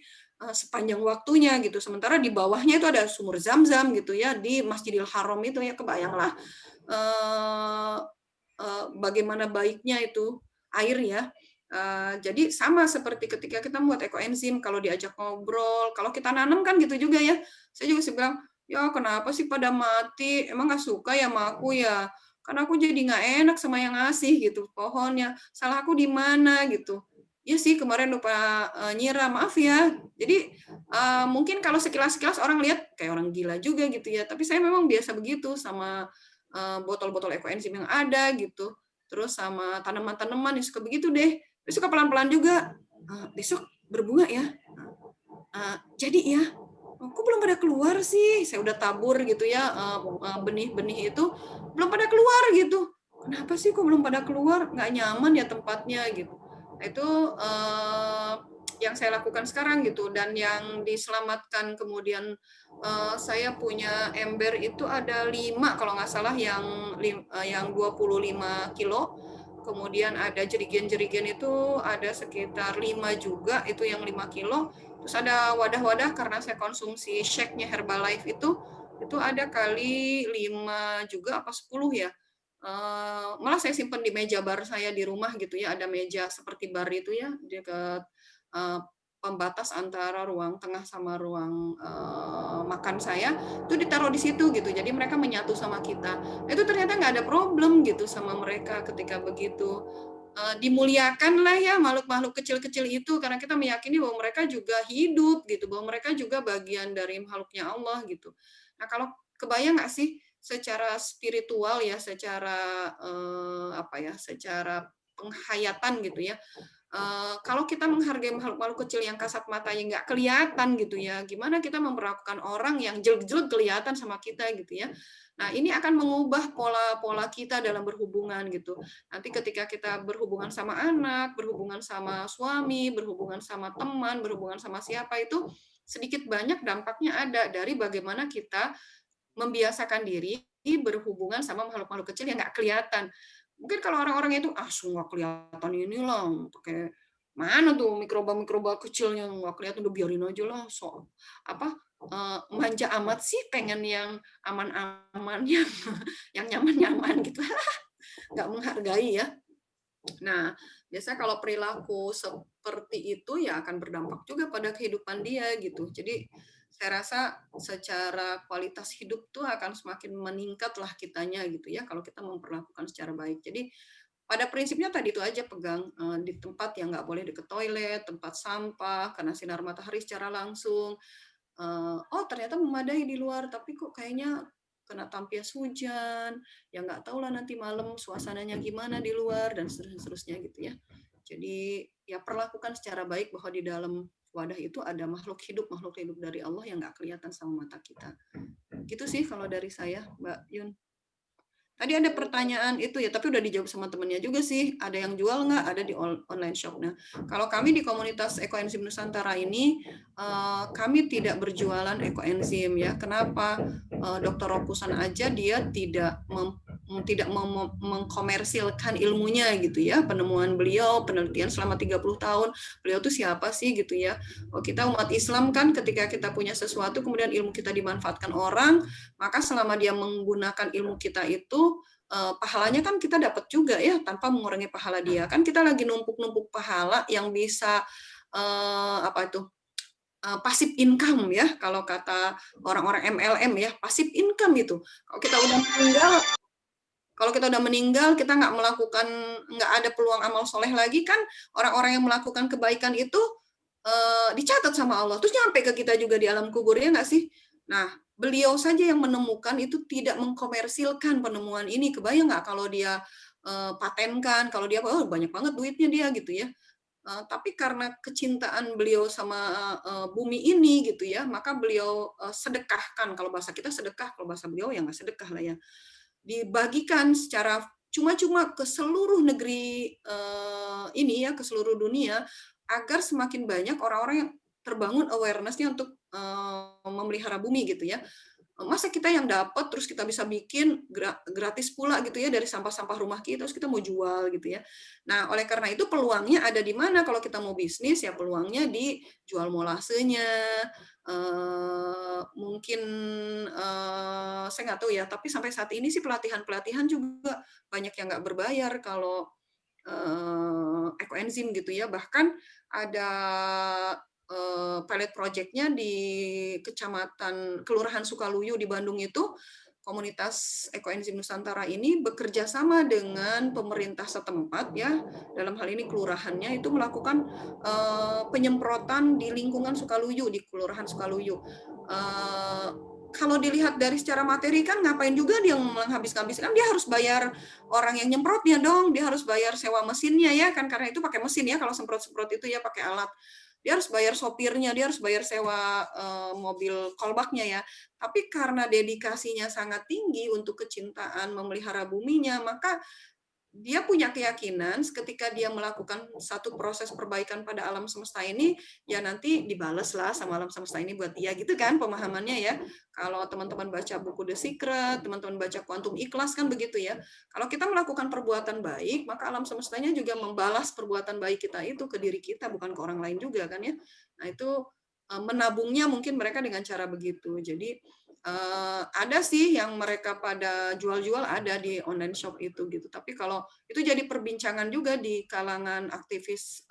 C: sepanjang waktunya gitu. Sementara di bawahnya itu ada sumur zam-zam gitu ya, di Masjidil Haram itu ya, kebayanglah bagaimana baiknya itu air ya. Jadi sama seperti ketika kita membuat ekoenzim, kalau diajak ngobrol, kalau kita nanam kan gitu juga ya. Saya juga sih bilang, ya kenapa sih pada mati? Emang nggak suka ya sama aku ya? Karena aku jadi nggak enak sama yang ngasih gitu pohonnya. Salah aku di mana gitu? Iya sih kemarin lupa nyiram, maaf ya. Jadi mungkin kalau sekilas-sekilas orang lihat kayak orang gila juga gitu ya. Tapi saya memang biasa begitu sama botol-botol ekoenzim yang ada gitu. Terus sama tanaman-tanaman yang suka begitu deh. Terus suka pelan-pelan juga. Besok berbunga ya. Jadi ya, kok belum pada keluar sih? Saya udah tabur gitu ya, benih-benih itu belum pada keluar gitu. Kenapa sih kok belum pada keluar? Nggak nyaman ya tempatnya gitu. Nah, itu yang saya lakukan sekarang gitu. Dan yang diselamatkan kemudian saya punya ember itu ada 5 kalau nggak salah yang 25 kilo. Kemudian ada jerigen-jerigen itu ada sekitar 5 juga, itu yang 5 kilo. Terus ada wadah-wadah karena saya konsumsi shake-nya Herbalife itu ada kali 5 juga apa 10 ya. Malah saya simpan di meja bar saya di rumah gitu ya, ada meja seperti bar itu ya, dekat pembatas antara ruang tengah sama ruang makan saya, itu ditaruh di situ gitu. Jadi mereka menyatu sama kita. Itu ternyata nggak ada problem gitu sama mereka ketika begitu. Dimuliakan lah ya makhluk-makhluk kecil-kecil itu, karena kita meyakini bahwa mereka juga hidup gitu, bahwa mereka juga bagian dari makhluknya Allah gitu. Nah kalau kebayang nggak sih secara spiritual ya, secara secara penghayatan gitu ya, kalau kita menghargai makhluk-makhluk kecil yang kasat matanya nggak kelihatan gitu ya, gimana kita memperlakukan orang yang jelek-jelek kelihatan sama kita gitu ya. Nah ini akan mengubah pola-pola kita dalam berhubungan gitu. Nanti ketika kita berhubungan sama anak, berhubungan sama suami, berhubungan sama teman, berhubungan sama siapa itu, sedikit banyak dampaknya ada dari bagaimana kita membiasakan diri berhubungan sama makhluk-makhluk kecil yang nggak kelihatan. Mungkin kalau orang-orang itu nggak kelihatan inilah, pakai mana tuh mikroba-mikroba kecilnya nggak kelihatan, udah biarin aja lah, manja amat sih, pengen yang aman-aman, yang nyaman-nyaman gitu, nggak menghargai ya. Nah, biasanya kalau perilaku seperti itu ya akan berdampak juga pada kehidupan dia gitu. Jadi saya rasa secara kualitas hidup tuh akan semakin meningkat lah kitanya gitu ya kalau kita memperlakukan secara baik. Jadi pada prinsipnya tadi itu aja, pegang di tempat yang nggak boleh deket toilet, tempat sampah, karena sinar matahari secara langsung. Oh ternyata memadai di luar, tapi kok kayaknya kena tampias hujan, ya nggak tahu lah nanti malam suasananya gimana di luar, dan seterusnya gitu ya. Jadi ya perlakukan secara baik bahwa di dalam wadah itu ada makhluk hidup dari Allah yang nggak kelihatan sama mata kita. Gitu sih kalau dari saya, Mbak Yun. Tadi ada pertanyaan itu ya, tapi udah dijawab sama temennya juga sih. Ada yang jual nggak? Ada di online shop. Nah, kalau kami di komunitas Ekoenzim Nusantara ini, kami tidak berjualan ekoenzim ya. Kenapa? Dr. Ropusan aja dia tidak mengkomersilkan ilmunya gitu ya. Penemuan beliau, penelitian selama 30 tahun, beliau tuh siapa sih gitu ya. Kita umat Islam kan ketika kita punya sesuatu, kemudian ilmu kita dimanfaatkan orang, maka selama dia menggunakan ilmu kita itu, pahalanya kan kita dapat juga ya, tanpa mengurangi pahala dia. Kan kita lagi numpuk-numpuk pahala yang bisa passive income ya, kalau kata orang-orang MLM ya, passive income itu. Kalau kita udah meninggal, kita nggak ada peluang amal soleh lagi kan, orang-orang yang melakukan kebaikan itu dicatat sama Allah, terus nyampe ke kita juga di alam kubur, ya nggak sih? Nah, beliau saja yang menemukan itu tidak mengkomersilkan penemuan ini. Kebayang nggak kalau dia patenkan, kalau dia banyak banget duitnya dia gitu ya. Tapi karena kecintaan beliau sama bumi ini gitu ya, maka beliau sedekahkan. Kalau bahasa kita sedekah, kalau bahasa beliau ya nggak sedekah lah ya. Dibagikan secara cuma-cuma ke seluruh negeri ini ya, ke seluruh dunia, agar semakin banyak orang-orang yang terbangun awareness-nya untuk memelihara bumi gitu ya. Masa kita yang dapat terus kita bisa bikin gratis pula gitu ya dari sampah-sampah rumah kita, terus kita mau jual gitu ya. Nah, oleh karena itu peluangnya ada di mana kalau kita mau bisnis ya, peluangnya di jual molasenya, mungkin saya nggak tahu ya, tapi sampai saat ini sih pelatihan-pelatihan juga banyak yang nggak berbayar kalau ekoenzim gitu ya. Bahkan ada pilot project-nya di Kelurahan Sukaluyu di Bandung itu, komunitas Ekoenzim Nusantara ini bekerja sama dengan pemerintah setempat ya, dalam hal ini kelurahannya itu melakukan penyemprotan di lingkungan Sukaluyu, di Kelurahan Sukaluyu. Kalau dilihat dari secara materi kan ngapain juga dia menghabis-habiskan, dia harus bayar orang yang nyemprotnya dong, dia harus bayar sewa mesinnya ya kan, karena itu pakai mesin ya kalau semprot-semprot itu ya, pakai alat. Dia harus bayar sopirnya, dia harus bayar sewa mobil kolbaknya ya. Tapi karena dedikasinya sangat tinggi untuk kecintaan memelihara buminya, maka dia punya keyakinan ketika dia melakukan satu proses perbaikan pada alam semesta ini, ya nanti dibales lah sama alam semesta ini buat dia gitu kan pemahamannya ya. Kalau teman-teman baca buku The Secret, teman-teman baca Quantum Ikhlas kan begitu ya. Kalau kita melakukan perbuatan baik, maka alam semestanya juga membalas perbuatan baik kita itu ke diri kita, bukan ke orang lain juga kan ya. Nah itu menabungnya mungkin mereka dengan cara begitu. Jadi ada sih yang mereka pada jual-jual ada di online shop itu gitu. Tapi kalau itu jadi perbincangan juga di kalangan aktivis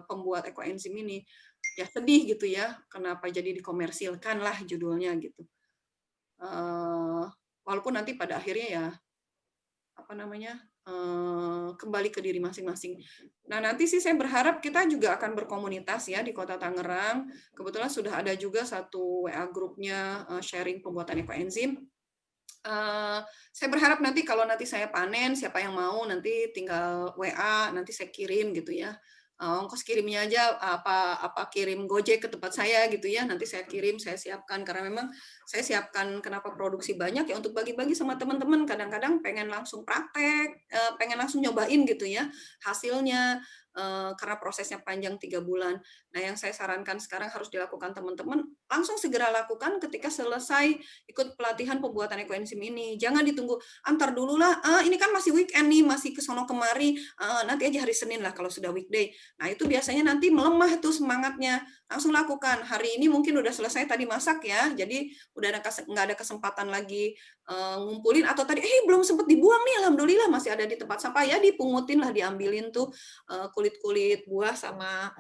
C: pembuat ekoenzim ini, ya sedih gitu ya, kenapa jadi dikomersilkan lah judulnya gitu. Walaupun nanti pada akhirnya ya kembali ke diri masing-masing. Nah, nanti sih saya berharap kita juga akan berkomunitas ya di Kota Tangerang. Kebetulan sudah ada juga satu WA grupnya sharing pembuatan ekoenzim. Saya berharap nanti kalau nanti saya panen, siapa yang mau nanti tinggal WA, nanti saya kirim gitu ya. Ongkos kirimnya aja apa kirim Gojek ke tempat saya gitu ya, nanti saya kirim, saya siapkan, karena memang saya siapkan kenapa produksi banyak ya untuk bagi-bagi sama teman-teman. Kadang-kadang pengen langsung praktek, pengen langsung nyobain gitu ya hasilnya, karena prosesnya panjang 3 bulan. Nah, yang saya sarankan sekarang harus dilakukan teman-teman, langsung segera lakukan ketika selesai ikut pelatihan pembuatan ekoenzim ini. Jangan ditunggu, antar dulu lah, ini kan masih weekend nih, masih kesono kemari, nanti aja hari Senin lah kalau sudah weekday. Nah, itu biasanya nanti melemah tuh semangatnya. Langsung lakukan. Hari ini mungkin udah selesai tadi masak ya, jadi udah nggak ada kesempatan lagi ngumpulin, atau tadi belum sempat dibuang nih, alhamdulillah masih ada di tempat sampah ya, dipungutin lah, diambilin tuh kulit-kulit buah sama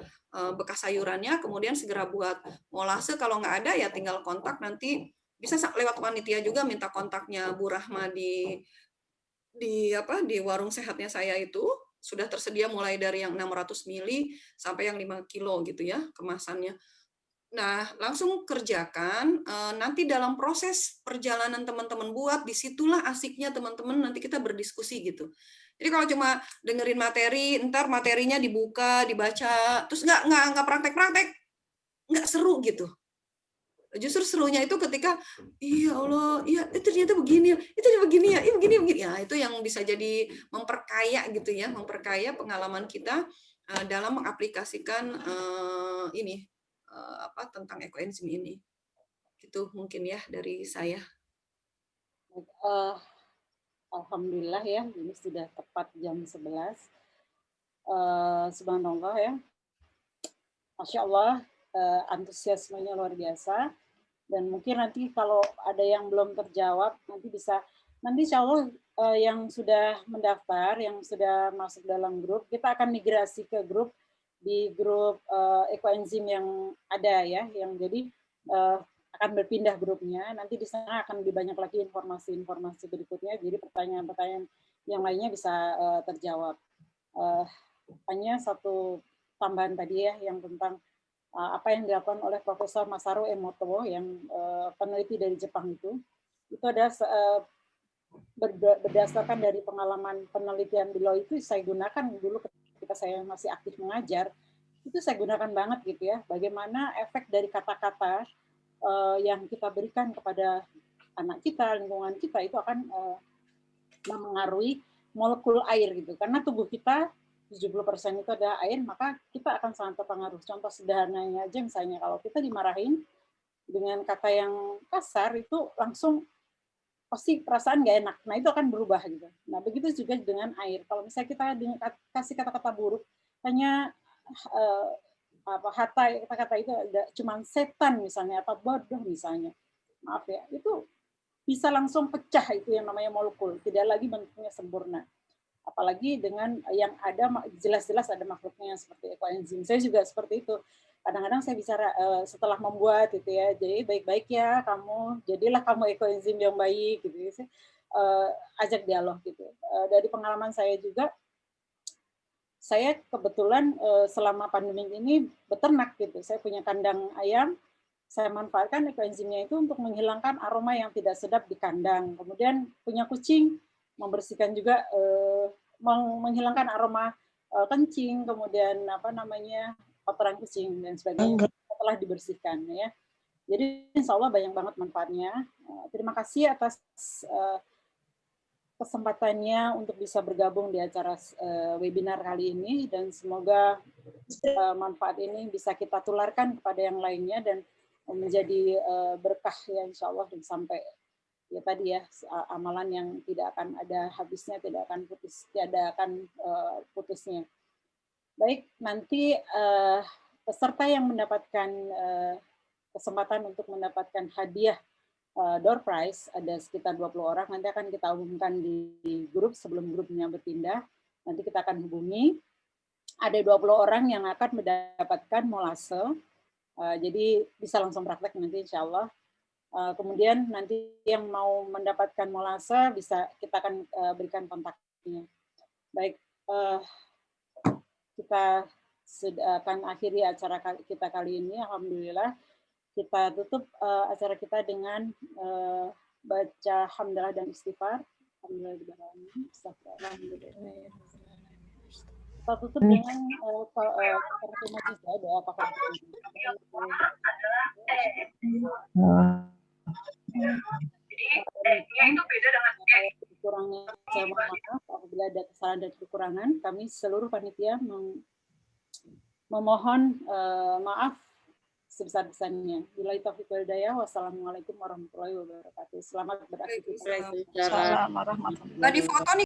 C: bekas sayurannya, kemudian segera buat molase. Kalau nggak ada ya tinggal kontak, nanti bisa lewat panitia juga minta kontaknya Bu Rahma di warung sehatnya saya itu. Sudah tersedia mulai dari yang 600 mili sampai yang 5 kilo gitu ya kemasannya. Nah, langsung kerjakan, nanti dalam proses perjalanan teman-teman buat, disitulah asiknya teman-teman, nanti kita berdiskusi gitu. Jadi kalau cuma dengerin materi, ntar materinya dibuka, dibaca, terus nggak praktek-praktek, nggak seru gitu. Justru serunya itu ketika, iya Allah, iya ternyata begini, itu begini ya, ini begini begini. Ya, itu yang bisa jadi memperkaya gitu ya, memperkaya pengalaman kita dalam mengaplikasikan ini tentang ekoenzim ini. Itu mungkin ya dari saya.
A: Alhamdulillah ya, ini sudah tepat jam 11. Subhanallah ya. Masya Allah, antusiasmenya luar biasa. Dan mungkin nanti kalau ada yang belum terjawab, nanti insya Allah yang sudah mendaftar, yang sudah masuk dalam grup, kita akan migrasi ke grup, di grup ekoenzim yang ada ya, yang jadi akan berpindah grupnya. Nanti di sana akan lebih banyak lagi informasi-informasi berikutnya, jadi pertanyaan-pertanyaan yang lainnya bisa terjawab. Hanya satu tambahan tadi ya, yang tentang apa yang dilakukan oleh Profesor Masaru Emoto yang peneliti dari Jepang itu ada berdasarkan dari pengalaman penelitian beliau itu saya gunakan dulu ketika saya masih aktif mengajar, itu saya gunakan banget gitu ya, bagaimana efek dari kata-kata yang kita berikan kepada anak kita, lingkungan kita itu akan memengaruhi molekul air gitu, karena tubuh kita 70% itu ada air, maka kita akan sangat terpengaruh. Contoh sederhananya aja misalnya kalau kita dimarahin dengan kata yang kasar itu langsung pasti perasaan nggak enak. Nah itu akan berubah gitu. Nah begitu juga dengan air. Kalau misalnya kita kasih kata-kata buruk, hanya kata-kata itu ada cuman setan misalnya atau bodoh misalnya, maaf ya, itu bisa langsung pecah itu yang namanya molekul, tidak lagi bentuknya sempurna. Apalagi dengan yang ada jelas-jelas ada makhluknya seperti ekoenzim. Saya juga seperti itu. Kadang-kadang saya bicara setelah membuat gitu ya. Jadi baik-baik ya kamu, jadilah kamu ekoenzim yang baik gitu. Saya ajak dialog gitu. Dari pengalaman saya juga, saya kebetulan selama pandemi ini beternak gitu. Saya punya kandang ayam. Saya manfaatkan ekoenzimnya itu untuk menghilangkan aroma yang tidak sedap di kandang. Kemudian punya kucing, membersihkan juga, menghilangkan aroma kencing, kemudian kotoran kucing dan sebagainya setelah dibersihkan ya. Jadi insya Allah banyak banget manfaatnya. Terima kasih atas kesempatannya untuk bisa bergabung di acara webinar kali ini, dan semoga manfaat ini bisa kita tularkan kepada yang lainnya dan menjadi berkah ya insya Allah, dan sampai ya tadi ya, amalan yang tidak akan ada habisnya, tidak akan putusnya. Baik, nanti peserta yang mendapatkan kesempatan untuk mendapatkan hadiah door prize ada sekitar 20 orang, nanti akan kita umumkan di grup sebelum grupnya berpindah. Nanti kita akan hubungi. Ada 20 orang yang akan mendapatkan molase, jadi bisa langsung praktek nanti insya Allah. Kemudian nanti yang mau mendapatkan molase bisa kita akan berikan kontaknya. Baik, kita akan akhiri acara kita kali ini. Alhamdulillah kita tutup acara kita dengan baca hamdalah dan istighfar. Alhamdulillah. Kita tutup dengan doa kafaratul itu beda dengan kurangnya, saya mohon maaf apabila ada kesalahan dan kekurangan. Kami seluruh panitia memohon maaf sebesar-besarnya. Billahi taufiq wal hidayah. Wassalamualaikum warahmatullahi wabarakatuh. Selamat beraktivitas.
C: Mbak di foto nih.